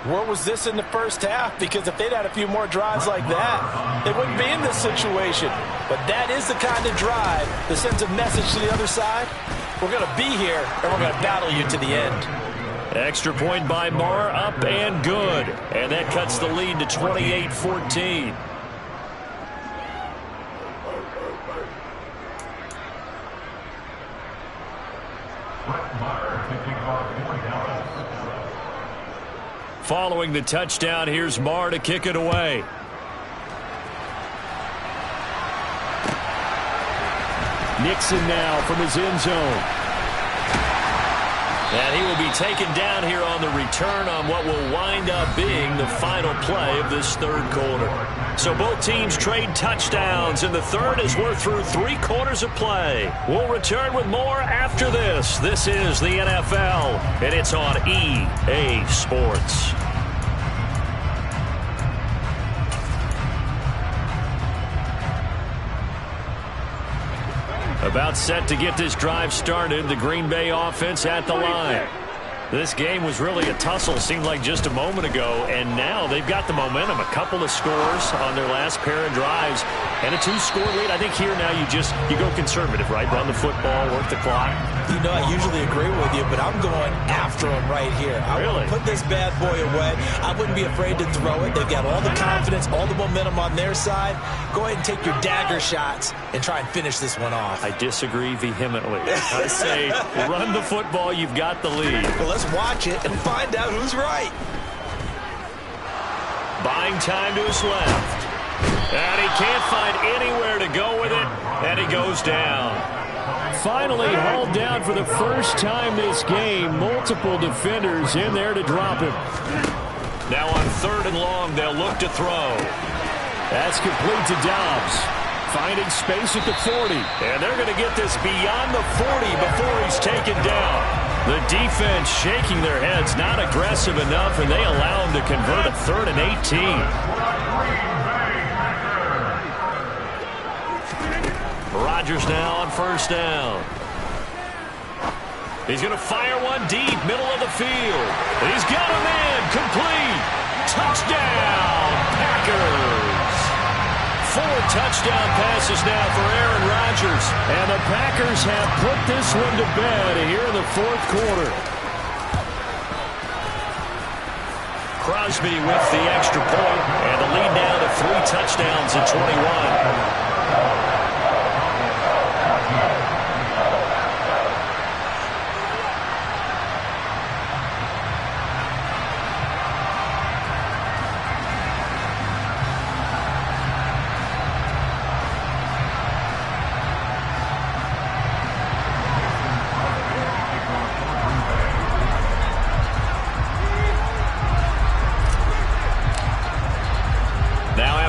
where was this in the first half? Because if they'd had a few more drives like that, they wouldn't be in this situation. But that is the kind of drive that sends a message to the other side. We're going to be here, and we're going to battle you to the end. Extra point by Marr, up and good. And that cuts the lead to 28-14. Following the touchdown, here's Marr to kick it away. Nixon now from his end zone. And he will be taken down here on the return on what will wind up being the final play of this third quarter. So both teams trade touchdowns in the third as we're through 3 quarters of play. We'll return with more after this. This is the NFL, and it's on EA Sports. About set to get this drive started, the Green Bay offense at the line. This game was really a tussle, seemed like just a moment ago, and now they've got the momentum. A couple of scores on their last pair of drives, and a 2-score lead. I think here now you go conservative, right? Run the football, work the clock. You know, I usually agree with you, but I'm going after him right here. I want to put this bad boy away. I wouldn't be afraid to throw it. They've got all the confidence, all the momentum on their side. Go ahead and take your dagger shots and try and finish this one off. I disagree vehemently. I say run the football. You've got the lead. Well, let's watch it and find out who's right. Buying time to his left. And he can't find anywhere to go with it, and he goes down. Finally hauled down for the first time this game. Multiple defenders in there to drop him. Now on 3rd and long, they'll look to throw. That's complete to Dobbs. Finding space at the 40. And they're going to get this beyond the 40 before he's taken down. The defense shaking their heads, not aggressive enough, and they allow him to convert a 3rd and 18. Rodgers now on first down. He's going to fire one deep, middle of the field. He's got him in, complete. Touchdown, Packers. 4 touchdown passes now for Aaron Rodgers. And the Packers have put this one to bed here in the 4th quarter. Crosby with the extra point, and the lead now to 3 touchdowns at 21.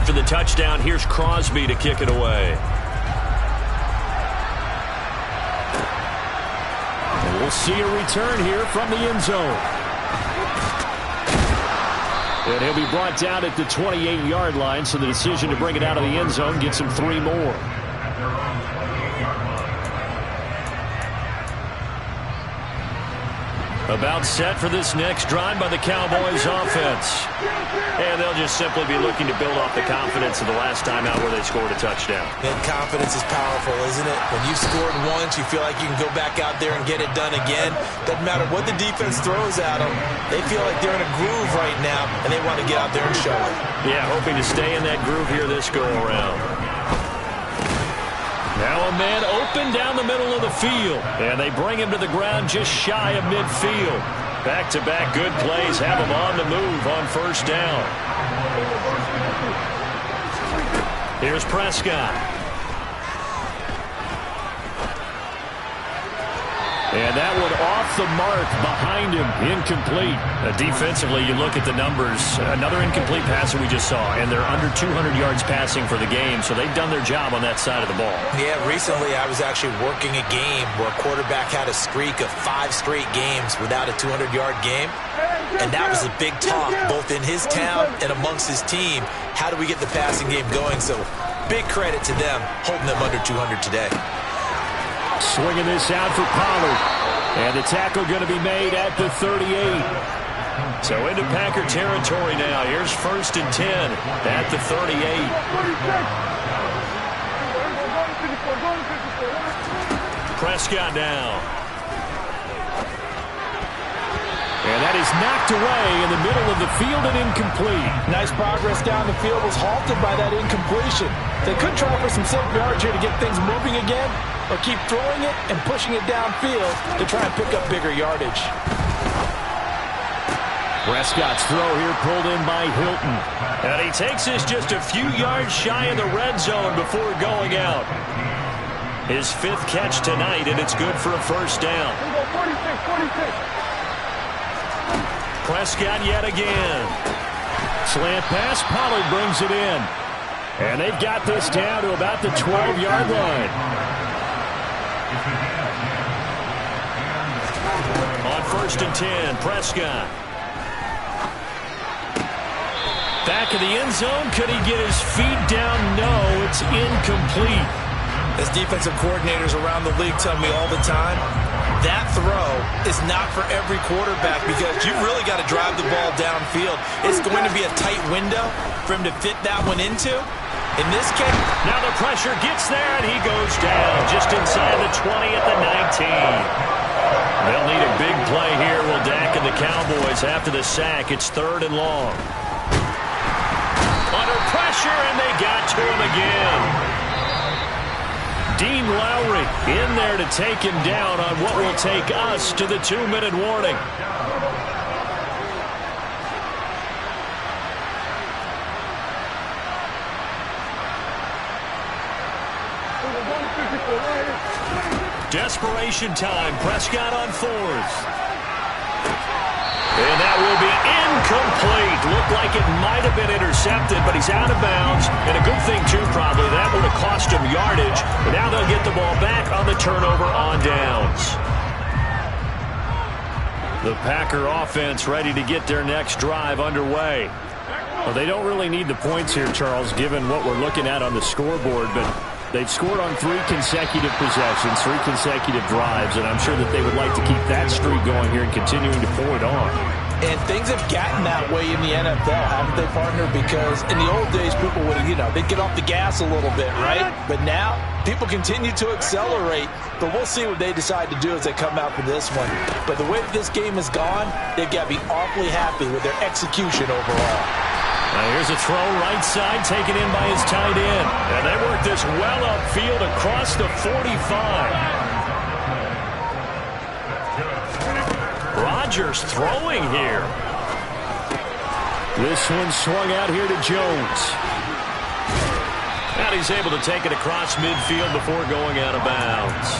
After the touchdown, here's Crosby to kick it away. And we'll see a return here from the end zone. And he'll be brought down at the 28-yard line, so the decision to bring it out of the end zone gets him 3 more. About set for this next drive by the Cowboys offense. And they'll just simply be looking to build off the confidence of the last time out where they scored a touchdown. And confidence is powerful, isn't it? When you've scored once, you feel like you can go back out there and get it done again. Doesn't matter what the defense throws at them. They feel like they're in a groove right now, and they want to get out there and show it. Yeah, hoping to stay in that groove here this go-around. Now a man open down the middle of the field. And they bring him to the ground just shy of midfield. Back-to-back good plays have him on the move on first down. Here's Prescott. And that one off the mark behind him, incomplete. Defensively, you look at the numbers, another incomplete pass that we just saw, and they're under 200 yards passing for the game, so they've done their job on that side of the ball. Yeah, recently I was actually working a game where a quarterback had a streak of 5 straight games without a 200-yard game, and that was a big talk both in his town and amongst his team. How do we get the passing game going? So big credit to them holding them under 200 today. Swinging this out for Pollard. And the tackle going to be made at the 38. So into Packer territory now. Here's 1st and 10 at the 38. Prescott now. And that is knocked away in the middle of the field and incomplete. Nice progress down the field was halted by that incompletion. They could try for some safe yards here to get things moving again, or keep throwing it and pushing it downfield to try and pick up bigger yardage. Prescott's throw here pulled in by Hilton. And he takes this just a few yards shy of the red zone before going out. His 5th catch tonight, and it's good for a first down. 46. Prescott yet again. Slant pass, Pollard brings it in. And they've got this down to about the 12-yard line. On 1st and 10, Prescott. Back of the end zone. Could he get his feet down? No, it's incomplete. As defensive coordinators around the league tell me all the time, that throw is not for every quarterback because you've really got to drive the ball downfield. It's going to be a tight window for him to fit that one into. In this case, now the pressure gets there, and he goes down just inside the 20 at the 19. They'll need a big play here, will Dak and the Cowboys after the sack. It's 3rd and long. Under pressure, and they got to him again. Dean Lowry in there to take him down on what will take us to the 2-minute warning. Desperation time. Prescott on 4th. And that will be incomplete. Looked like it might have been intercepted, but he's out of bounds. And a good thing, too, probably. That would have cost him yardage. But now they'll get the ball back on the turnover on downs. The Packer offense ready to get their next drive underway. Well, they don't really need the points here, Charles, given what we're looking at on the scoreboard, but they've scored on 3 consecutive possessions, 3 consecutive drives, and I'm sure that they would like to keep that streak going here and continuing to pour it on. And things have gotten that way in the NFL, haven't they, partner? Because in the old days, people would, they'd get off the gas a little bit, right? But now, people continue to accelerate. But we'll see what they decide to do as they come out for this one. But the way that this game has gone, they've got to be awfully happy with their execution overall. Now here's a throw right side taken in by his tight end. And they work this well upfield across the 45. Rodgers throwing here. This one swung out here to Jones. And he's able to take it across midfield before going out of bounds.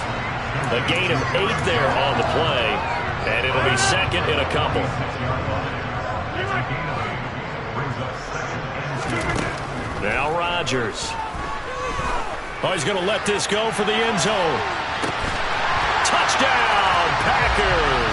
A gain of 8 there on the play. And it'll be 2nd and a couple. Now Rodgers. Oh, he's going to let this go for the end zone. Touchdown, Packers.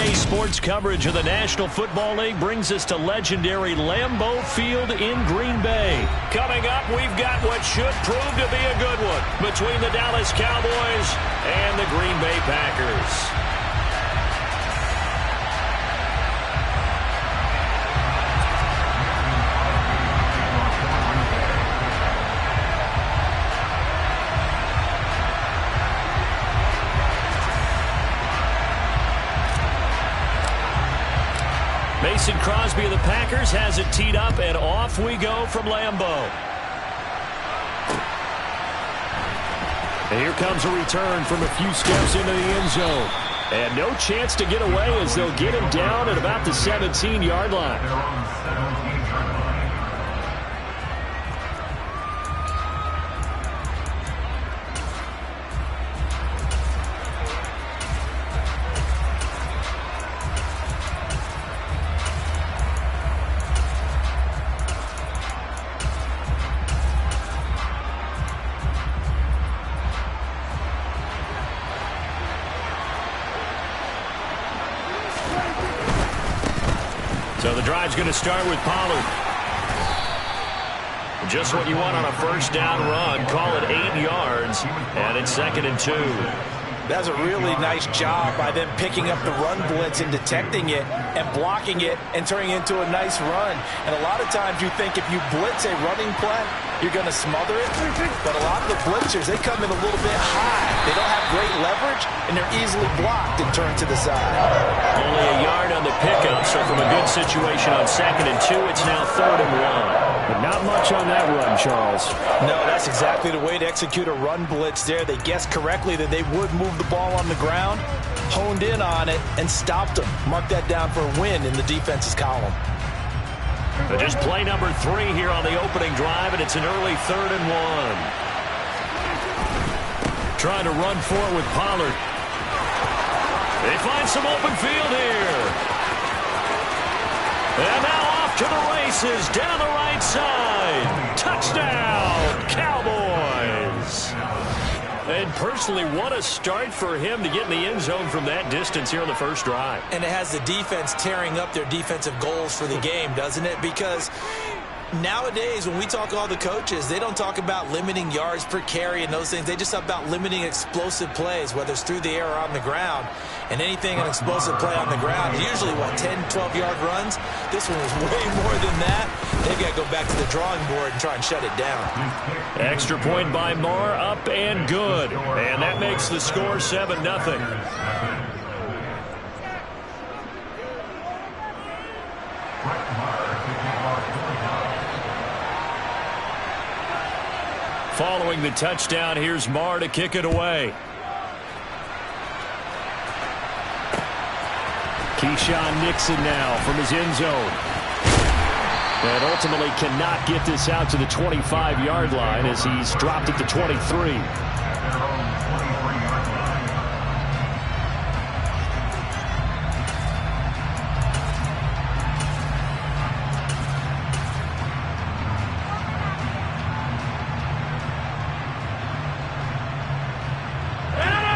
EA Sports coverage of the National Football League brings us to legendary Lambeau Field in Green Bay. Coming up, we've got what should prove to be a good one between the Dallas Cowboys and the Green Bay Packers. Mason Crosby of the Packers has it teed up, and off we go from Lambeau. And here comes a return from a few steps into the end zone. And no chance to get away as they'll get him down at about the 17-yard line. So the drive's going to start with Pollard. Just what you want on a first down run. Call it 8 yards, and it's 2nd and 2. That's a really nice job by them picking up the run blitz and detecting it and blocking it and turning it into a nice run. And a lot of times you think if you blitz a running play, you're going to smother it. But a lot of the blitzers, they come in a little bit high. They don't have great leverage, and they're easily blocked and turned to the side. Only a yard on the pickup, so from a good situation on 2nd and 2, it's now 3rd and 1. But not much on that run, Charles. No, that's exactly the way to execute a run blitz there. They guessed correctly that they would move the ball on the ground, honed in on it, and stopped them. Mark that down for a win in the defense's column. But just play number 3 here on the opening drive, and it's an early 3rd and 1. Trying to run for it with Pollard. They find some open field here. And now off to the races down the right side. Touchdown, Cowboys. And personally, what a start for him to get in the end zone from that distance here on the first drive. And it has the defense tearing up their defensive goals for the game, doesn't it? Because nowadays, when we talk to all the coaches, they don't talk about limiting yards per carry and those things. They just talk about limiting explosive plays, whether it's through the air or on the ground. And anything an explosive play on the ground is usually, 10, 12-yard runs? This one was way more than that. They've got to go back to the drawing board and try and shut it down. Extra point by Moore, up and good. And that makes the score 7-0. Following the touchdown, here's Marr to kick it away. Keyshawn Nixon now from his end zone. And ultimately cannot get this out to the 25-yard line as he's dropped it to 23.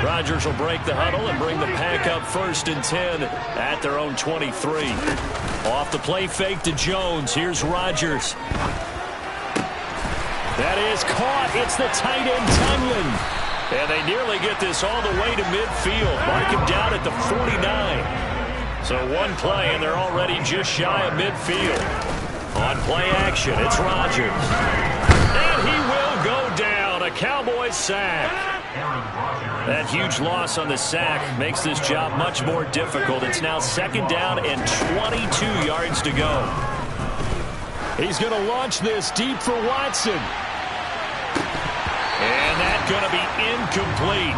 Rodgers will break the huddle and bring the pack up 1st and 10 at their own 23. Off the play fake to Jones. Here's Rodgers. That is caught. It's the tight end, Tunyon. And they nearly get this all the way to midfield. Mark him down at the 49. So one play, and they're already just shy of midfield. On play action, it's Rodgers. And he will go down. A Cowboys sack. That huge loss on the sack makes this job much more difficult. It's now 2nd down and 22 yards to go. He's going to launch this deep for Watson. And that's going to be incomplete.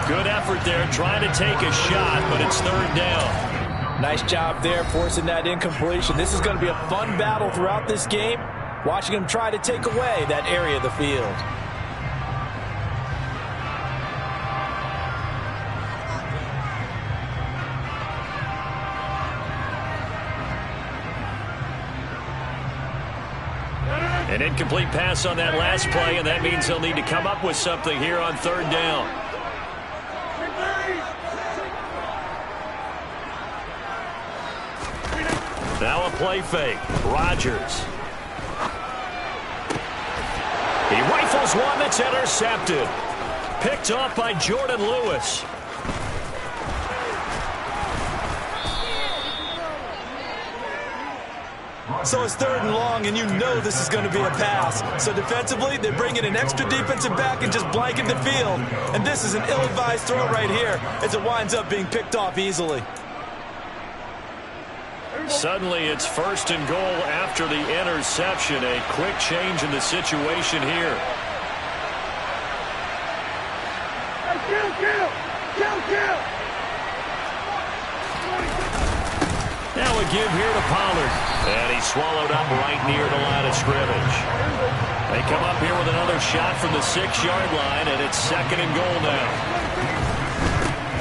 Good effort there trying to take a shot, but it's 3rd down. Nice job there forcing that incompletion. This is going to be a fun battle throughout this game, watching him try to take away that area of the field. An incomplete pass on that last play, and that means they'll need to come up with something here on 3rd down. play fake. Rodgers. He rifles one that's intercepted. Picked off by Jordan Lewis. So it's 3rd and long, and you know this is going to be a pass. So defensively, they bring in an extra defensive back and just blanket the field. And this is an ill-advised throw right here as it winds up being picked off easily. Suddenly it's 1st and goal after the interception. A quick change in the situation here. Now a give here to Pollard. And he's swallowed up right near the line of scrimmage. They come up here with another shot from the 6-yard line, and it's 2nd and goal now.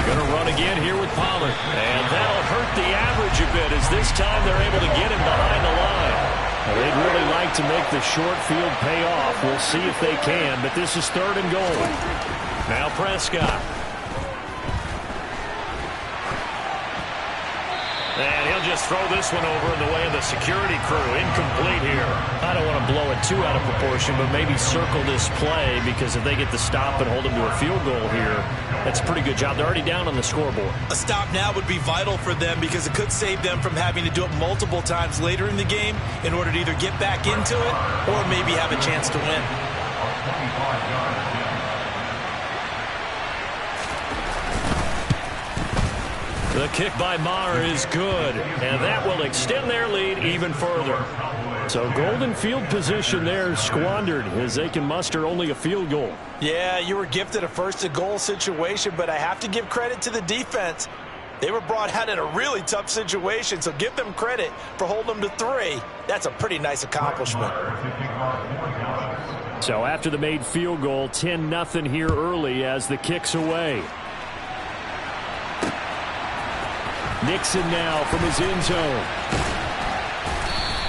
Going to run again here with Pollard. And that'll hurt the average a bit as this time they're able to get him behind the line. Well, they'd really like to make the short field pay off. We'll see if they can, but this is 3rd and goal. Now Prescott. And he'll just throw this one over in the way of the security crew. Incomplete here. I don't want to blow it too out of proportion, but maybe circle this play because if they get the stop and hold them to a field goal here, that's a pretty good job. They're already down on the scoreboard. A stop now would be vital for them because it could save them from having to do it multiple times later in the game in order to either get back into it or maybe have a chance to win. The kick by Maher is good, and that will extend their lead even further. So golden field position there squandered as they can muster only a field goal. Yeah, you were gifted a 1st and goal situation, but I have to give credit to the defense. They were brought out in a really tough situation, so give them credit for holding them to 3. That's a pretty nice accomplishment. So after the made field goal, 10-0 here early as the kick's away. Nixon now from his end zone.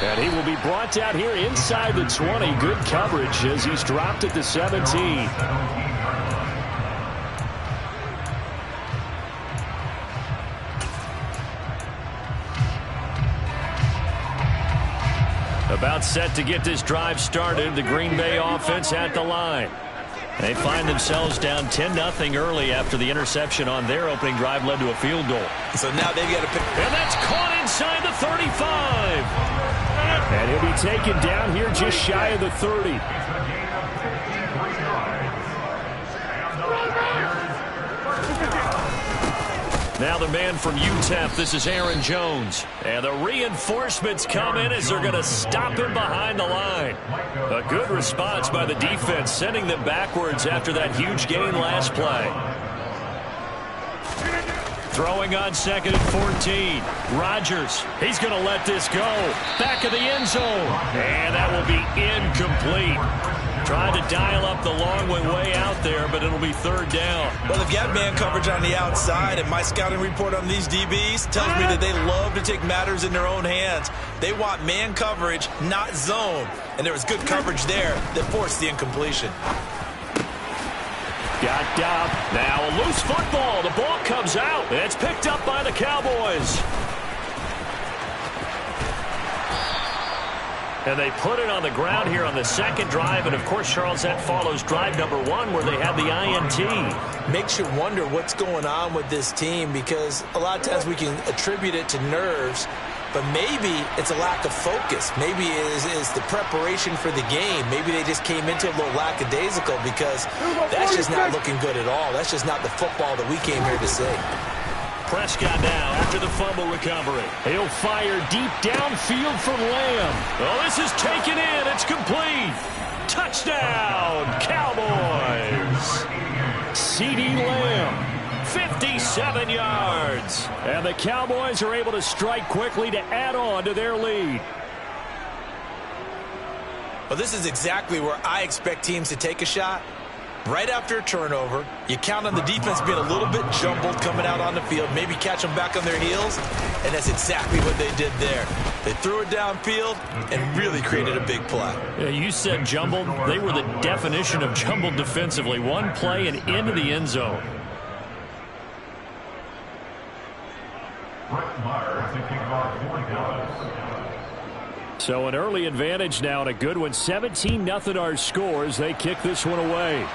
And he will be brought down here inside the 20. Good coverage as he's dropped at the 17. About set to get this drive started. The Green Bay offense at the line. They find themselves down 10-0 early after the interception on their opening drive led to a field goal. So now they've got to pick. And that's caught inside the 35. And he'll be taken down here just shy of the 30. Now the man from UTEP, this is Aaron Jones. And the reinforcements come in as they're going to stop him behind the line. A good response by the defense, sending them backwards after that huge gain last play. Throwing on 2nd and 14. Rodgers, he's going to let this go. Back of the end zone. And that will be incomplete. Trying to dial up the long way out there, but it'll be 3rd down. Well, they've got man coverage on the outside, and my scouting report on these DBs tells me that they love to take matters in their own hands. They want man coverage, not zone. And there was good coverage there that forced the incompletion. Got down. Now a loose football. The ball comes out. It's picked up by the Cowboys. And they put it on the ground here on the 2nd drive. And, of course, Charles, that follows drive number 1 where they had the INT. Makes you wonder what's going on with this team because a lot of times we can attribute it to nerves, but maybe it's a lack of focus. Maybe it is the preparation for the game. Maybe they just came into a little lackadaisical because that's just not looking good at all. That's just not the football that we came here to see. Prescott now after the fumble recovery. He'll fire deep downfield from Lamb. Oh, this is taken in. It's complete. Touchdown, Cowboys. CeeDee Lamb, 57 yards. And the Cowboys are able to strike quickly to add on to their lead. Well, this is exactly where I expect teams to take a shot. Right after a turnover, you count on the defense being a little bit jumbled coming out on the field, maybe catch them back on their heels, and that's exactly what they did there. They threw it downfield and really created a big play. Yeah, you said jumbled. They were the definition of jumbled defensively. One play and into the end zone. Brett Maher to kick off for Dallas. So an early advantage now and a good one. 17-0 our score as they kick this one away.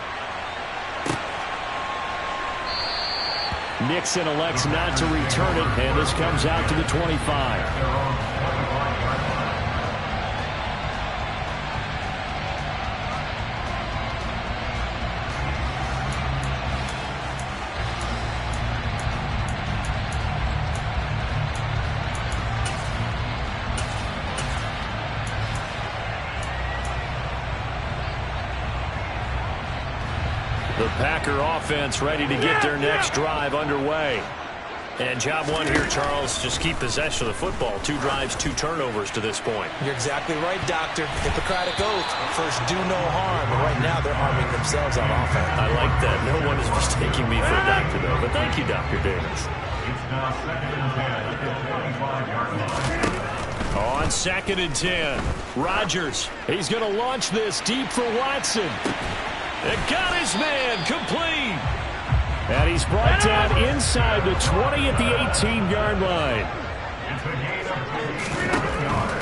Nixon elects not to return it, and this comes out to the 25. The Packer offense ready to get their next drive underway. And job one here, Charles, just keep possession of the football. 2 drives, 2 turnovers to this point. You're exactly right, Doctor. Hippocratic oath. First, do no harm. And right now, they're arming themselves on offense. I like that. No one is mistaking me for a doctor, though. But thank you, Dr. Davis. It's now 2nd and 10 at the 25-yard line. On 2nd and 10, Rodgers. He's going to launch this deep for Watson. And got his man complete. And he's brought down inside the 20 at the 18-yard line.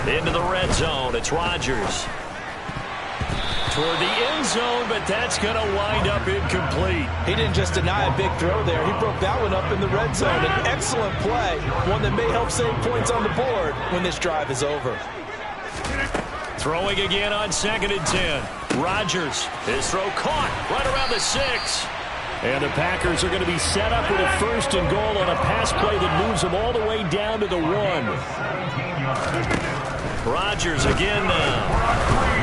Into the red zone. It's Rodgers. Toward the end zone, but that's going to wind up incomplete. He didn't just deny a big throw there. He broke that one up in the red zone. An excellent play. One that may help save points on the board when this drive is over. Throwing again on 2nd and 10. Rodgers. His throw caught right around the 6. And the Packers are going to be set up with a 1st and goal on a pass play that moves them all the way down to the 1. Rodgers again now.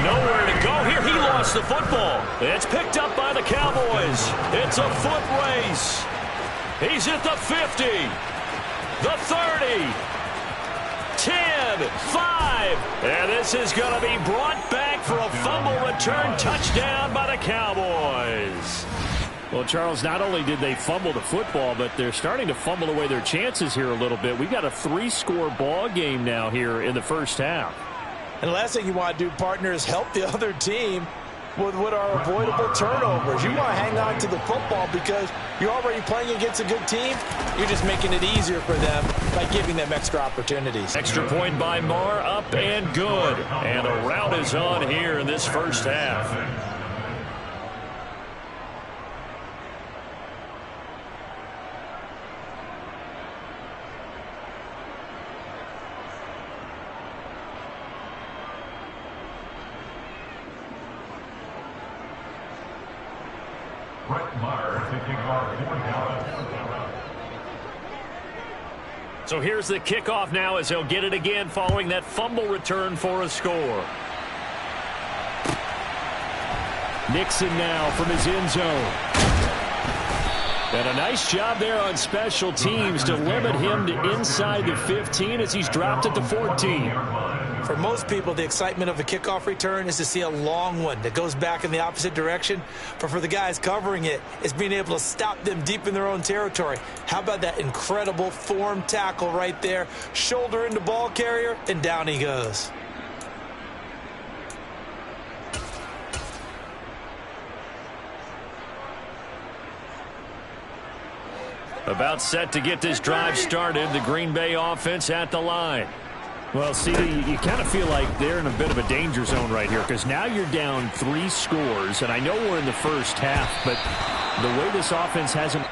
Nowhere to go here. He lost the football. It's picked up by the Cowboys. It's a foot race. He's at the 50. The 30. 10, 5, and this is going to be brought back for a fumble return touchdown by the Cowboys. Well, Charles, not only did they fumble the football, but they're starting to fumble away their chances here a little bit. We've got a 3-score ball game now here in the first half. And the last thing you want to do, partner, is help the other team with what are avoidable turnovers. You want to hang on to the football because you're already playing against a good team. You're just making it easier for them by giving them extra opportunities. Extra point by Maher, up and good. And a rout is on here in this first half. Brett Maher to kick off for Dallas. So here's the kickoff now as he'll get it again following that fumble return for a score. Nixon now from his end zone. And a nice job there on special teams to limit him to inside the 15 as he's dropped at the 14. For most people, the excitement of a kickoff return is to see a long one that goes back in the opposite direction. But for the guys covering it, it's being able to stop them deep in their own territory. How about that incredible form tackle right there? Shoulder into ball carrier, and down he goes. About set to get this drive started. The Green Bay offense at the line. Well, see, you kind of feel like they're in a bit of a danger zone right here because now you're down 3 scores, and I know we're in the first half, but the way this offense hasn't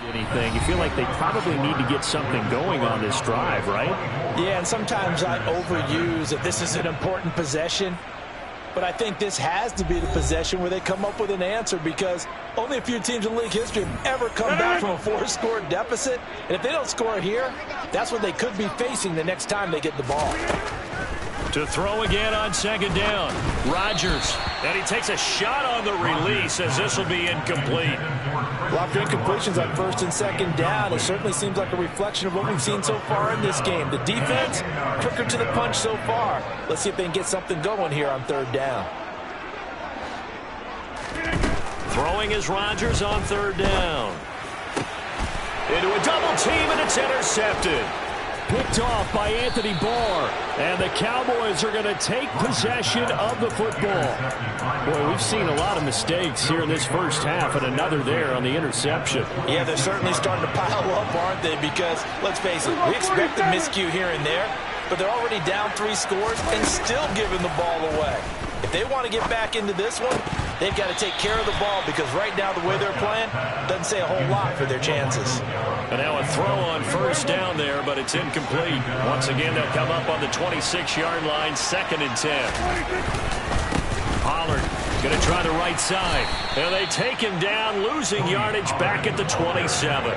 anything, you feel like they probably need to get something going on this drive, right? Yeah, and sometimes I overuse that this is an important possession. But I think this has to be the possession where they come up with an answer because only a few teams in league history have ever come back from a 4-score deficit. And if they don't score here, that's what they could be facing the next time they get the ball. To throw again on 2nd down. Rodgers. And he takes a shot on the release as this will be incomplete. A lot of incompletions on 1st and 2nd down. It certainly seems like a reflection of what we've seen so far in this game. The defense, quicker to the punch so far. Let's see if they can get something going here on 3rd down. Throwing is Rodgers on 3rd down. Into a double team, and it's intercepted. picked off by Anthony Barr. And the Cowboys are going to take possession of the football. Boy, we've seen a lot of mistakes here in this first half, and another there on the interception. Yeah, they're certainly starting to pile up, aren't they? Because, let's face it, we expect a miscue here and there, but they're already down 3 scores and still giving the ball away. If they want to get back into this one, they've got to take care of the ball, because right now the way they're playing doesn't say a whole lot for their chances. And now a throw on first down there, but it's incomplete. Once again, they'll come up on the 26-yard line, 2nd and 10. Pollard going to try the right side. And they take him down, losing yardage back at the 27.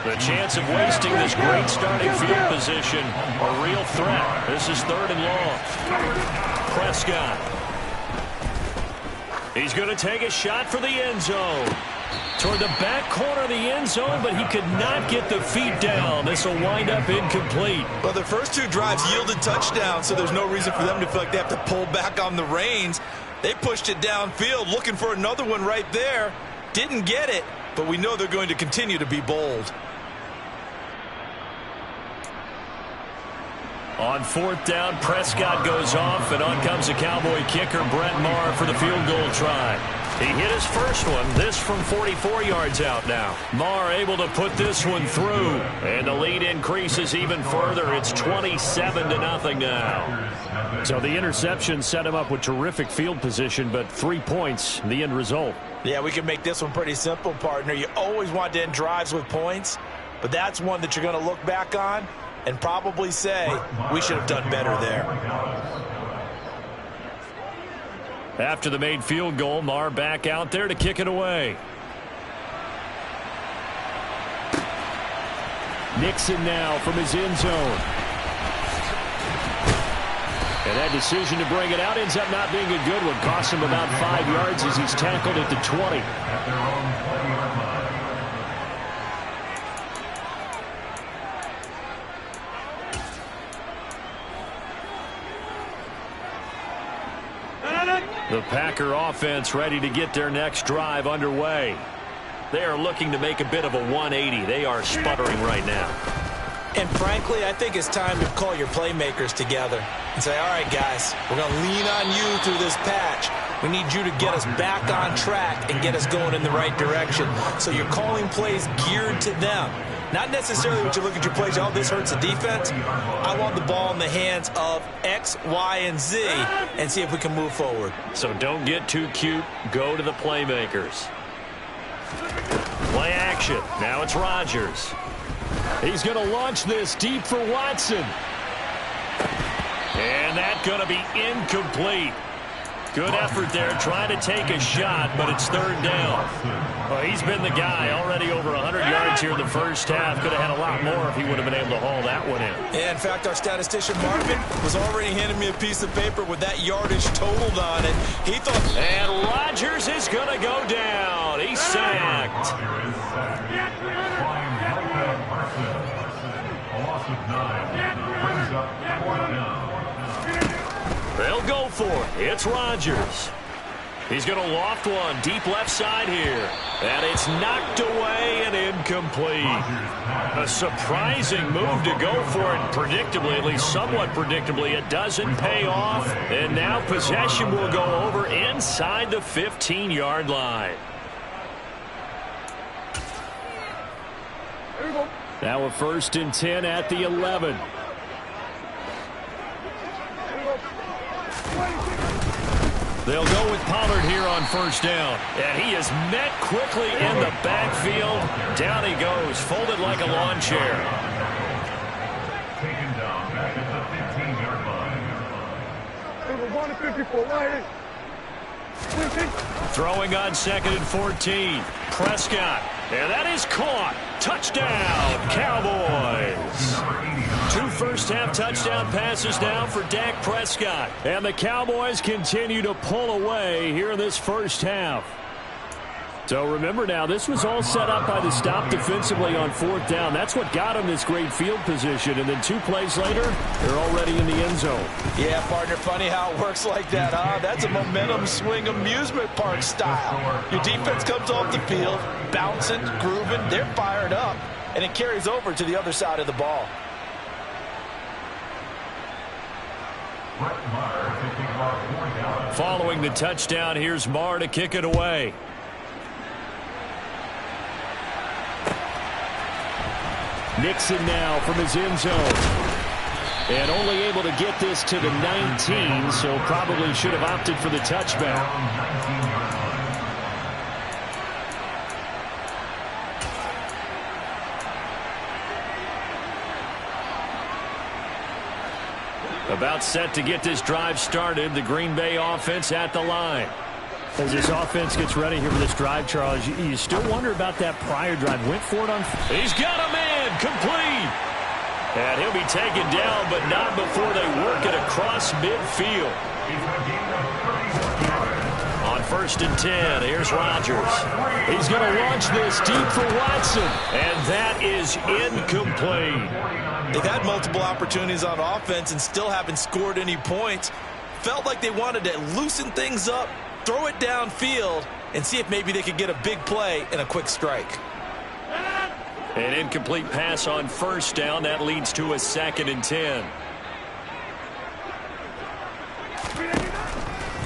The chance of wasting this great starting field position, a real threat. This is 3rd and long. Prescott. He's going to take a shot for the end zone. Toward the back corner of the end zone, but he could not get the feet down. This will wind up incomplete. Well, the first 2 drives yielded touchdowns, so there's no reason for them to feel like they have to pull back on the reins. They pushed it downfield, looking for another one right there. Didn't get it, but we know they're going to continue to be bold. On 4th down, Prescott goes off, and on comes the Cowboy kicker, Brett Maher, for the field goal try. He hit his first one, this from 44 yards out now. Maher able to put this one through, and the lead increases even further. It's 27-0 now. So the interception set him up with terrific field position, but 3 points, the end result. Yeah, we can make this one pretty simple, partner. You always want to end drives with points, but that's one that you're going to look back on and probably say, we should have done better there. After the made field goal, Maher back out there to kick it away. Nixon now from his end zone. And that decision to bring it out ends up not being a good one. Costs him about 5 yards as he's tackled at the 20. The Packer offense ready to get their next drive underway. They are looking to make a bit of a 180. They are sputtering right now. And frankly, I think it's time to call your playmakers together and say, all right, guys, we're going to lean on you through this patch. We need you to get us back on track and get us going in the right direction. So you're calling plays geared to them. Not necessarily when you look at your plays, oh, this hurts the defense. I want the ball in the hands of X, Y, and Z and see if we can move forward. So don't get too cute. Go to the playmakers. Play action. Now it's Rodgers. He's going to launch this deep for Watson. And that's going to be incomplete. Good effort there, trying to take a shot, but it's 3rd down. Well, he's been the guy, already over 100 yards here in the first half. Could have had a lot more if he would have been able to haul that one in. Yeah, in fact, our statistician Marvin was already handing me a piece of paper with that yardage totaled on it. He thought... And Rodgers is going to go down. He's sacked. A loss of 9 brings up 4th down. They'll go for it. It's Rodgers. He's going to loft one deep left side here. And it's knocked away and incomplete. A surprising move to go for it. Predictably, at least somewhat predictably, it doesn't pay off. And now possession will go over inside the 15-yard line. Now a 1st and 10 at the 11. They'll go with Pollard here on 1st down. And he is met quickly in the backfield. Down he goes, folded like a lawn chair. Taken down back at the 15-yard line. Throwing on 2nd and 14. Prescott. And that is caught. Touchdown, Cowboys. 2 first-half touchdown passes now for Dak Prescott. And the Cowboys continue to pull away here in this first half. So remember now, this was all set up by the stop defensively on 4th down. That's what got them this great field position. And then 2 plays later, they're already in the end zone. Yeah, partner, funny how it works like that, huh? That's a momentum swing amusement park style. Your defense comes off the field, bouncing, grooving, they're fired up, and it carries over to the other side of the ball. Following the touchdown, here's Marr to kick it away. Nixon now from his end zone. And only able to get this to the 19, so probably should have opted for the touchback. About set to get this drive started. The Green Bay offense at the line. As this offense gets ready here for this drive, Charles, you still wonder about that prior drive. Went for it on... He's got a man complete. And he'll be taken down, but not before they work it across midfield. On 1st and 10, here's Rodgers. He's going to launch this deep for Watson. And that is incomplete. They've had multiple opportunities on offense and still haven't scored any points. Felt like they wanted to loosen things up, throw it downfield, and see if maybe they could get a big play and a quick strike. An incomplete pass on 1st down. That leads to a 2nd and 10.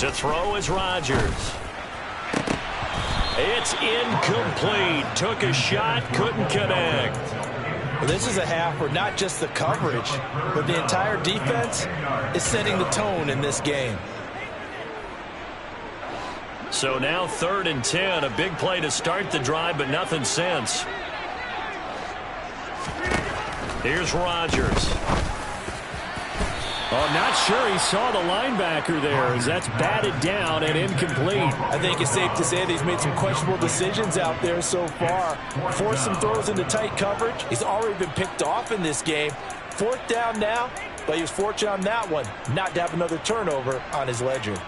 To throw is Rodgers. It's incomplete. Took a shot, couldn't connect. Well, this is a half where not just the coverage, but the entire defense is setting the tone in this game. So now 3rd and 10. A big play to start the drive, but nothing since. Here's Rodgers. Oh, not sure he saw the linebacker there as that's batted down and incomplete. I think it's safe to say that he's made some questionable decisions out there so far. Forced some throws into tight coverage. He's already been picked off in this game. 4th down now, but he was fortunate on that one not to have another turnover on his ledger.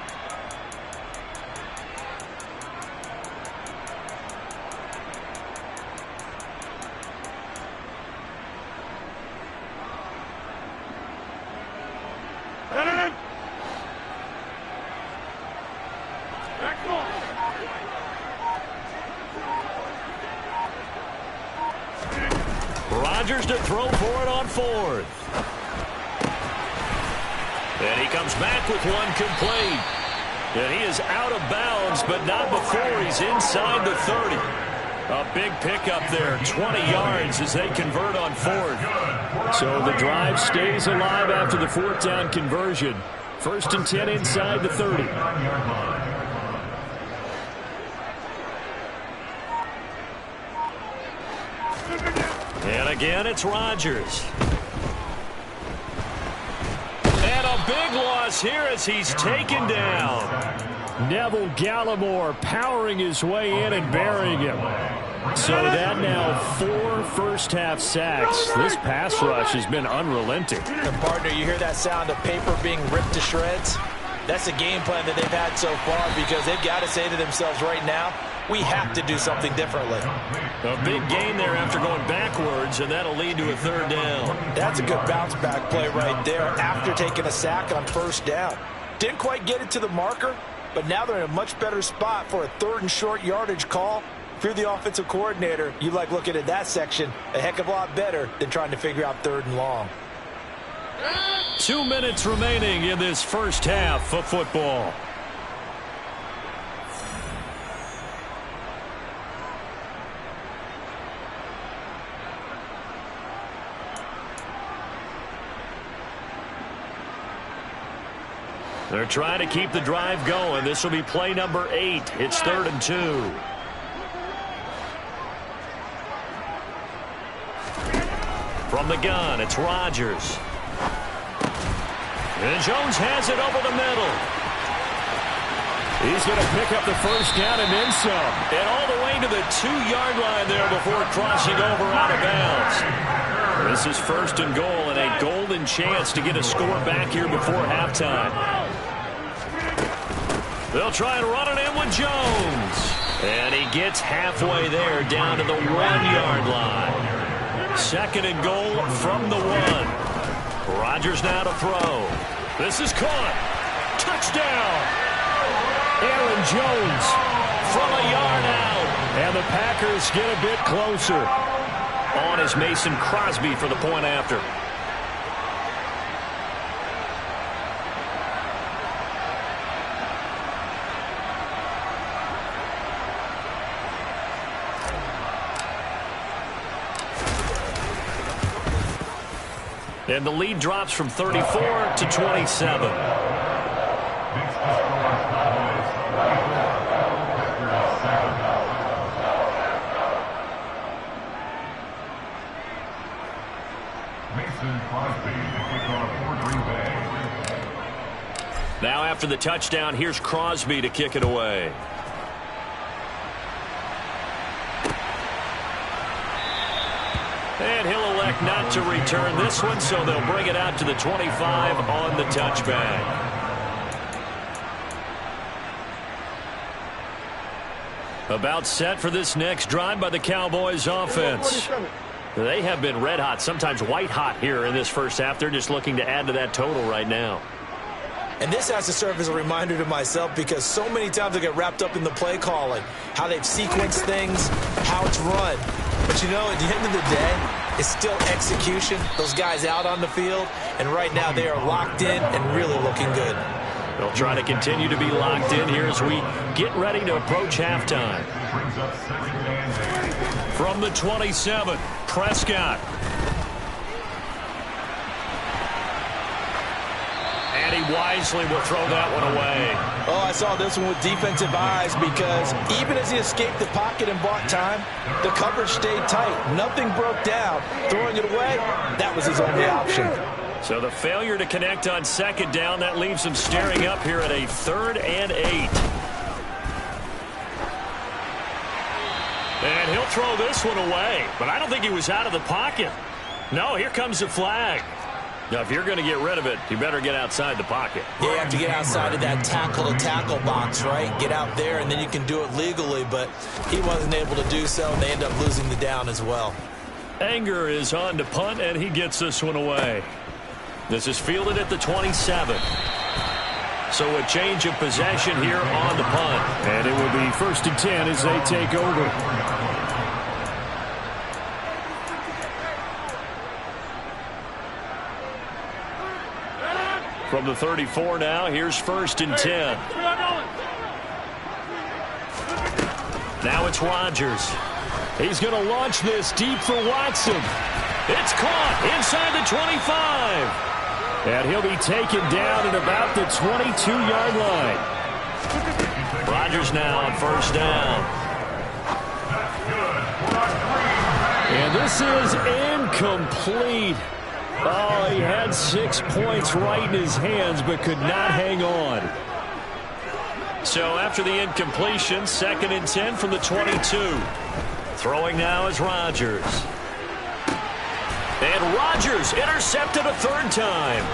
Rodgers to throw for it on 4th. And he comes back with one complete. And he is out of bounds, but not before he's inside the 30. A big pickup there, 20 yards as they convert on 4th. So the drive stays alive after the 4th down conversion. 1st and 10 inside the 30. And again, it's Rodgers. And a big loss here as he's taken down. Neville Gallimore powering his way in and burying him. So that now 4 first-half sacks. This pass rush has been unrelenting. And partner, you hear that sound of paper being ripped to shreds? That's a game plan that they've had so far because they've got to say to themselves right now, we have to do something differently. A big gain there after going backwards, and that'll lead to a 3rd down. That's a good bounce-back play right there after taking a sack on 1st down. Didn't quite get it to the marker, but now they're in a much better spot for a 3rd and short yardage call. If you're the offensive coordinator, you like looking at that section a heck of a lot better than trying to figure out 3rd and long. 2 minutes remaining in this first half of football. They're trying to keep the drive going. This will be play number 8. It's 3rd and 2. From the gun, it's Rodgers. And Jones has it over the middle. He's going to pick up the 1st down and then some. And all the way to the 2-yard line there before crossing over out of bounds. This is 1st and goal and a golden chance to get a score back here before halftime. They'll try and run it in with Jones. And he gets halfway there down to the 1-yard line. 2nd and goal from the 1. Rodgers now to throw. This is caught. Touchdown. Aaron Jones From a yard out. and the Packers get a bit closer. On is Mason Crosby for the point after. And the lead drops from 34 to 27. Now after the touchdown, here's Crosby to kick it away. And he'll elect not to return this one, so they'll bring it out to the 25 on the touchback. About set for this next drive by the Cowboys offense. They have been red hot, sometimes white hot here in this first half. They're just looking to add to that total right now. And this has to serve as a reminder to myself because so many times I get wrapped up in the play calling, how they've sequenced things, how it's run. But, you know, at the end of the day, it's still execution. Those guys out on the field, and right now they are locked in and really looking good. They'll try to continue to be locked in here as we get ready to approach halftime. From the 27, Prescott. And he wisely will throw that one away. Oh, I saw this one with defensive eyes because even as he escaped the pocket and bought time, the coverage stayed tight. Nothing broke down. Throwing it away, that was his only option. So the failure to connect on second down, that leaves him staring up here at a 3rd and 8. And he'll throw this one away, but I don't think he was out of the pocket. No, here comes the flag. Now, if you're going to get rid of it, you better get outside the pocket. Yeah, you have to get outside of that tackle-to-tackle box, right? Get out there, and then you can do it legally, but he wasn't able to do so, and they end up losing the down as well. Anger is on to punt, and he gets this one away. This is fielded at the 27. So a change of possession here on the punt. And it will be 1st and 10 as they take over. From the 34 now, here's 1st and 10. Now it's Rodgers. He's going to launch this deep for Watson. It's caught inside the 25. And he'll be taken down at about the 22-yard line. Rodgers now on 1st down. And this is incomplete. Oh, he had 6 points right in his hands, but could not hang on. So after the incompletion, 2nd and 10 from the 22. Throwing now is Rodgers. And Rodgers intercepted a 3rd time.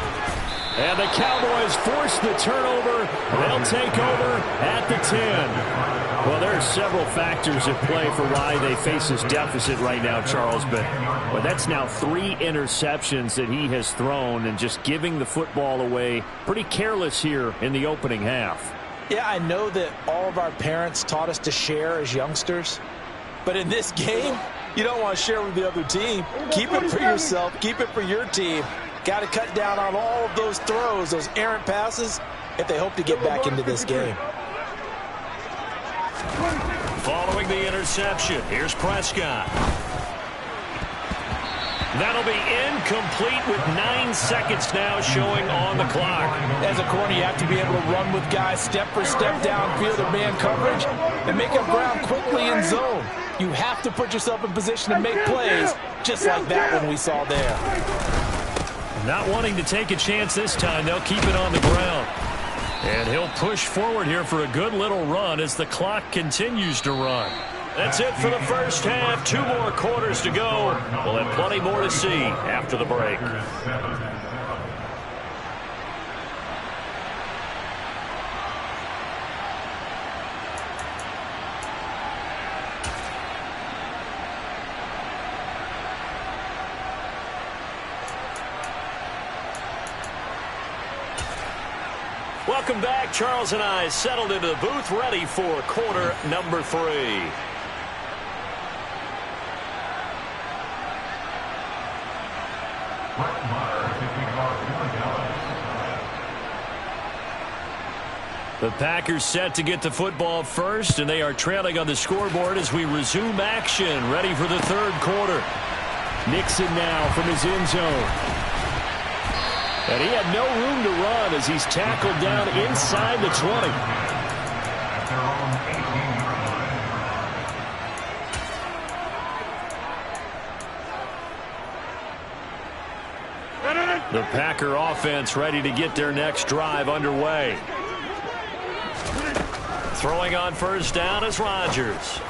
And the Cowboys force the turnover. They'll take over at the 10. Well, there are several factors at play for why they face this deficit right now, Charles. But that's now 3 interceptions that he has thrown and just giving the football away. Pretty careless here in the opening half. Yeah, I know that all of our parents taught us to share as youngsters. But in this game, you don't want to share with the other team. Keep it for yourself. Keep it for your team. Got to cut down on all of those throws, those errant passes, if they hope to get back into this game. Following the interception, here's Prescott. That'll be incomplete with 9 seconds now showing on the clock. As a corner, you have to be able to run with guys step for step downfield in man coverage and make up ground quickly in zone. You have to put yourself in position to make plays, just like that one we saw there. Not wanting to take a chance this time, they'll keep it on the ground. And he'll push forward here for a good little run as the clock continues to run. That's it for the first half. 2 more quarters to go. We'll have plenty more to see after the break. Welcome back. Charles and I settled into the booth, ready for quarter number 3. The Packers set to get the football first, and they are trailing on the scoreboard as we resume action, ready for the 3rd quarter. Nixon now from his end zone. And he had no room to run as he's tackled down inside the 20. At their own 18-yard line. The Packer offense ready to get their next drive underway. Throwing on first down is Rodgers.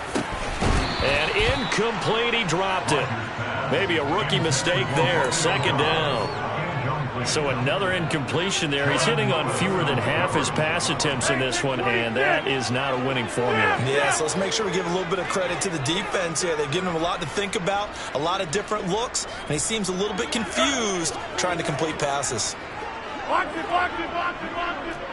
And incomplete, he dropped it. Maybe a rookie mistake there, second down. So another incompletion there. He's hitting on fewer than half his pass attempts in this one, and that is not a winning formula. Yeah, so let's make sure we give a little bit of credit to the defense here. They've given him a lot to think about, a lot of different looks, and he seems a little bit confused trying to complete passes. Watch it, watch it, watch it, watch it.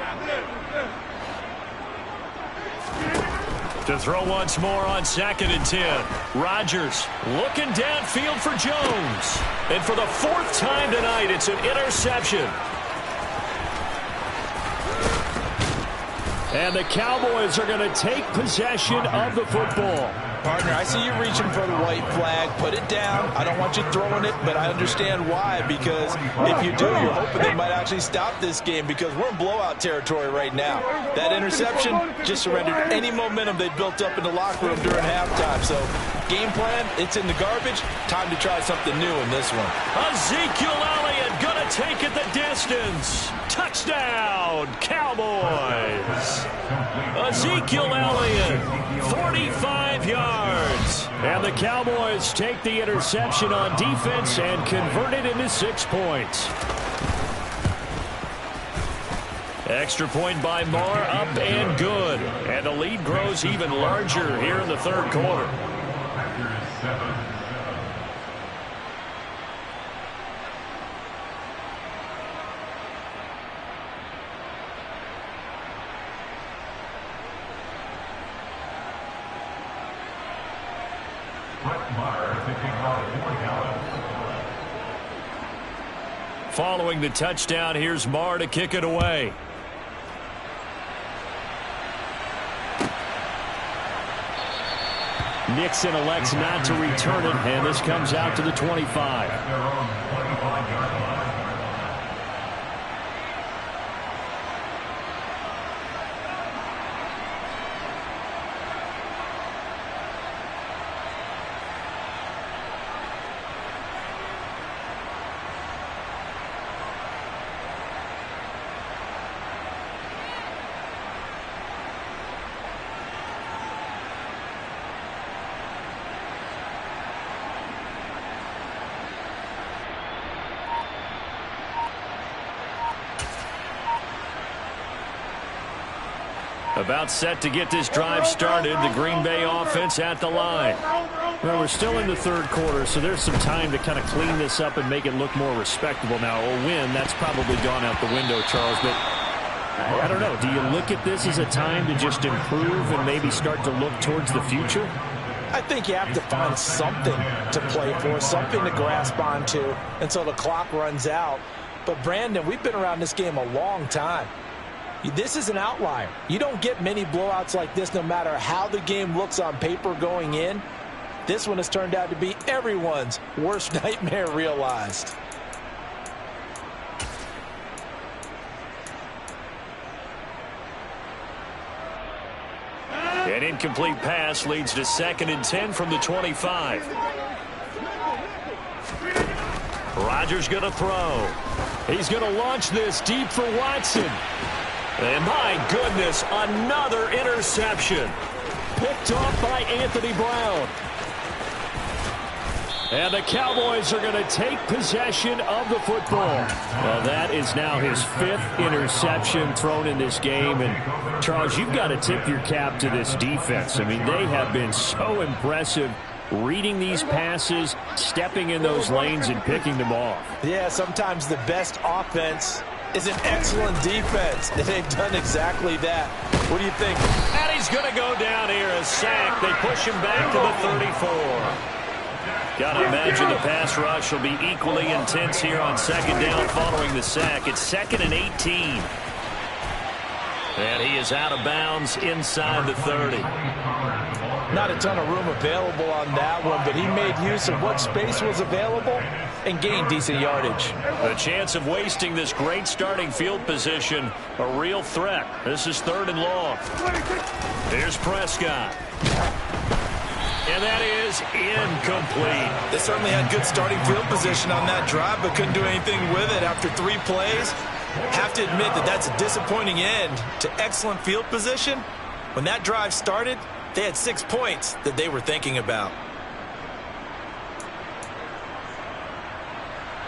To throw once more on 2nd and 10. Rodgers looking downfield for Jones. And for the 4th time tonight, it's an interception. And the Cowboys are going to take possession of the football. Partner, I see you reaching for the white flag. Put it down. I don't want you throwing it, but I understand why. Because if you do, you're hoping they might actually stop this game because we're in blowout territory right now. That interception just surrendered any momentum they built up in the locker room during halftime. So, game plan, it's in the garbage. Time to try something new in this one. Ezekiel Elliott going to take it the distance. Touchdown, Cowboys. Ezekiel Elliott, 45 yards. And the Cowboys take the interception on defense and convert it into 6 points. Extra point by Marr, up and good. And the lead grows even larger here in the 3rd quarter. Following the touchdown, here's Marr to kick it away. Nixon elects not to return it, and this comes out to the 25. At their own 25-yard line. About set to get this drive started. The Green Bay offense at the line. Well, we're still in the 3rd quarter, so there's some time to kind of clean this up and make it look more respectable. Now, a win, that's probably gone out the window, Charles, but I don't know. Do you look at this as a time to just improve and maybe start to look towards the future? I think you have to find something to play for, something to grasp onto until the clock runs out. But, Brandon, we've been around this game a long time. This is an outlier. You don't get many blowouts like this no matter how the game looks on paper going in. This one has turned out to be everyone's worst nightmare realized. An incomplete pass leads to 2nd and 10 from the 25. Rodgers going to throw. He's going to launch this deep for Watson. And my goodness, another interception. Picked off by Anthony Brown. And the Cowboys are going to take possession of the football. Well, that is now his 5th interception thrown in this game. And, Charles, you've got to tip your cap to this defense. I mean, they have been so impressive reading these passes, stepping in those lanes, and picking them off. Yeah, sometimes the best offense is an excellent defense. They've done exactly that. What do you think? And he's going to go down here, a sack. They push him back to the 34. Got to imagine the pass rush will be equally intense here on 2nd down following the sack. It's 2nd and 18. And he is out of bounds inside the 30. Not a ton of room available on that one, but he made use of what space was available and gained decent yardage. The chance of wasting this great starting field position, a real threat. This is 3rd and long. Here's Prescott. And that is incomplete. They certainly had good starting field position on that drive, but couldn't do anything with it after 3 plays. Have to admit that that's a disappointing end to excellent field position. When that drive started, they had 6 points that they were thinking about.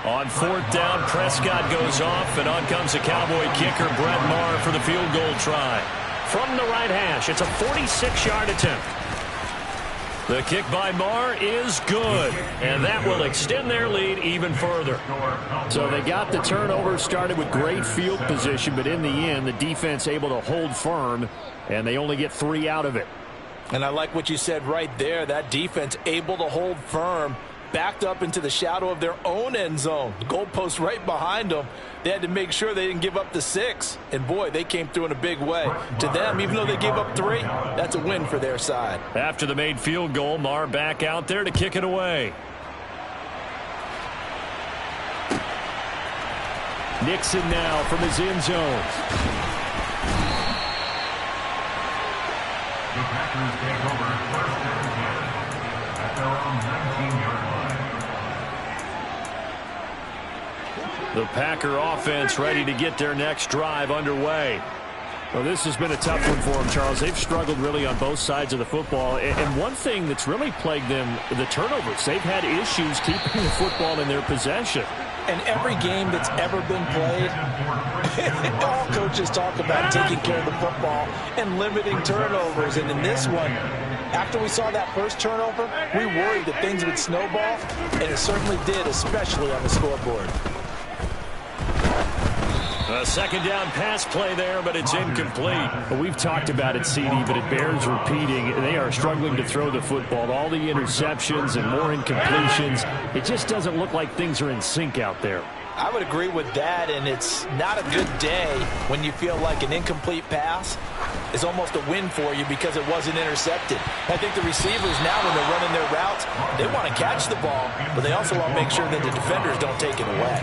On 4th down, Prescott goes off, and on comes the Cowboy kicker, Brett Maher, for the field goal try. From the right hash, it's a 46-yard attempt. The kick by Maher is good, and that will extend their lead even further. So they got the turnover, started with great field position, but in the end, the defense able to hold firm, and they only get 3 out of it. And I like what you said right there. That defense able to hold firm, backed up into the shadow of their own end zone. The goalpost right behind them. They had to make sure they didn't give up the 6. And, boy, they came through in a big way. To them, even though they gave up 3, that's a win for their side. After the made field goal, Maher back out there to kick it away. Nixon now from his end zone. The Packers take over 1st and 10 at their own 19-yard line. The Packer offense ready to get their next drive underway. Well, this has been a tough one for them, Charles. They've struggled really on both sides of the football. And one thing that's really plagued them, the turnovers. They've had issues keeping the football in their possession. And every game that's ever been played, all coaches talk about taking care of the football and limiting turnovers. And in this one, after we saw that first turnover, we worried that things would snowball, and it certainly did, especially on the scoreboard. A 2nd down pass play there, but it's incomplete. Well, we've talked about it, CD, but it bears repeating. They are struggling to throw the football. All the interceptions and more incompletions. It just doesn't look like things are in sync out there. I would agree with that, and it's not a good day when you feel like an incomplete pass is almost a win for you because it wasn't intercepted. I think the receivers now, when they're running their routes, they want to catch the ball, but they also want to make sure that the defenders don't take it away.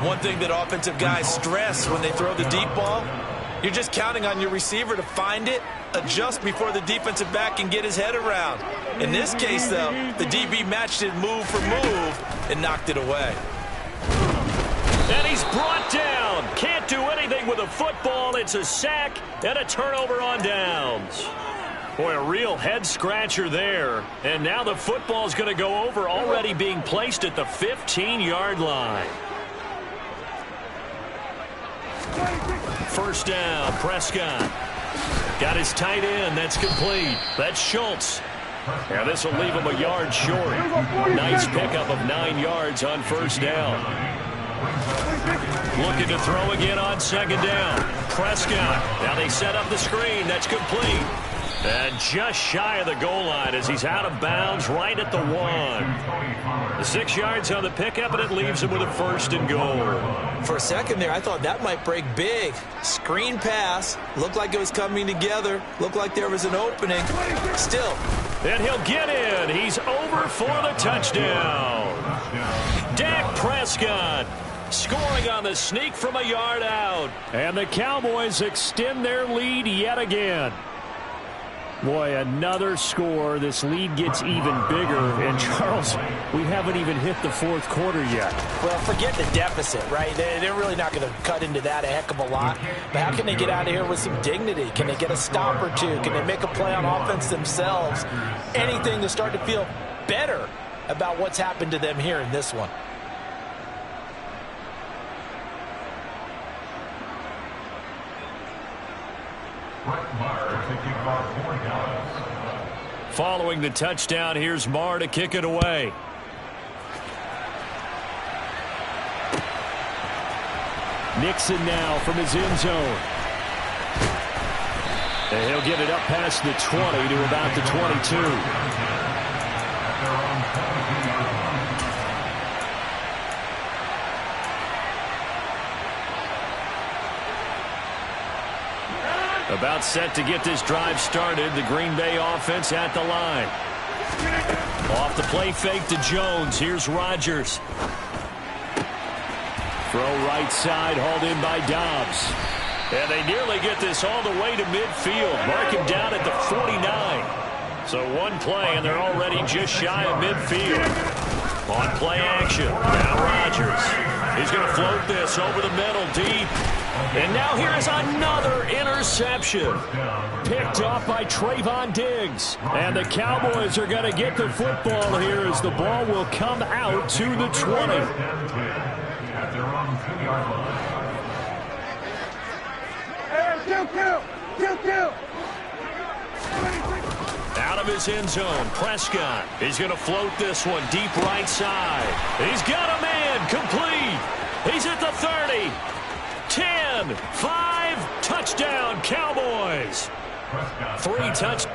One thing that offensive guys stress when they throw the deep ball, you're just counting on your receiver to find it, adjust before the defensive back can get his head around. In this case, though, the DB matched it move for move and knocked it away. And he's brought down. Can't do anything with a football. It's a sack and a turnover on downs. Boy, a real head-scratcher there. And now the football's going to go over, already being placed at the 15-yard line. 1st down, Prescott. Got his tight end. That's complete. That's Schultz. And this will leave him a yard short. Nice pickup of 9 yards on 1st down. Looking to throw again on 2nd down. Prescott. Now they set up the screen. That's complete. And just shy of the goal line as he's out of bounds right at the 1. The 6 yards on the pickup, and it leaves him with a 1st and goal. For a second there, I thought that might break big. Screen pass. Looked like it was coming together. Looked like there was an opening. Still. And he'll get in. He's over for the touchdown. Dak Prescott scoring on the sneak from a yard out. And the Cowboys extend their lead yet again. Boy, another score. This lead gets even bigger. And, Charles, we haven't even hit the 4th quarter yet. Well, forget the deficit, right? They're really not going to cut into that a heck of a lot. But how can they get out of here with some dignity? Can they get a stop or two? Can they make a play on offense themselves? Anything to start to feel better about what's happened to them here in this one. Following the touchdown, here's Maher to kick it away. Nixon now from his end zone. And he'll get it up past the 20 to about the 22. About set to get this drive started. The Green Bay offense at the line. Off the play fake to Jones. Here's Rodgers. Throw right side, hauled in by Dobbs. And they nearly get this all the way to midfield. Mark him down at the 49. So one play, and they're already just shy of midfield. On play action. Now Rodgers. He's going to float this over the middle deep. And now here is another interception. Picked off by Trayvon Diggs. And the Cowboys are going to get the football here as the ball will come out to the 20. At their own 2-yard line. Out of his end zone, Prescott. He's going to float this one deep right side. He's got a man complete. He's at the 30. 10, 5, touchdown, Cowboys. 3 touchdowns.